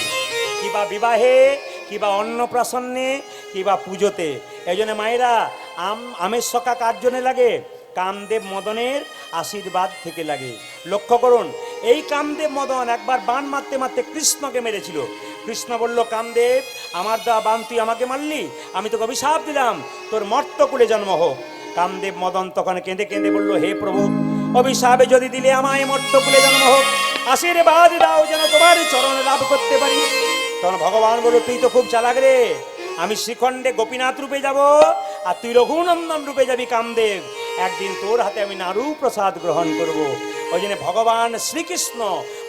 কিবা বিবাহে, কিবা অন্নপ্রাশনে, কিবা পুজোতে। এই জন্য মায়েরা, আমের শখা কার জন্য লাগে? কামদেব মদনের আশীর্বাদ থেকে লাগে। লক্ষ্য করুন, এই কামদেব মদন একবার বান মারতে মারতে কৃষ্ণকে মেরেছিল। কৃষ্ণ বলল কামদেব আমার দা বান তুই আমাকে মারলি, আমি তোকে অভিশাপ দিলাম, তোর মর্তকুলে জন্ম হোক। কামদেব মদন তখন কেঁদে কেঁদে বলল হে প্রভু, অভিশাপে যদি দিলে আমায় মর্তকুলে জন্ম হোক, আশীর্বাদ দাও যেন তোমার চরণ লাভ করতে পারি। তখন ভগবান বলল তুই তো খুব চালাক রে, আমি শ্রীখণ্ডে গোপীনাথ রূপে যাব, আর তুই রঘুনন্দন রূপে যাবি কামদেব, একদিন তোর হাতে আমি নাড়ু প্রসাদ গ্রহণ করব। ওই জন্য ভগবান শ্রীকৃষ্ণ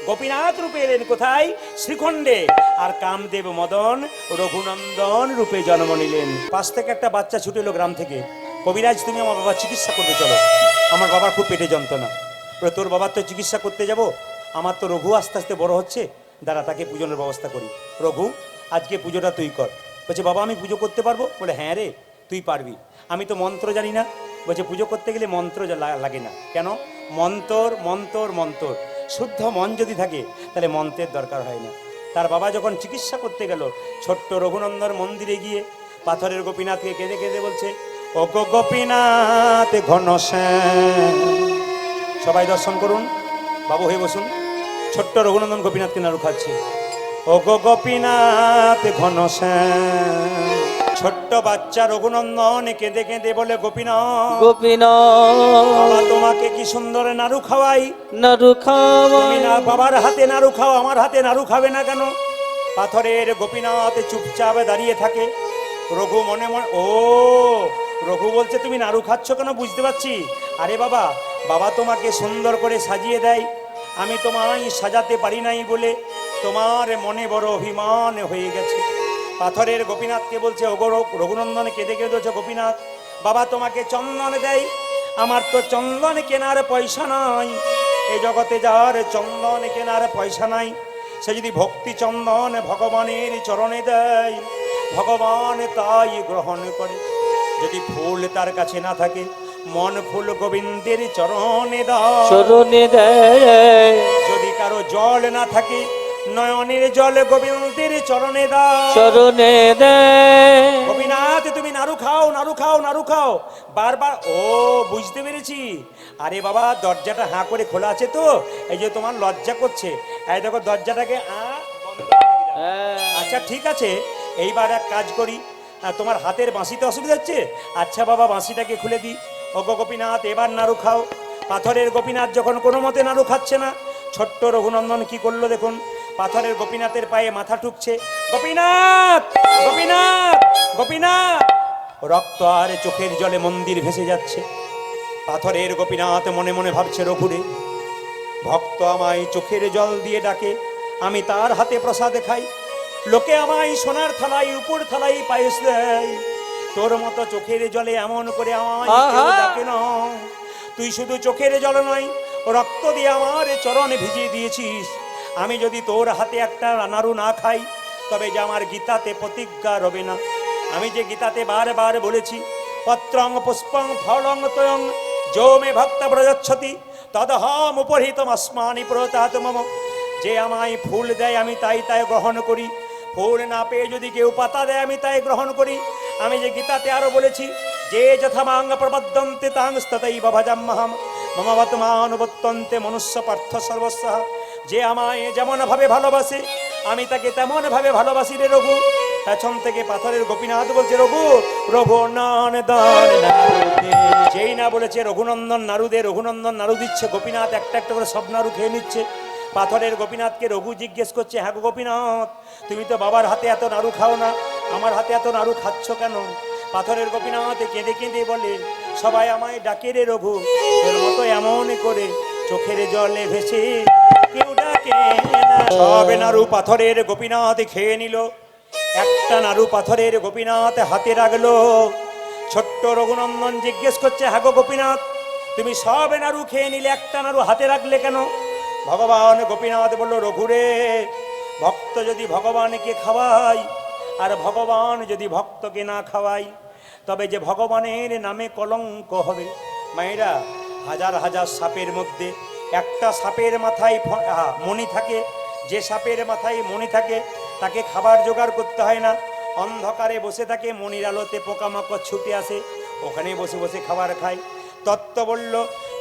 গোপীনাথ রূপে এলেন কোথায়? শ্রীখণ্ডে, আর কামদেব মদন রঘুনন্দন রূপে জন্ম নিলেন। পাশ থেকে একটা বাচ্চা ছুটে এলো গ্রাম থেকে, কবিরাজ তুমি আমার বাবার চিকিৎসা করতে চলো, আমার বাবার খুব পেটে যন্ত্রণা। তোর বাবার তো চিকিৎসা করতে যাব, আমার তো রঘু আস্তে আস্তে বড় হচ্ছে, দাঁড়া তাকে পুজোর ব্যবস্থা করি। রঘু আজকে পুজোটা তুই কর। বলছে বাবা আমি পুজো করতে পারবো? বলে হ্যাঁ রে তুই পারবি, আমি তো মন্ত্র জানি না। বলছে পুজো করতে গেলে মন্ত্র লাগে না কেন? মন্তর মন্তর মন্তর, শুদ্ধ মন যদি থাকে তাহলে মন্ত্রের দরকার হয় না। তার বাবা যখন চিকিৎসা করতে গেল, ছোট্ট রঘুনন্দন মন্দিরে গিয়ে পাথরের গোপীনাথকে কেঁদে কেঁদে বলছে ও গো গোপীনাথ ঘনশ্যাম। সবাই দর্শন করুন, বাবু হয়ে বসুন। ছোট্ট রঘুনন্দন গোপীনাথকে নাড়ু খাচ্ছে, ও গো গোপীনাথ ঘনশ্যাম। ছোট্ট বাচ্চা রঘুনন্দন কেঁদে কেঁদে বলে গোপীনাথ গোপীনাথ বাবা তোমাকে কি সুন্দর নাড়ু খাওয়াই, নাড়ু তুমি খাওয়াই, না বাবার হাতে নাড়ু খাও, আমার হাতে নাড়ু খাবে না কেন? পাথরের গোপীনাথ চুপচাপ দাঁড়িয়ে থাকে। রঘু মনে মনে ও রঘু বলছে তুমি নাড়ু খাচ্ছ কেন? বুঝতে পারছি, আরে বাবা, বাবা তোমাকে সুন্দর করে সাজিয়ে দেয়, আমি তোমায় সাজাতে পারি নাই বলে তোমার মনে বড় অভিমান হয়ে গেছে। পাথরের গোপীনাথকে বলছে ও রঘুনন্দন কেঁদে কেঁদে বলছে গোপীনাথ বাবা তোমাকে চন্দন দেয়, আমার তো চন্দন কেনার পয়সা নাই, এই জগতে যার চন্দন কেনার পয়সা নাই, সে যদি ভক্তি চন্দন ভগবানের চরণে দেয়, ভগবান তাই গ্রহণ করে। যদি ফুল তার কাছে না থাকে, মন ফুল গোবিন্দের চরণে দাও, চরণে দেয়। যদি কারো জল না থাকে, নয়নের জল গোবিন্দের চরণে দাও, চরণে দেয়। গোপীনাথ তুমি নাড়ু খাও, নাড়ু খাও, নাড়ু খাও বারবার। ও বুঝতে পেরেছি, আরে বাবা দরজাটা হাঁ করে খোলা আছে তো, এই যে তোমার লজ্জা করছে, এই দেখো দরজাটাকে বন্ধ করে দিলাম। আচ্ছা ঠিক আছে, এইবার এক কাজ করি, তোমার হাতের বাঁশিতে অসুবিধা হচ্ছে, আচ্ছা বাবা বাঁশিটাকে খুলে দিই। ও গো গোপীনাথ এবার নাড়ু খাও। পাথরের গোপীনাথ যখন কোনো মতে নাড়ু খাচ্ছে না, ছোট্ট রঘুনন্দন কি করলো দেখুন, পাথরের গোপীনাথের পায়ে মাথা ঠুকছে, গোপীনাথ গোপীনাথ গোপীনাথ। রক্ত আর চোখের জলে মন্দির ভেসে যাচ্ছে। পাথরের গোপীনাথ মনে মনে ভাবছে, রঘুরে, ভক্ত আমায় চোখের জল দিয়ে ডাকে, আমি তার হাতে প্রসাদ খাই। লোকে আমায় সোনার থালাই উপর থালাই পায়েস দেয়, তোর মতো চোখের জলে এমন করে আমায় কেউ ডাকে না। তুই শুধু চোখের জল নয়, রক্ত দিয়ে আমার চরণ ভিজিয়ে দিয়েছিস। আমি যদি তোর হাতে একটা নাড়ু না খাই, তবে যে আমার গীতাতে প্রতিজ্ঞা রবে না। আমি যে গীতাতে বারবার বলেছি, পত্রং পুষ্পং ফলং তয়ং যো মে ভক্ত প্রযচ্ছতি তদহম উপহিতম আসমানি প্রতাত মম। যে আমায় ফুল দেয় আমি তাই তাই গ্রহণ করি, ফুল না পেয়ে যদি কেউ পাতা দেয় আমি তাই গ্রহণ করি। আমি যে গীতাতে আরো বলেছি, যে যথামাঙ্গ প্রবদ্ধন্তে তাংস্ততৈব ভজাম্যহম মম বর্তমানুবর্তন্তে মনুষ্য পার্থ সর্বস্ব। যে আমায় যেমন ভাবে ভালোবাসে আমি তাকে তেমন ভাবে ভালোবাসি রে রঘু। পেছন থেকে পাথরের গোপীনাথ বলছে, রঘু রঘুনন্দন নারুদে। যেই না বলেছে রঘুনন্দন নারুদে, রঘুনন্দন নাড়ু দিচ্ছে, গোপীনাথ একটা একটা করে সব নাড়ু খেয়ে নিচ্ছে। পাথরের গোপীনাথকে রঘু জিজ্ঞেস করছে, হ্যাঁ গো গোপীনাথ, তুমি তো বাবার হাতে এত নাড়ু খাও না, আমার হাতে এত নাড়ু খাচ্ছ কেন? পাথরের গোপীনাথ কেঁদে কেঁদে বলে, সবাই আমায় ডাকে রে রঘু, তোর মতো এমন করে চোখের জলে ভেসে কেউ ডাকে না। সব নাড়ু পাথরের গোপীনাথ খেয়ে নিল। একটা নাড়ু পাথরের গোপীনাথ হাতে রাখলো। ছোট্ট রঘুনন্দন জিজ্ঞেস করছে, হ্যাঁ গো গোপীনাথ, তুমি সব নাড়ু খেয়ে নিলে, একটা নাড়ু হাতে রাখলে কেন? ভগবান গোপীনাথ বলল, রঘুরে, ভক্ত যদি ভগবানকে খাওয়াই আর ভগবান যদি ভক্তকে না খাওয়াই, তবে যে ভগবানের নামে কলঙ্ক হবে। মায়েরা, হাজার হাজার সাপের মধ্যে একটা সাপের মাথায় মণি থাকে। যে সাপের মাথায় মণি থাকে তাকে খাবার জোগাড় করতে হয় না, অন্ধকারে বসে থাকে, মণির আলোতে পোকামাকড় ছুটে আসে, ওখানে বসে বসে খাবার খায়। তত্ত্ব বলল,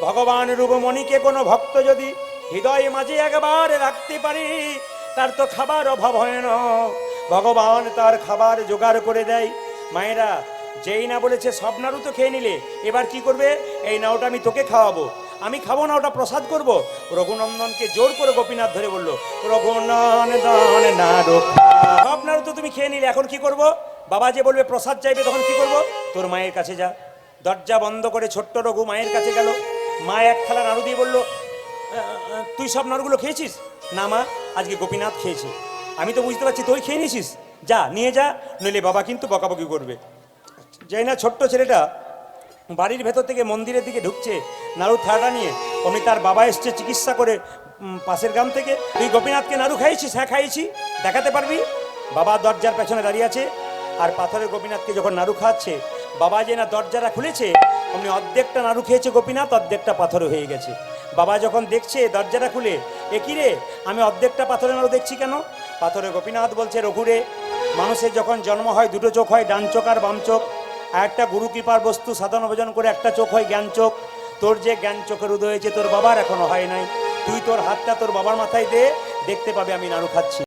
ভগবান রূপমণিকে কোনো ভক্ত যদি হৃদয় মাঝে একবার রাখতে পারি, তার তো খাবার অভাব হয় না, ভগবান তার খাবার জোগাড় করে দেয়। মায়েরা, যেই না বলেছে সব নাড়ু তো খেয়ে নিলে, এবার কি করবে? এই নাওটা আমি তোকে খাওয়াবো, আমি খাবো না, ওটা প্রসাদ করব। রঘুনন্দনকে জোর করে গোপীনাথ ধরে বলল, রঘুনন্দন নাড়ু, সব নাড়ু তো তুমি খেয়ে নিলে, এখন কি করব? বাবা যে বলবে প্রসাদ চাইবে, তখন কি করব? তোর মায়ের কাছে যা। দরজা বন্ধ করে ছোট্ট রঘু মায়ের কাছে গেল। মা এক থালা নাড়ু দিয়ে বলল, তুই সব নাড়ুগুলো খেয়েছিস? না মা, আজকে গোপীনাথ খেয়েছে। আমি তো বুঝতে পারছি তুই খেয়ে নিয়েছিস, যা নিয়ে যা, নইলে বাবা কিন্তু বকাবকি করবে। যাই না ছোট্ট ছেলেটা বাড়ির ভেতর থেকে মন্দিরের দিকে ঢুকছে নাড়ু থালাটা নিয়ে, অমনি তার বাবা এসছে চিকিৎসা করে পাশের গ্রাম থেকে। তুই গোপীনাথকে নাড়ু খাইয়েছিস? হ্যাঁ খাইয়েছি, দেখাতে পারবি? বাবা দরজার পেছনে দাঁড়িয়ে আছে, আর পাথরের গোপীনাথকে যখন নাড়ু খাওয়াচ্ছে, বাবা যে না দরজাটা খুলেছে, অমনি অর্ধেকটা নাড়ু খেয়েছে গোপীনাথ, অর্ধেকটা পাথর হয়ে গেছে। বাবা যখন দেখছে দরজাটা খুলে, এ কি রে, আমি অর্ধেকটা পাথরের নাড়ু দেখছি কেন? পাথরের গোপীনাথ বলছে, রঘুরে, মানুষের যখন জন্ম হয় দুটো চোখ হয়, ডান চোখ আর বাম চোখ। আর একটা গুরু কৃপার বস্তু সাধন ভোজন করে একটা চোখ হয় জ্ঞান চোখ। তোর যে জ্ঞান চোখের উদয় হয়েছে তোর বাবার এখনো হয় নাই। তুই তোর হাতটা তোর বাবার মাথায় দে, দেখতে পাবে আমি নাড়ু খাচ্ছি।